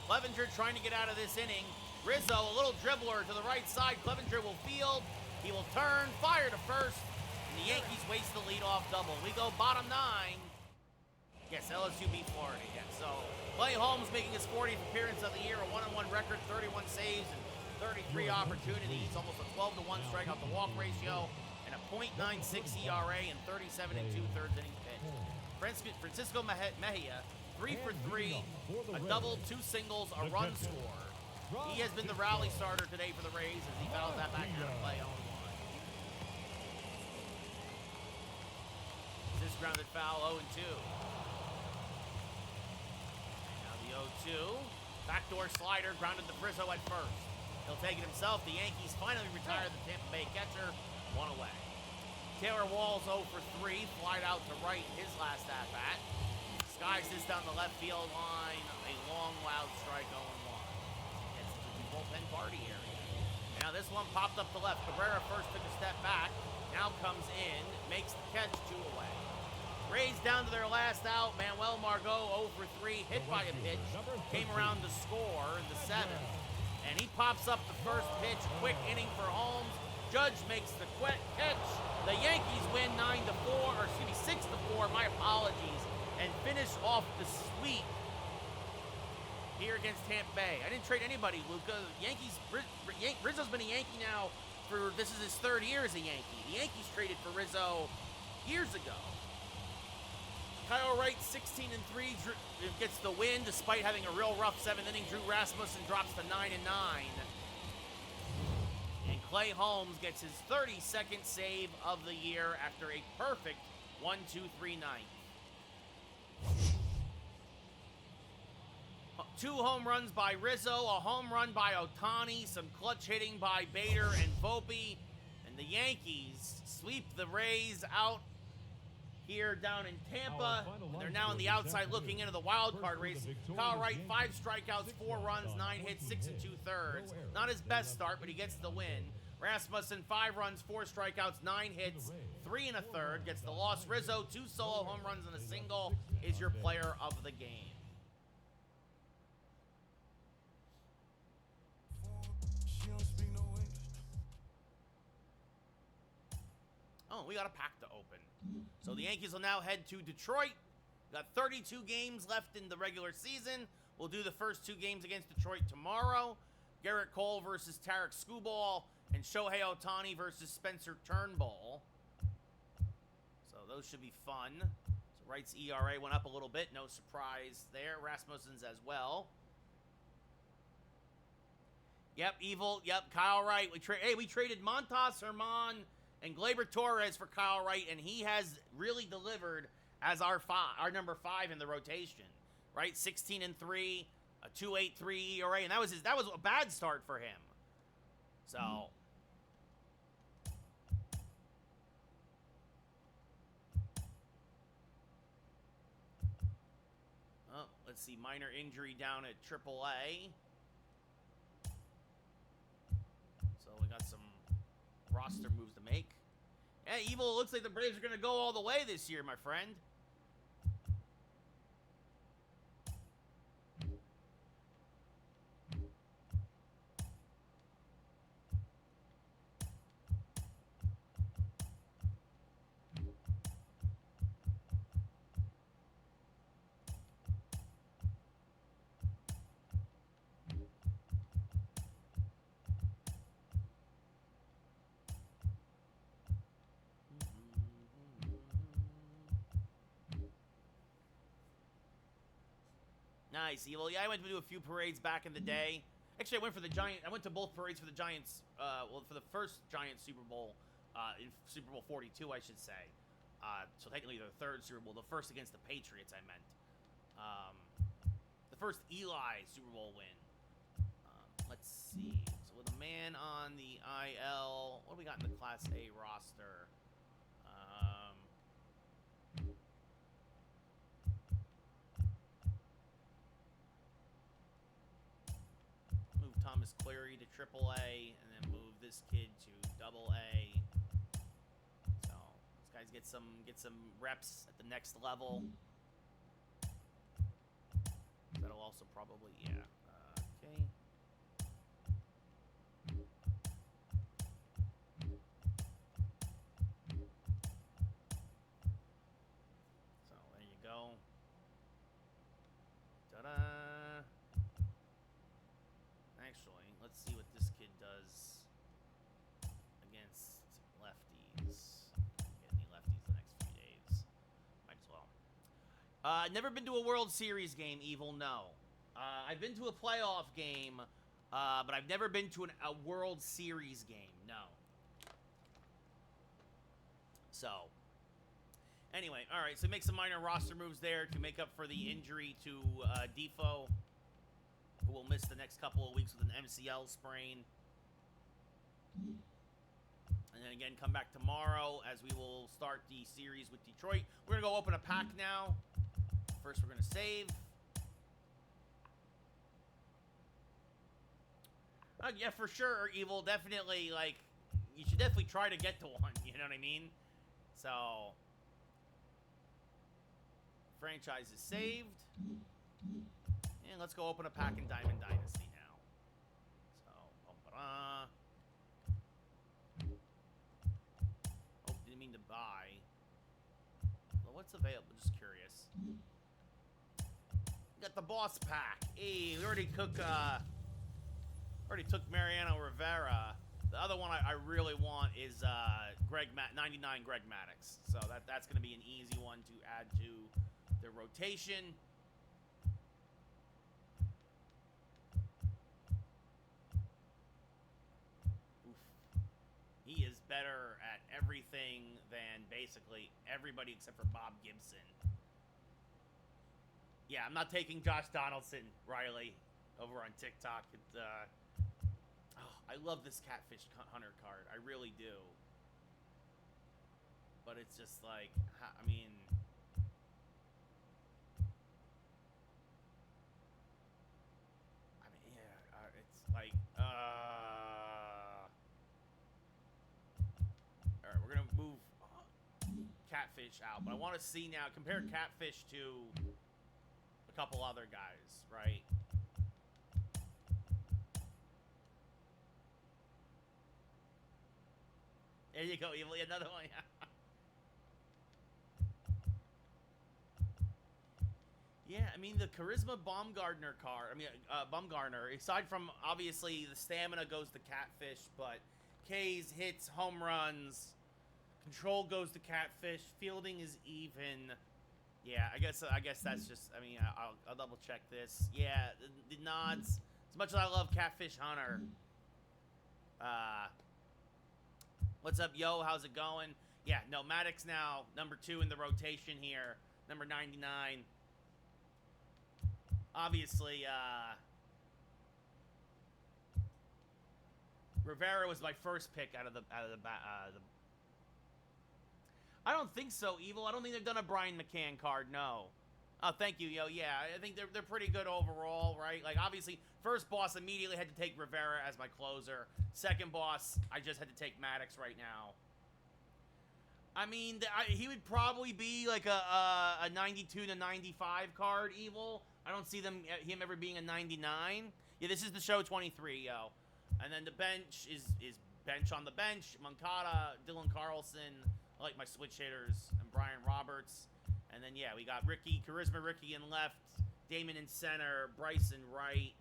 Clevenger trying to get out of this inning. Rizzo, a little dribbler to the right side. Clevenger will field. He will turn, fire to first, and the Yankees waste the leadoff double. We go bottom 9. Yes, LSU beat Florida, yes. So Clay Holmes making his 40th appearance of the year, a 1-on-1 record, 31 saves and 33 opportunities, almost a 12-to-1 strikeout to walk ratio, and a .96 ERA and 37 2/3 innings pitched. Francisco Mejia, 3 for 3, a double, 2 singles, a run score. He has been the rally starter today for the Rays as he fouls that back down to play 0-1. This grounded foul, 0-2. Now the 0-2. Backdoor slider, grounded to Rizzo at first. He'll take it himself. The Yankees finally retire the Tampa Bay catcher, 1 away. Taylor Walls 0 for 3, flied out to right his last at-bat. Skies this down the left field line, a long, wild strike, 0-1. Gets into the bullpen party area. Now this one popped up to left. Cabrera first took a step back, now comes in, makes the catch, 2 away. Rays down to their last out. Manuel Margot 0 for 3, hit by a pitch, came around to score in the 7th. And he pops up the first pitch, quick inning for Holmes. Judge makes the quick catch. The Yankees win 6-4, my apologies, and finish off the sweep here against Tampa Bay. I didn't trade anybody, Luca. Rizzo's been a Yankee now this is his 3rd year as a Yankee. The Yankees traded for Rizzo years ago. Kyle Wright, 16-3, gets the win despite having a real rough 7th inning. Drew Rasmussen drops to 9-9. And Clay Holmes gets his 32nd save of the year after a perfect 1-2-3 ninth. 2 home runs by Rizzo, a home run by Ohtani, some clutch hitting by Bader and Volpe, and the Yankees sweep the Rays out here down in Tampa. And they're now on the outside looking into the wild card race. Kyle Wright, 5 strikeouts, 4 runs, 9 hits, 6 2/3. Not his best start, but he gets the win. Rasmussen, 5 runs, 4 strikeouts, 9 hits, 3 1/3. Gets the loss. Rizzo, 2 solo home runs and a single, is your player of the game. Oh, we got a pack to open. So the Yankees will now head to Detroit. Got 32 games left in the regular season. We'll do the first 2 games against Detroit tomorrow. Garrett Cole versus Tarek Skubal, and Shohei Ohtani versus Spencer Turnbull. So those should be fun. So Wright's ERA went up a little bit. No surprise there. Rasmussen's as well. Yep, Evil. Yep, Kyle Wright. We traded Montas Herman and Gleyber Torres for Kyle Wright, and he has really delivered as our number 5 in the rotation. Right, 16-3, a 2.83 ERA, and that was a bad start for him. So. Oh, let's see, minor injury down at AAA. So we got some roster moves to make. Yeah, Evil, it looks like the Braves are going to go all the way this year, my friend. Nice, Evil. Yeah, I went to do a few parades back in the day. Actually, I went to both parades for the Giants, well, for the first Giants Super Bowl, in Super Bowl 42, I should say. So technically the third Super Bowl, the first against the Patriots, I meant. The first Eli Super Bowl win. Let's see. So with a man on the IL, what do we got in the Class A roster? Move Thomas Cleary to AAA, and then move this kid to AA. So these guys get some reps at the next level. That'll also probably, yeah. Okay. So there you go. Ta-da! Actually, let's see what this kid does against lefties. Get any lefties the next few days. Might as well. Never been to a World Series game, Evil, no. I've been to a playoff game, but I've never been to a World Series game, no. So, anyway, all right, so make some minor roster moves there to make up for the injury to Defoe, who will miss the next couple of weeks with an MCL sprain. And then again, come back tomorrow as we will start the series with Detroit. We're going to go open a pack now. First, we're going to save. Yeah, for sure, Evil. Definitely, like, you should definitely try to get to one. You know what I mean? So, franchise is saved. And let's go open a pack in Diamond Dynasty now. So, oh, didn't mean to buy. Well, what's available? Just curious. Got the boss pack. Hey, we already took Mariano Rivera. The other one I really want is 99 Greg Maddux. So that's going to be an easy one to add to the rotation. He is better at everything than basically everybody except for Bob Gibson. Yeah, I'm not taking Josh Donaldson, Riley, over on TikTok. I love this Catfish Hunter card. I really do. But it's just like, I mean... yeah, it's like, Alright, we're going to move Catfish out. But I want to see now, compare Catfish to a couple other guys, right? There you go, Evil. Another one. Yeah, I mean, the Charisma Baumgartner card, Baumgartner, aside from, obviously, the stamina goes to Catfish, but K's, hits, home runs, control goes to Catfish, fielding is even. Yeah, I guess that's just, I mean, I'll double check this. Yeah, the nods, as much as I love Catfish Hunter, What's up, yo? How's it going? Yeah, no, Maddox now, number 2 in the rotation here. Number 99. Obviously, Rivera was my first pick out of the I don't think so, Evil. I don't think they've done a Brian McCann card, no. Oh, thank you, yo. Yeah, I think they're pretty good overall, right? Like, obviously, first boss immediately had to take Rivera as my closer. Second boss, I just had to take Maddox right now. I mean, he would probably be like a 92 to 95 card, Evil. I don't see him ever being a 99. Yeah, this is the show 23, yo. And then the bench is bench on the bench. Moncada, Dylan Carlson, I like my switch hitters, and Brian Roberts. And then, yeah, we got Charisma Ricky in left, Damon in center, Bryson right,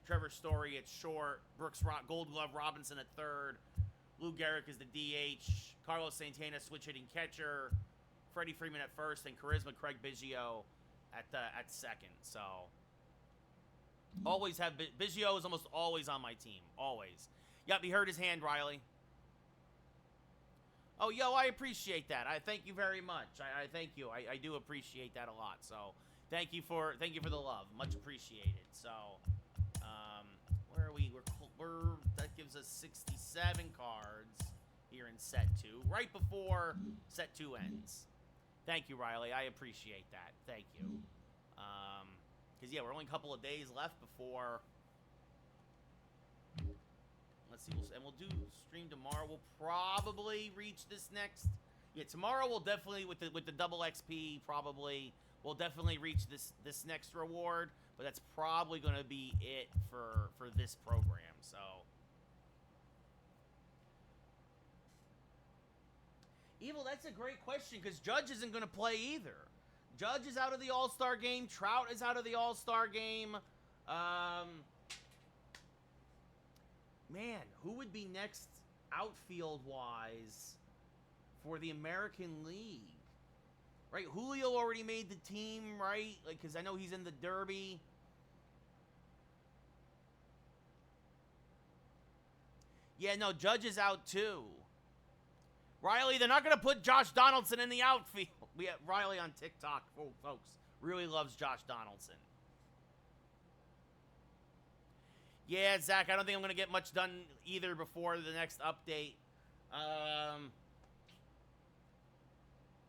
Trevor Story at short, Gold Glove Robinson at third, Lou Gehrig is the DH, Carlos Santana switch hitting catcher, Freddie Freeman at first, and Charisma Craig Biggio at second. So, always have Biggio is almost always on my team, always. Yep, he hurt his hand, Riley. Oh, yo, I appreciate that. I thank you very much. I thank you. I do appreciate that a lot. So, thank you for the love. Much appreciated. So, where are we? We're that gives us 67 cards here in set 2, right before set 2 ends. Thank you, Riley. I appreciate that. Thank you. Because, yeah, we're only a couple of days left before... Let's see, we'll do stream tomorrow. We'll probably reach this next... Yeah, tomorrow we'll definitely, with the double XP, probably, we'll definitely reach this next reward. But that's probably going to be it for this program, so... Evil, that's a great question, because Judge isn't going to play either. Judge is out of the All-Star game. Trout is out of the All-Star game. Man, who would be next outfield-wise for the American League? Right, Julio already made the team, right? Like, because I know he's in the Derby. Yeah, no, Judge is out too. Riley, they're not going to put Josh Donaldson in the outfield. We have Riley on TikTok, folks. Really loves Josh Donaldson. Yeah, Zach, I don't think I'm going to get much done either before the next update.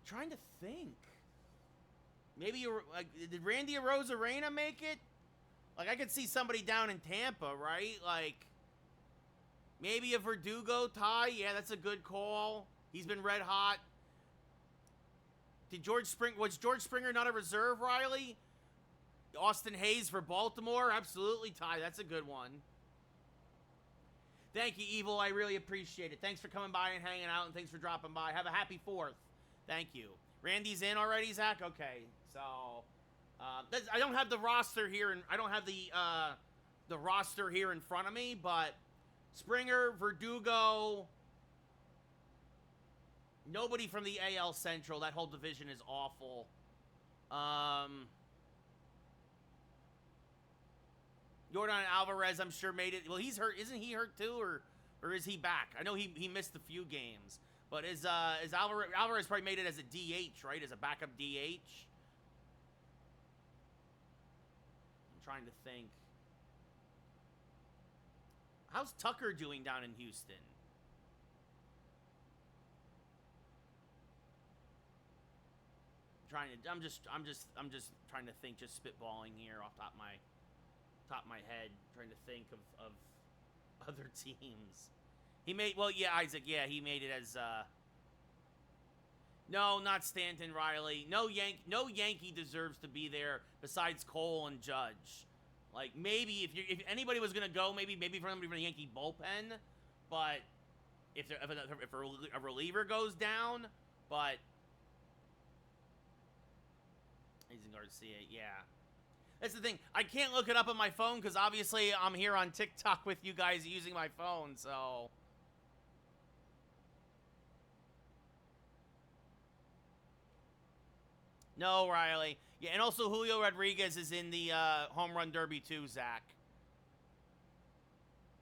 Trying to think. Maybe, did Randy Arozarena make it? Like, I could see somebody down in Tampa, right? Like, maybe a Verdugo tie. Yeah, that's a good call. He's been red hot. Was George Springer not a reserve, Riley? Austin Hayes for Baltimore? Absolutely, Ty. That's a good one. Thank you, Evil. I really appreciate it. Thanks for coming by and hanging out, and thanks for dropping by. Have a happy 4th. Thank you. Randy's in already, Zach? Okay. So, I don't have the roster here, and I don't have the roster here in front of me, but Springer, Verdugo, nobody from the AL Central. That whole division is awful. Yordan Alvarez, I'm sure, made it. Well, he's hurt. Isn't he hurt too, or is he back? I know he missed a few games. But is Alvarez probably made it as a DH, right? As a backup DH? I'm trying to think. How's Tucker doing down in Houston? I'm just trying to think, just spitballing here off top of my head, trying to think of other teams. He made, well, yeah, Isaac, yeah, he made it as, no, not Stanton, Riley. No Yankee deserves to be there besides Cole and Judge. Like, maybe if anybody was gonna go, maybe from somebody from the Yankee bullpen, but if a reliever goes down, but Hazen Garcia, yeah. That's the thing. I can't look it up on my phone because obviously I'm here on TikTok with you guys using my phone, so. No, Riley. Yeah, and also Julio Rodriguez is in the home run derby too, Zach.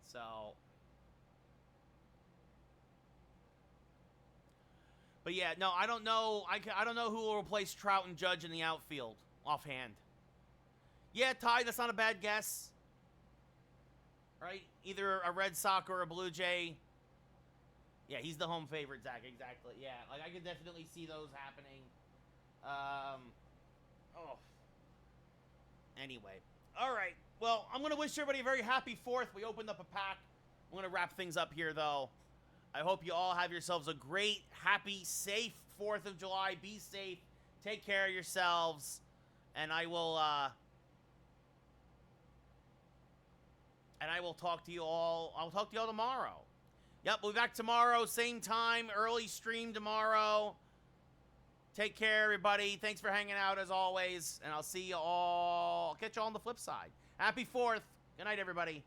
So, But yeah, no, I don't know. I don't know who will replace Trout and Judge in the outfield offhand. Yeah, Ty, that's not a bad guess. Right? Either a Red Sox or a Blue Jay. Yeah, he's the home favorite, Zach. Exactly. Yeah, like I could definitely see those happening. Oh. Anyway. All right. Well, I'm going to wish everybody a very happy 4th. We opened up a pack. I'm going to wrap things up here, though. I hope you all have yourselves a great, happy, safe 4th of July. Be safe. Take care of yourselves. And I will talk to you all. I'll talk to you all tomorrow. Yep, we'll be back tomorrow, same time, early stream tomorrow. Take care, everybody. Thanks for hanging out, as always. And I'll see you all. I'll catch you all on the flip side. Happy 4th. Good night, everybody.